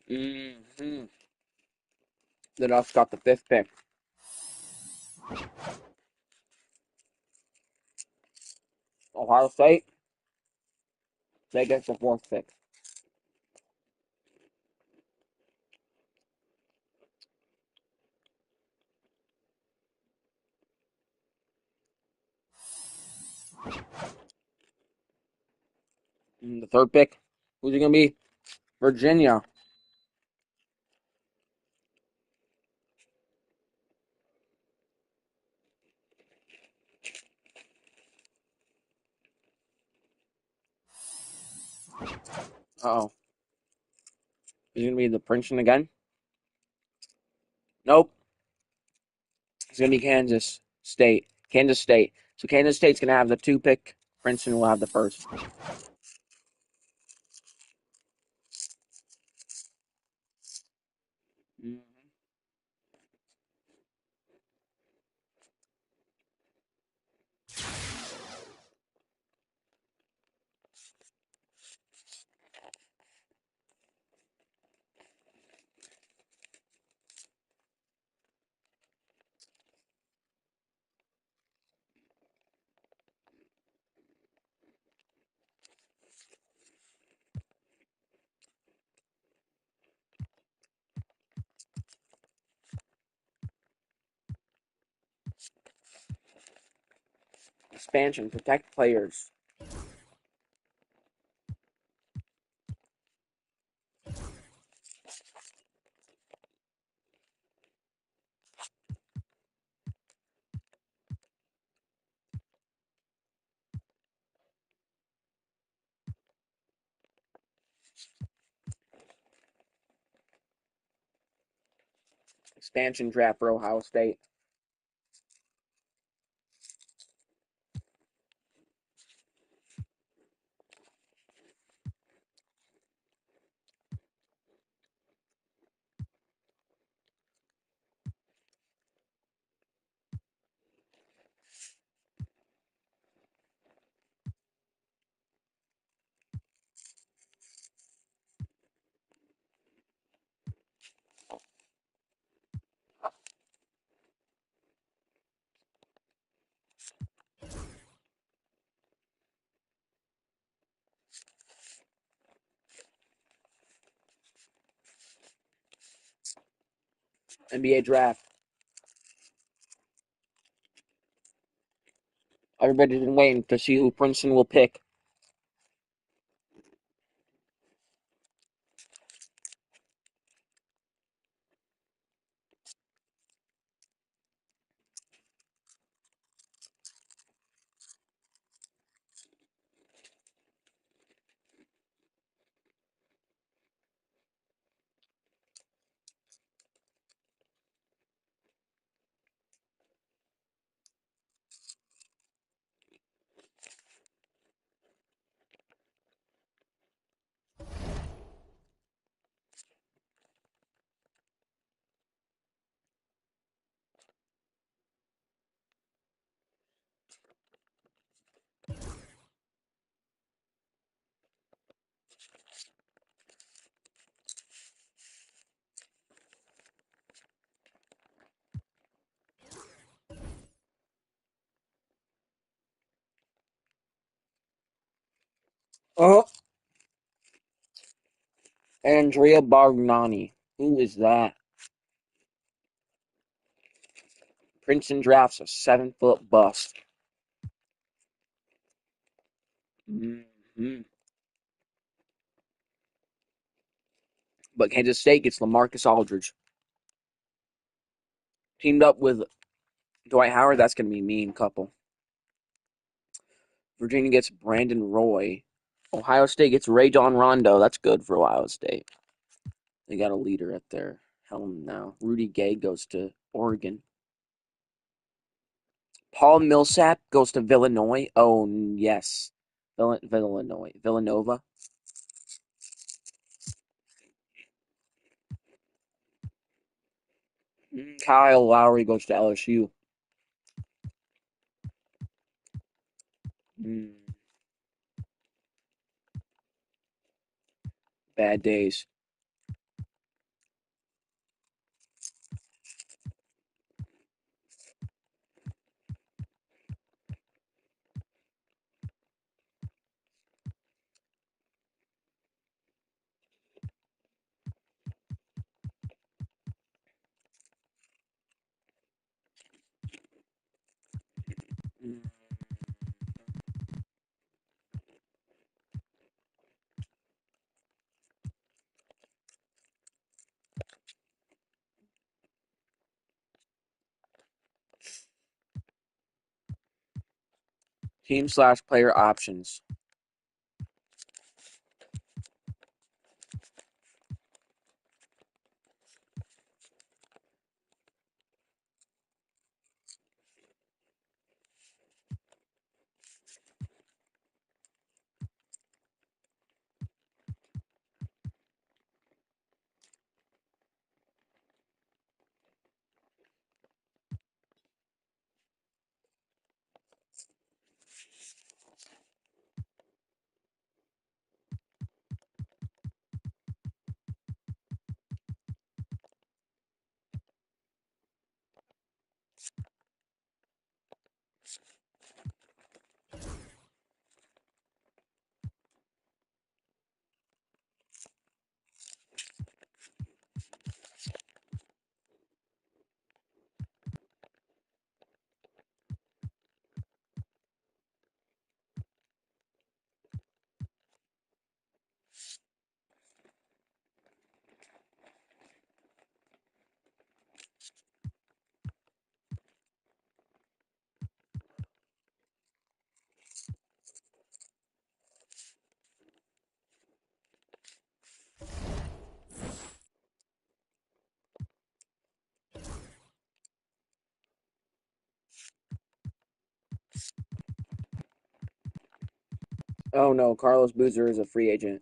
Speaker 1: Mm-hmm. The Ducks got the 5th pick. Ohio State, they get the 4th pick. The 3rd pick, who's it going to be? Virginia. Uh-oh. Is it going to be the Princeton again? Nope. It's going to be Kansas State. Kansas State. So Kansas State's going to have the 2 pick. Princeton will have the 1st. Expansion. Protect players. Expansion draft for Ohio State. NBA draft. Everybody's been waiting to see who Princeton will pick. Oh, Andrea Bargnani. Who is that? Princeton drafts a 7-foot bust. Mm-hmm. But Kansas State gets LaMarcus Aldridge. Teamed up with Dwight Howard. That's going to be a mean couple. Virginia gets Brandon Roy. Ohio State gets Ray John Rondo. That's good for Ohio State. They got a leader at their helm now. Rudy Gay goes to Oregon. Paul Millsap goes to Villanova. Oh, yes. Villanova. Kyle Lowry goes to LSU. Bad days. Team/player options. Oh no, Carlos Boozer is a free agent.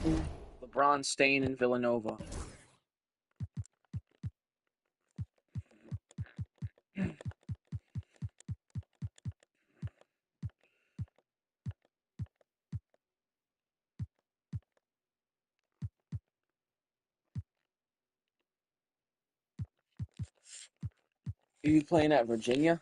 Speaker 1: LeBron staying in Villanova. Are you playing at Virginia?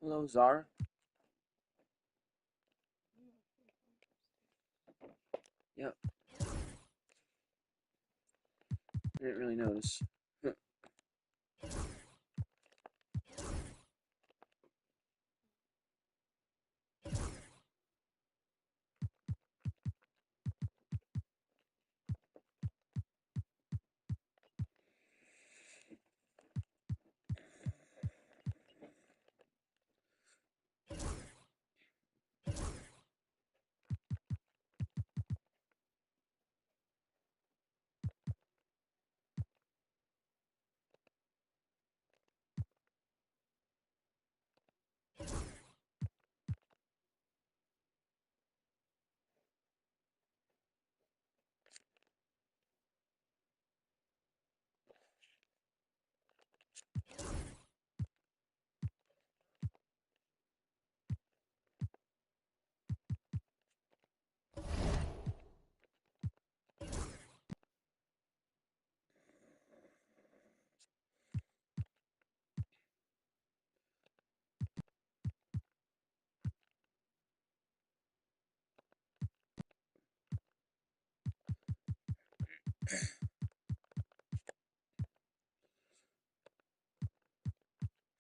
Speaker 1: Hello, Zara. Yep. I didn't really notice.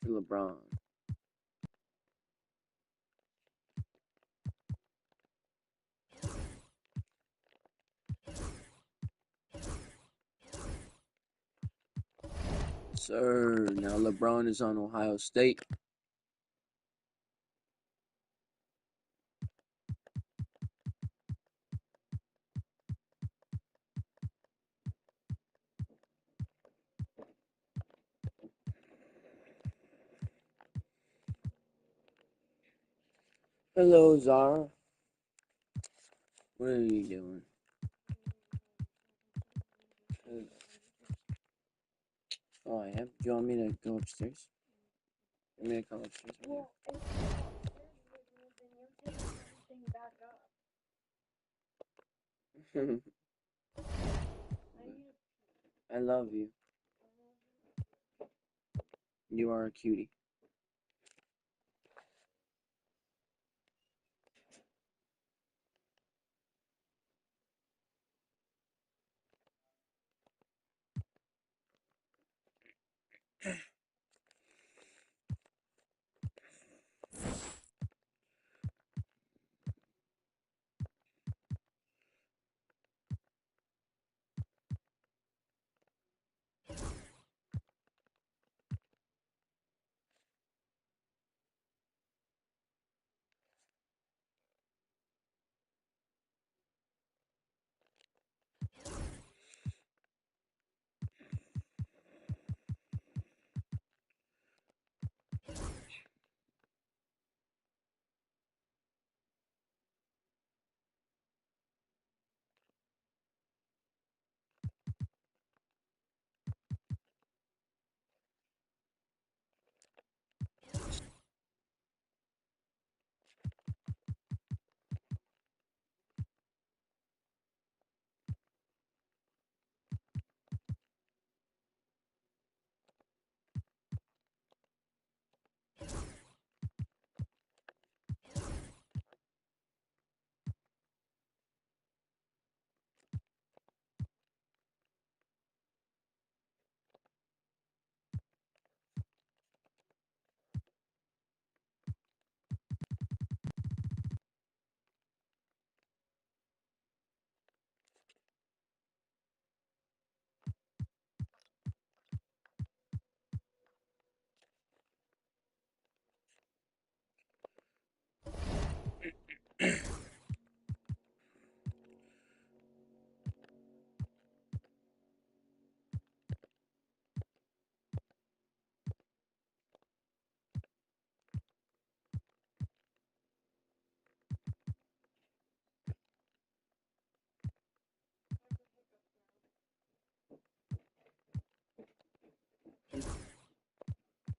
Speaker 1: For LeBron. Sir, now LeBron is on Ohio State. Hello, Zara. What are you doing? Oh, I am. Do you want me to go upstairs? You want me to come upstairs?
Speaker 8: Well, if you go upstairs with me, then you're taking everything back up.
Speaker 1: I love you. You are a cutie.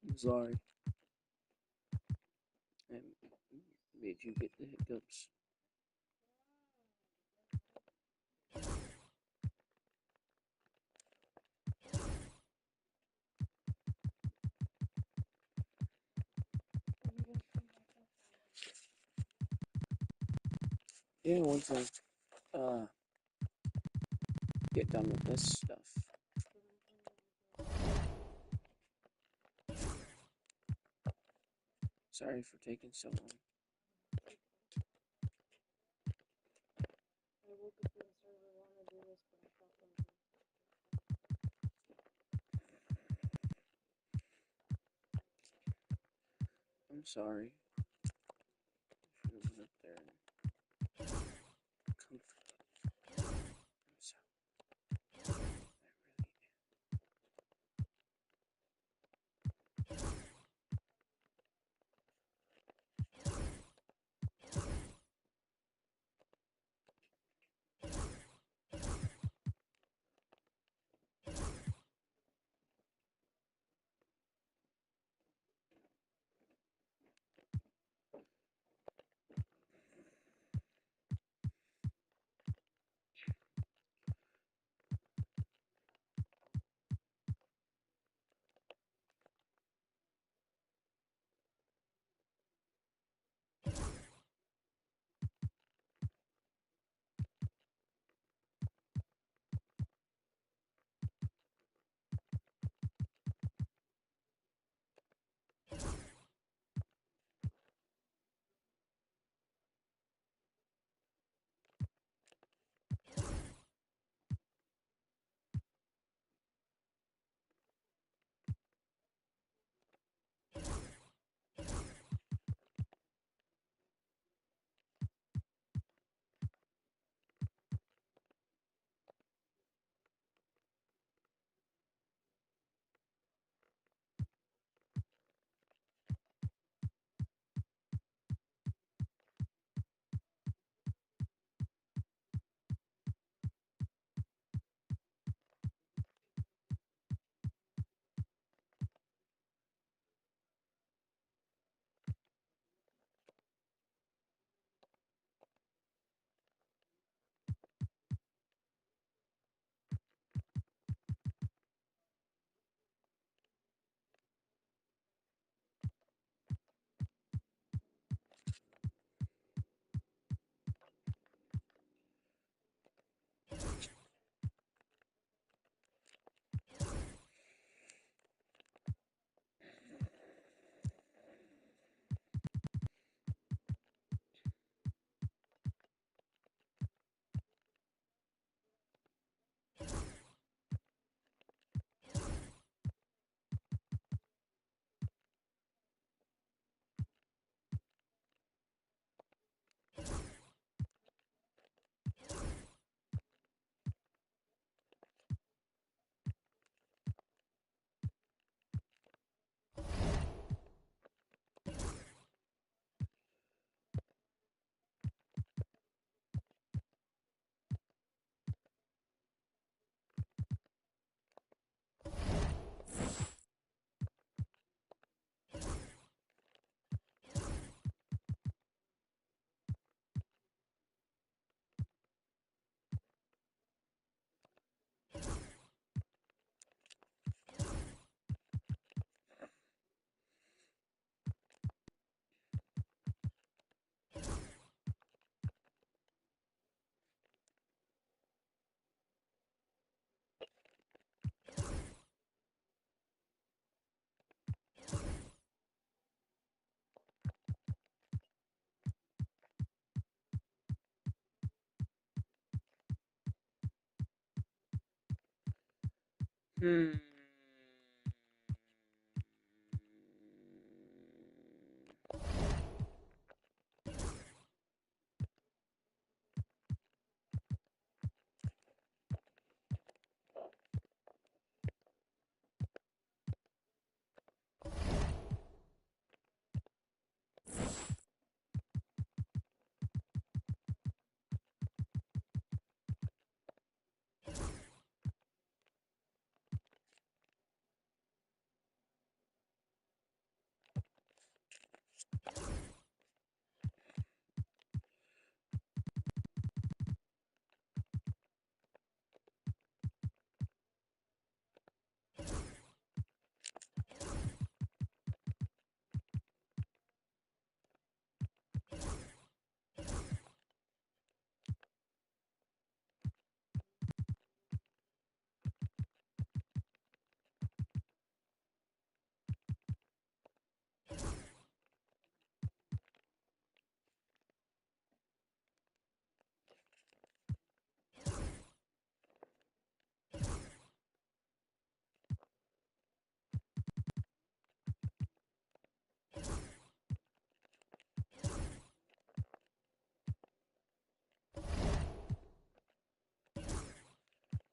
Speaker 1: I'm sorry. I made you get the hiccups. Yeah, once I get done with this stuff. Sorry for taking so long. I'm sorry. I should have went up there and comforted. I'm sorry. I really am.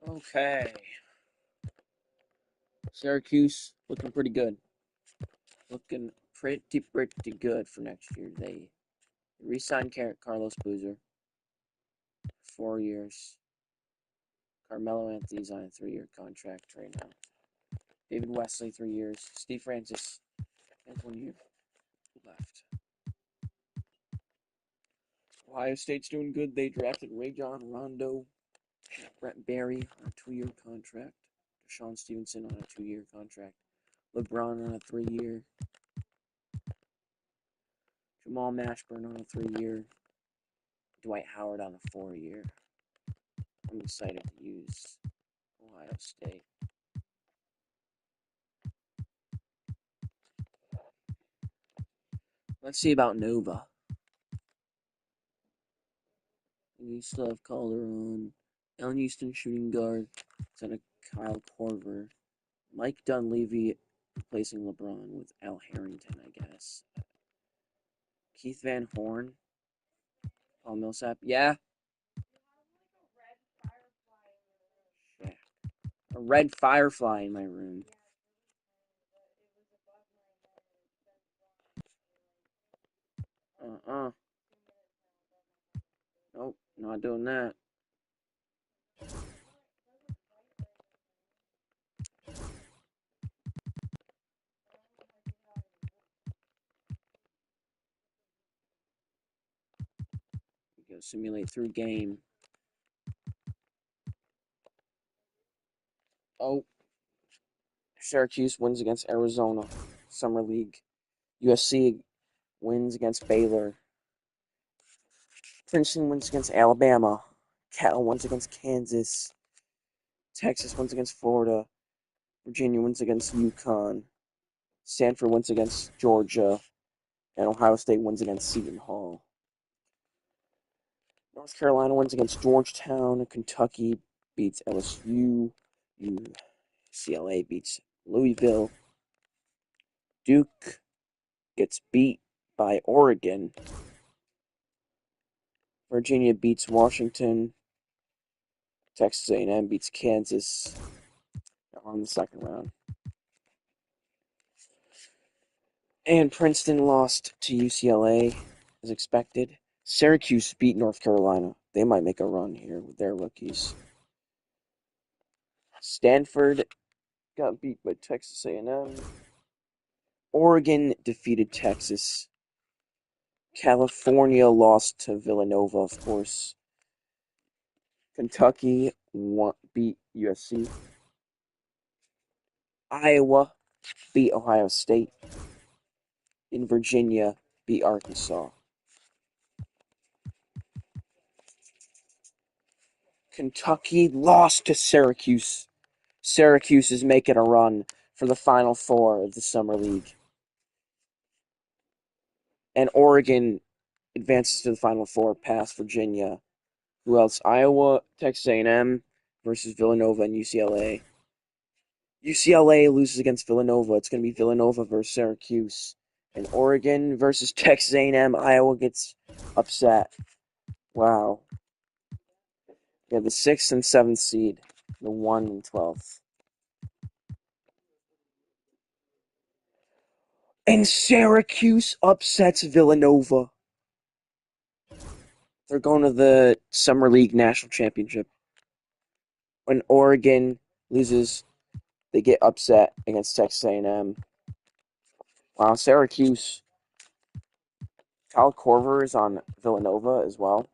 Speaker 1: Okay. Syracuse looking pretty good. Looking pretty good for next year. They re-signed Carlos Boozer. 4 years. Carmelo Anthony's on a 3-year contract right now. David Wesley, 3 years. Steve Francis has 1 year left. Ohio State's doing good. They drafted Rajon Rondo, Brett Barry on a 2-year contract, Deshaun Stevenson on a 2-year contract, LeBron on a 3-year, Jamal Mashburn on a 3-year, Dwight Howard on a 4-year. I'm excited to use Ohio State. Let's see about Nova. We still have Calderon, Allen Houston shooting guard, instead of Kyle Korver, Mike Dunleavy replacing LeBron with Al Harrington, I guess. Keith Van Horn, Paul Millsap, yeah. A red firefly in my room. Nope, not doing that. We go simulate through game. Oh, Syracuse wins against Arizona, Summer League. USC wins against Baylor. Princeton wins against Alabama. Cal wins against Kansas. Texas wins against Florida. Virginia wins against UConn. Stanford wins against Georgia. And Ohio State wins against Seton Hall. North Carolina wins against Georgetown. Kentucky beats LSU. UCLA beats Louisville. Duke gets beat by Oregon. Virginia beats Washington. Texas A&M beats Kansas on the second round. And Princeton lost to UCLA, as expected. Syracuse beat North Carolina. They might make a run here with their rookies. Stanford got beat by Texas A&M. Oregon defeated Texas. California lost to Villanova, of course. Kentucky beat USC. Iowa beat Ohio State. And Virginia beat Arkansas. Kentucky lost to Syracuse. Syracuse is making a run for the Final Four of the Summer League. And Oregon advances to the Final Four past Virginia. Who else? Iowa, Texas A&M versus Villanova and UCLA. UCLA loses against Villanova. It's going to be Villanova versus Syracuse. And Oregon versus Texas A&M. Iowa gets upset. Wow. We have the 6th and 7th seed. The 1 and 12th. And Syracuse upsets Villanova. They're going to the Summer League National Championship. When Oregon loses, they get upset against Texas A&M. Wow, Syracuse. Kyle Korver is on Villanova as well.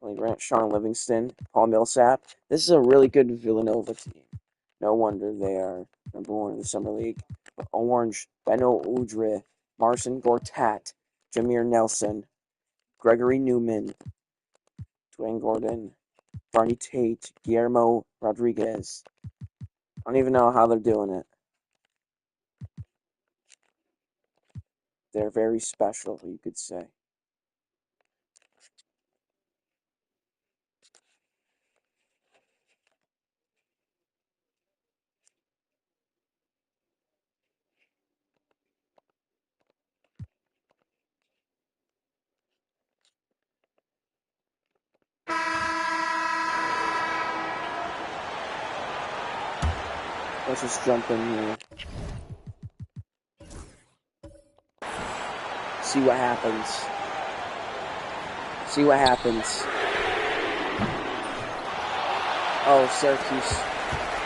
Speaker 1: Grant, Sean Livingston, Paul Millsap. This is a really good Villanova team. No wonder they are number 1 in the Summer League. But Orange, Beno Udrih, Marcin Gortat, Jameer Nelson, Gregory Newman, Dwayne Gordon, Barney Tate, Guillermo Rodriguez. I don't even know how they're doing it. They're very special, you could say. Let's just jump in here. See what happens. See what happens. Oh, Syracuse.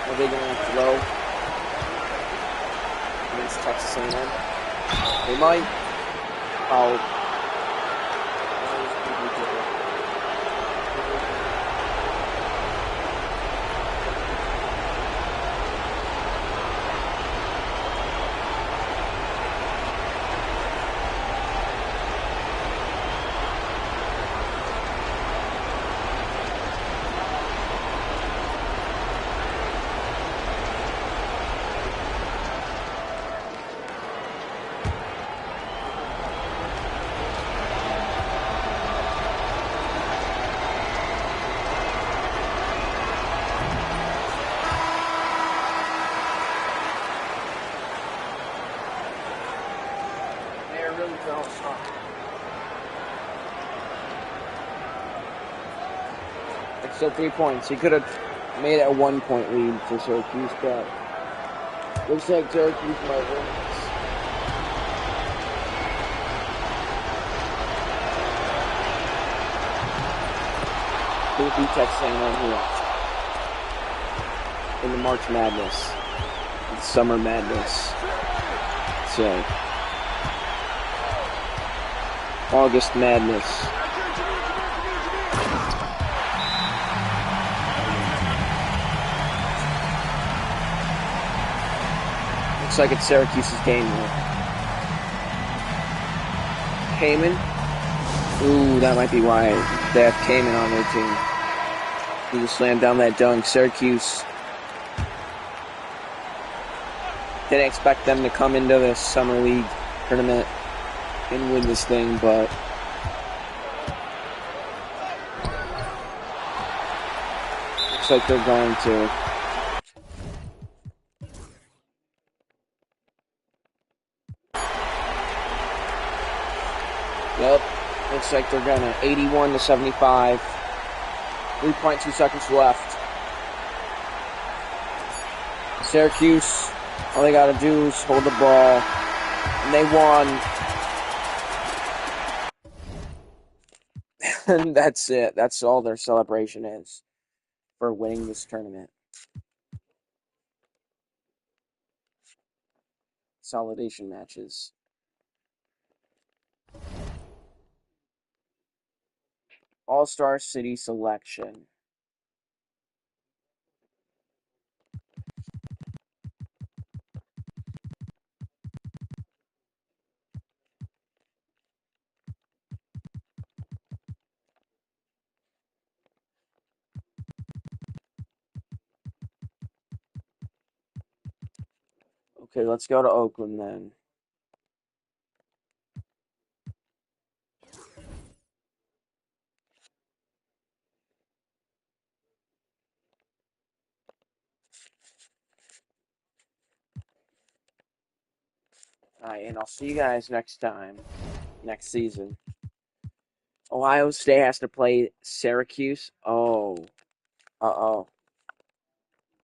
Speaker 1: Are they going to throw against Texas A&M? They might. Oh. It's still 3 points. He could have made it a 1-point lead for Syracuse, but looks like Syracuse might win this. They beat Texas A&M here in the March Madness, the Summer Madness. So, August Madness. Looks like it's Syracuse's game here. Kaman. Ooh, that might be why they have Kaman on their team. He just slammed down that dunk. Syracuse didn't expect them to come into this Summer League tournament and win this thing, but looks like they're going to. Yep, looks like they're gonna 81-75. 3.2 seconds left. Syracuse, all they gotta do is hold the ball, and they won. And that's it. That's all their celebration is for winning this tournament. Consolidation matches. All-Star City selection. Okay, let's go to Oakland then. Alright, and I'll see you guys next time, next season. Ohio State has to play Syracuse. Oh. Uh-oh.